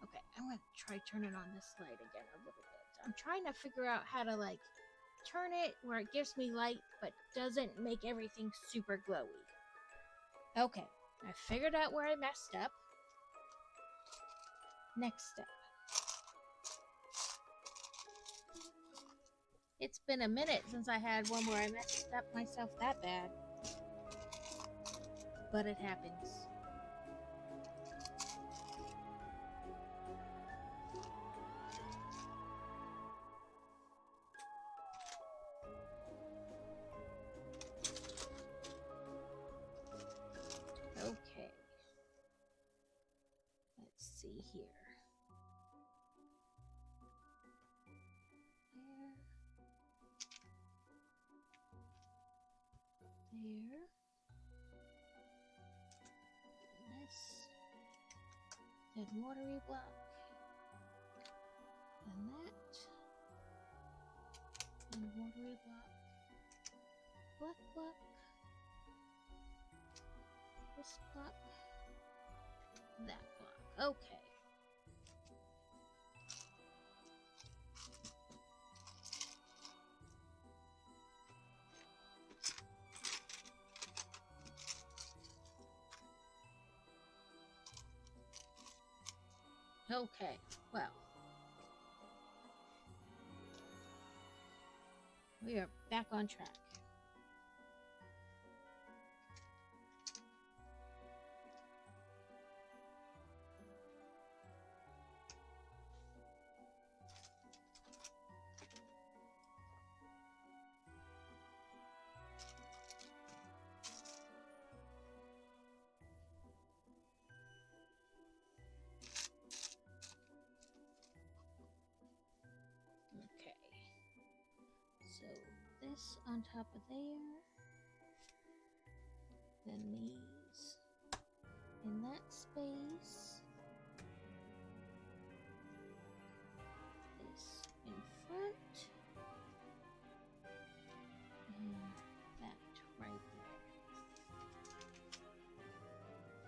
S1: Okay, I'm gonna try turning on this light again a little bit. I'm trying to figure out how to, like, turn it where it gives me light but doesn't make everything super glowy. Okay, I figured out where I messed up. Next step. It's been a minute since I had one where I messed up myself that bad. But it happens. Okay. Let's see here. There. This. Then watery block. And that. And watery block. Black block. This block. That block. Okay. Okay, well. We are back on track. So this on top of there, then these in that space, this in front, and that right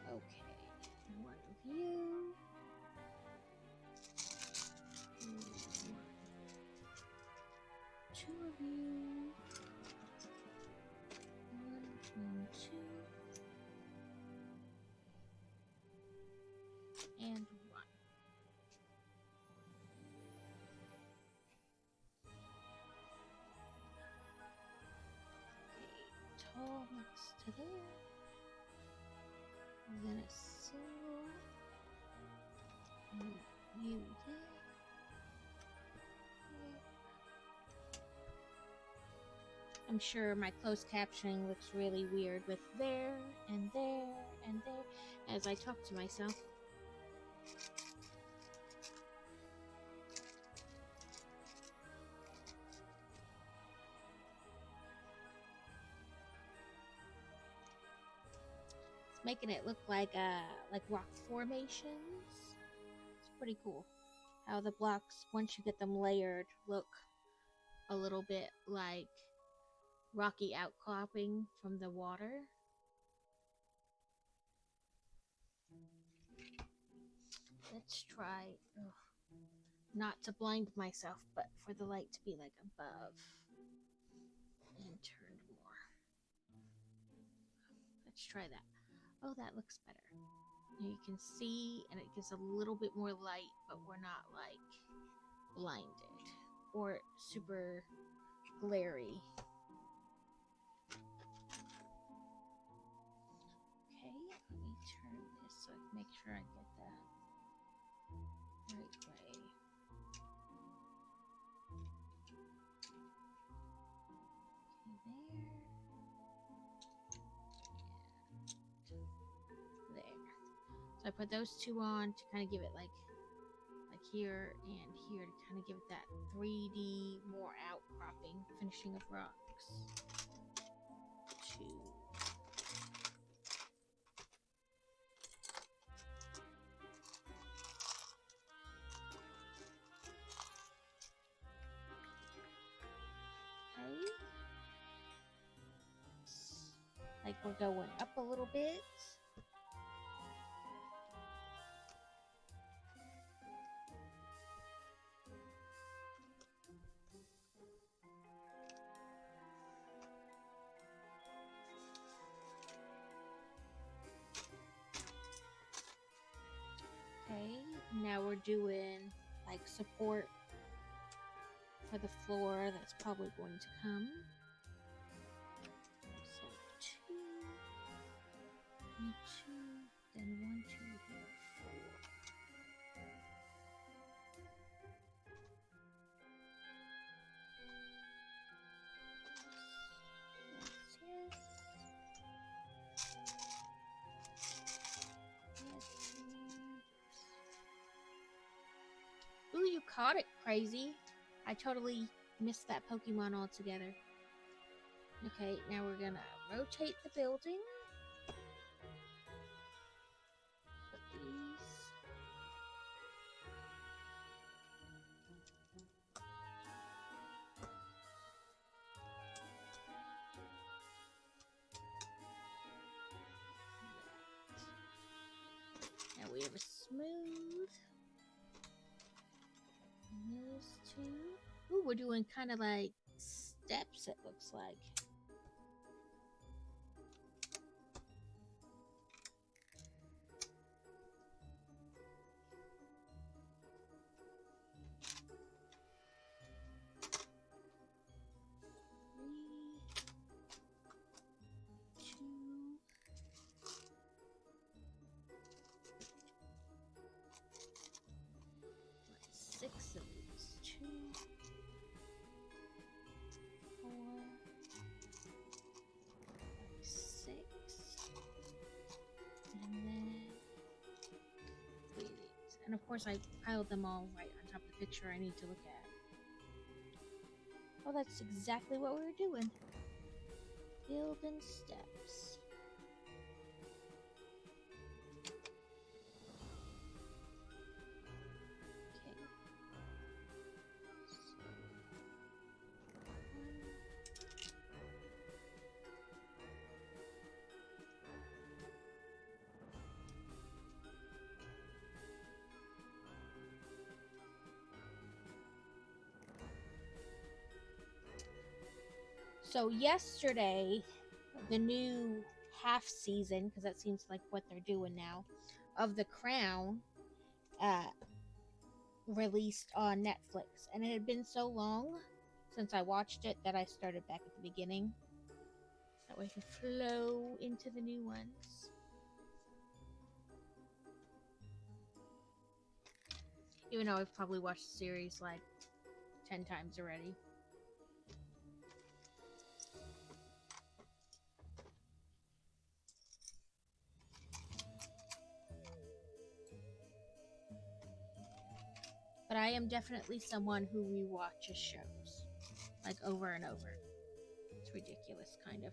S1: there. Okay, one of you. Two of you. One and two. And one. Okay, tall next to there. And then a single. And you there. I'm sure my closed captioning looks really weird with there and there and there as I talk to myself. It's making it look like rock formations. It's pretty cool how the blocks, once you get them layered, look a little bit like rocky outcropping from the water. Let's try not to blind myself, but for the light to be like above and turned more. Let's try that. Oh, that looks better. You can see, and it gives a little bit more light, but we're not like blinded or super glary. Okay, let me turn this so I can make sure I get the right way. Okay, there. So I put those two on to kind of give it like here and here to kind of give it that 3D more outcropping finishing of rocks. Two. Okay. Like we're going up a little bit. Okay, now we're doing like support for the floor that's probably going to come. So two, and two, then 1, 2, 3, 4. Yes, Ooh, you caught it, crazy. I totally missed that Pokemon altogether. Okay, now we're gonna rotate the building. Put these. Now we have a smooth. And those two. Ooh, we're doing kind of like steps, it looks like. Six of these. 2, 4, 6, and then 3 of these. And of course, I piled them all right on top of the picture I need to look at. Oh, that's exactly what we were doing. Building steps. Okay. So yesterday, the new half season, because that seems like what they're doing now, of The Crown, released on Netflix, and it had been so long since I watched it that I started back at the beginning. That way I can flow into the new ones. Even though I've probably watched the series like 10 times already. But I am definitely someone who rewatches shows, like over and over. It's ridiculous, kind of.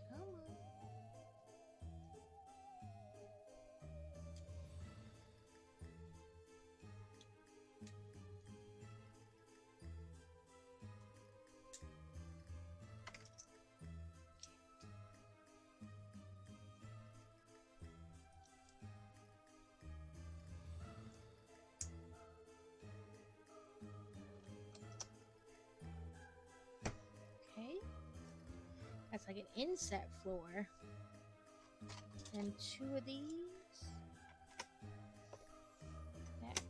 S1: Come on. Okay. That's like an inset floor. And 2 of these. Back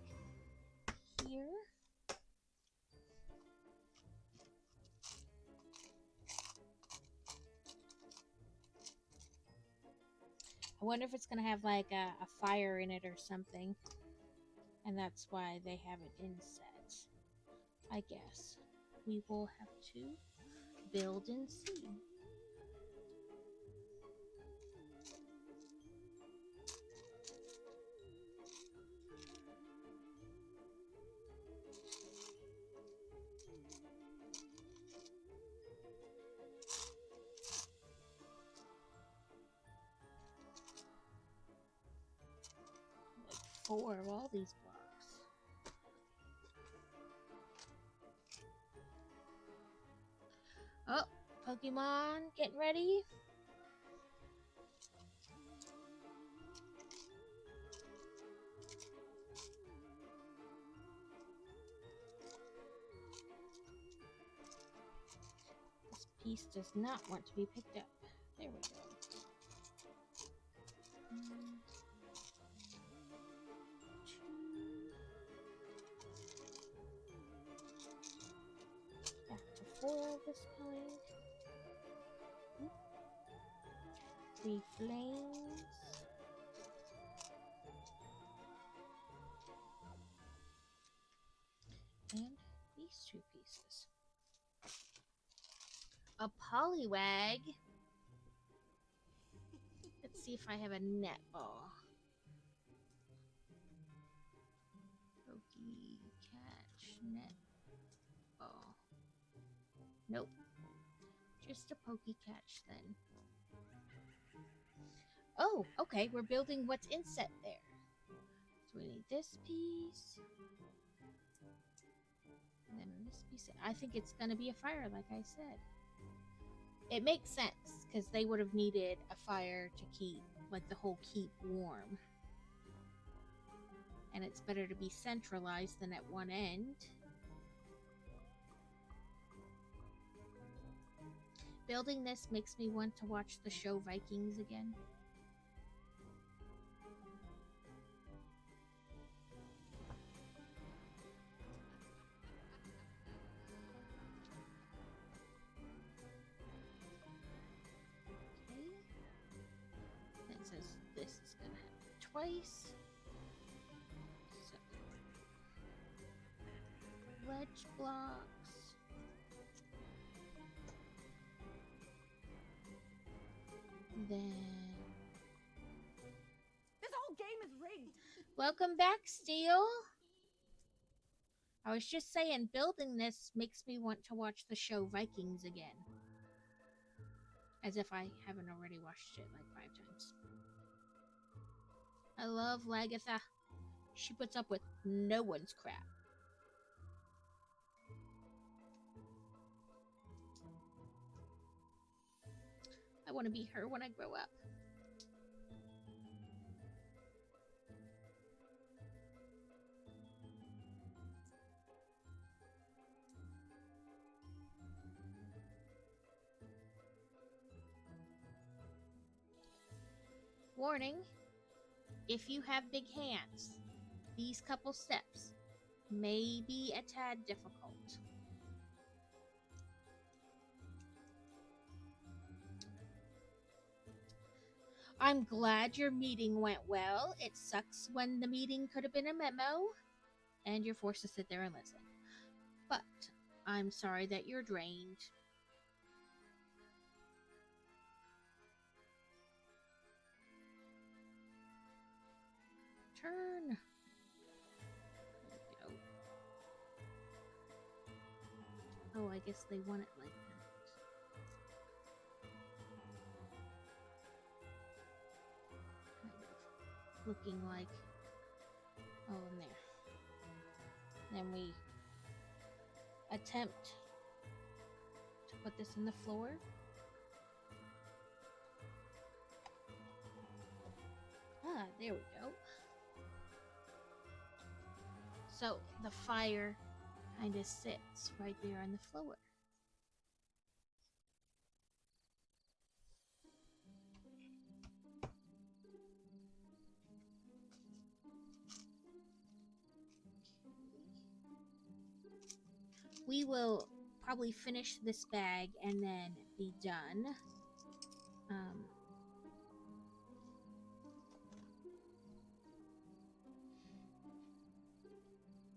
S1: here. I wonder if it's going to have like a fire in it or something. And that's why they have it inset. I guess. We will have to build and see. Like 4 of all these blocks. Oh, Pokemon getting ready. This piece does not want to be picked up. There we go. Back to 4 of this kind. 3 flames. And these 2 pieces. A Poliwag. Let's see if I have a netball. Pokey catch netball. Nope. Just a pokey catch then. Oh, okay. We're building what's inset there. So we need this piece. And then this piece. I think it's going to be a fire, like I said. It makes sense, because they would have needed a fire to keep, like, the whole keep warm. And it's better to be centralized than at one end. Building this makes me want to watch the show Vikings again. Okay. It says this is going to happen twice. So, ledge blocks. Then
S2: This whole game is rigged.
S1: welcome back, Steel. I was just saying, building this makes me want to watch the show Vikings again. As if I haven't already watched it like 5 times. I love Lagatha. She puts up with no one's crap. I want to be her when I grow up. Warning, if you have big hands, these couple steps may be a tad difficult. I'm glad your meeting went well. It sucks when the meeting could have been a memo and you're forced to sit there and listen. But I'm sorry that you're drained. Turn. There we go. Oh, I guess they want it like that. Kind of looking like, oh, in there. Then we attempt to put this in the floor. Ah, there we go. So the fire kind of sits right there on the floor. We will probably finish this bag and then be done.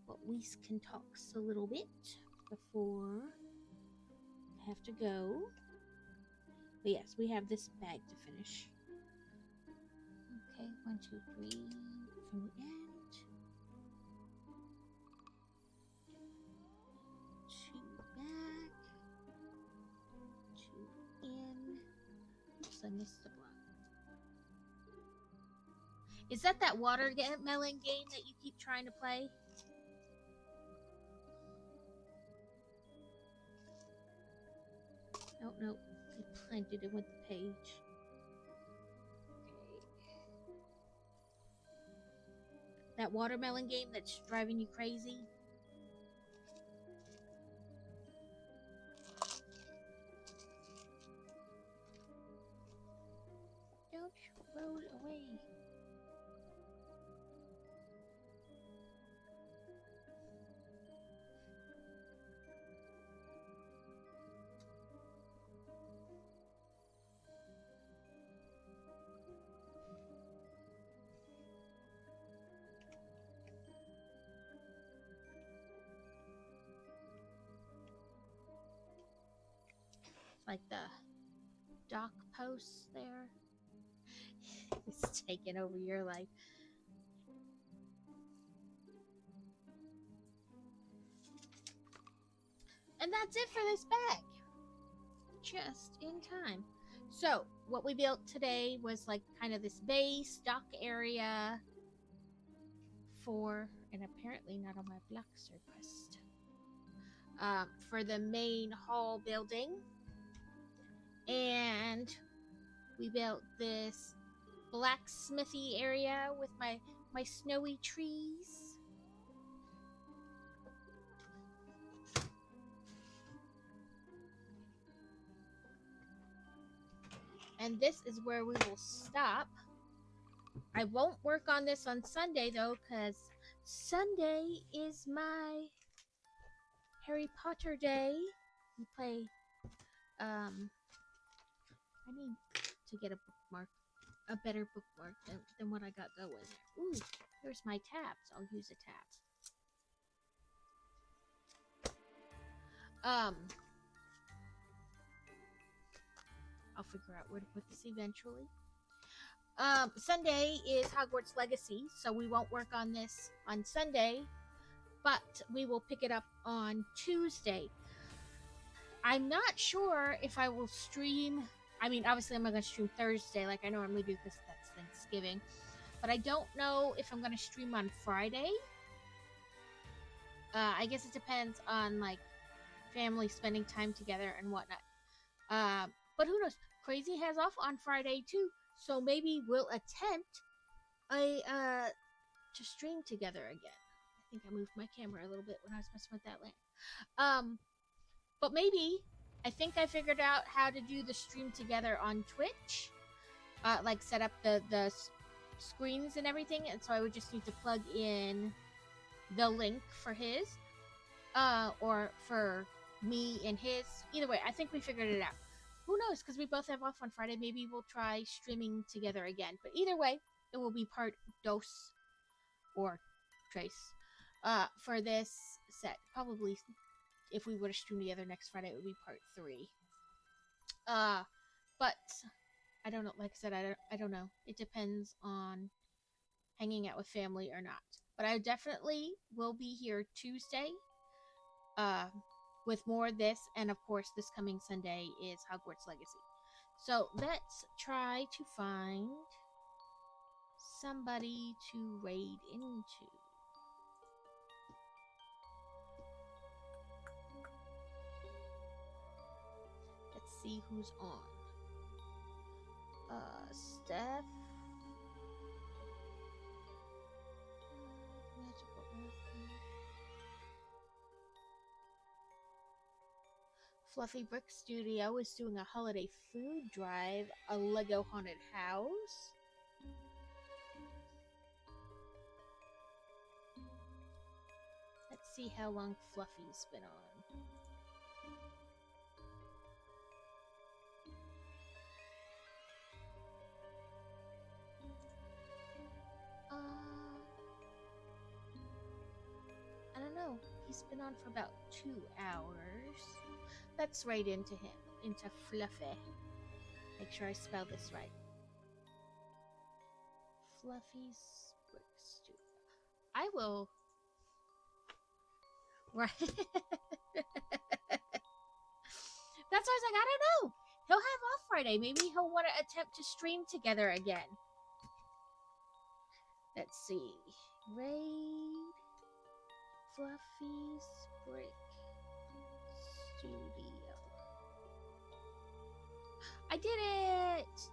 S1: But we can talk a little bit before I have to go. But yes, we have this bag to finish. Okay, 1, 2, 3 from the end. 2 back. 2 in. Oops, I missed the block. Is that watermelon game that you keep trying to play? Oh, no. I planted it with the page. Okay. That watermelon game that's driving you crazy? Don't throw it away. Like the dock posts there. It's taking over your life. And that's it for this bag. Just in time. So, what we built today was like kind of this base dock area for, and apparently not on my blocks request, for the main hall building. And we built this blacksmithy area with my snowy trees. And this is where we will stop. I won't work on this on Sunday though, because Sunday is my Harry Potter day. We play, I need to get a bookmark, a better bookmark than what I got going there. Ooh, here's my tabs. I'll use a tab. I'll figure out where to put this eventually. Sunday is Hogwarts Legacy, so we won't work on this on Sunday, but we will pick it up on Tuesday. I'm not sure if I will stream. I mean, obviously, I'm not going to stream Thursday like I normally do because that's Thanksgiving. But I don't know if I'm going to stream on Friday. I guess it depends on, like, family spending time together and whatnot. But who knows? Crazy has off on Friday, too. So maybe we'll attempt to stream together again. I think I moved my camera a little bit when I was messing with that lamp. But maybe, I think I figured out how to do the stream together on Twitch. Like set up the screens and everything. And so I would just need to plug in the link for his. Or for me and his. Either way, I think we figured it out. Who knows? Because we both have off on Friday. Maybe we'll try streaming together again. But either way, it will be part dos or trace for this set. Probably, if we were to stream together next Friday, it would be part 3. But I don't know. Like I said, I don't know. It depends on hanging out with family or not. But I definitely will be here Tuesday. With more of this, and of course this coming Sunday is Hogwarts Legacy. So let's try to find somebody to raid into. Let's see who's on. Steph. Fluffy Brick Studio is doing a holiday food drive, a Lego haunted house. Let's see how long Fluffy's been on. I don't know. He's been on for about 2 hours. Let's raid into him, into Fluffy. Make sure I spell this right. Fluffy's Brick Studio. I will. Right. That's why I was like, I don't know. He'll have off Friday. Maybe he'll want to attempt to stream together again. Let's see. Raid Fluffy's Brick Studio. I did it!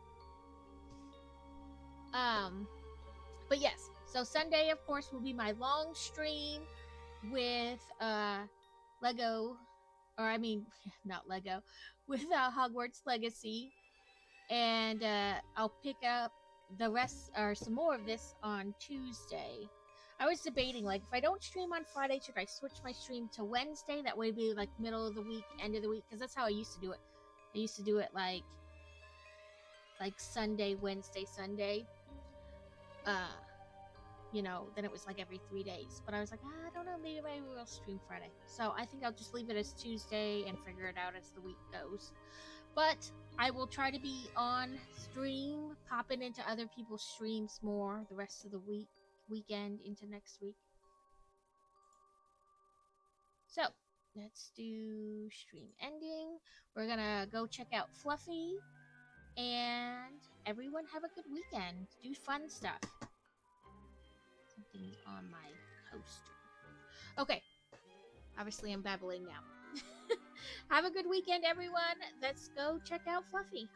S1: But yes, so Sunday, of course, will be my long stream with Lego, or I mean, not Lego, with Hogwarts Legacy, and I'll pick up the rest, or some more of this on Tuesday. I was debating, like, if I don't stream on Friday, should I switch my stream to Wednesday? That way it'd be, like, middle of the week, end of the week, because that's how I used to do it. I used to do it, like Sunday, Wednesday, Sunday. You know, then it was, like, every 3 days. But I was like, I don't know, maybe we'll stream Friday. So I think I'll just leave it as Tuesday and figure it out as the week goes. But I will try to be on stream, popping into other people's streams more the rest of the weekend into next week. So let's do stream ending. We're gonna go check out Fluffy, and everyone have a good weekend. Do fun stuff. Something's on my coaster. Okay, obviously I'm babbling now. Have a good weekend, everyone. Let's go check out Fluffy.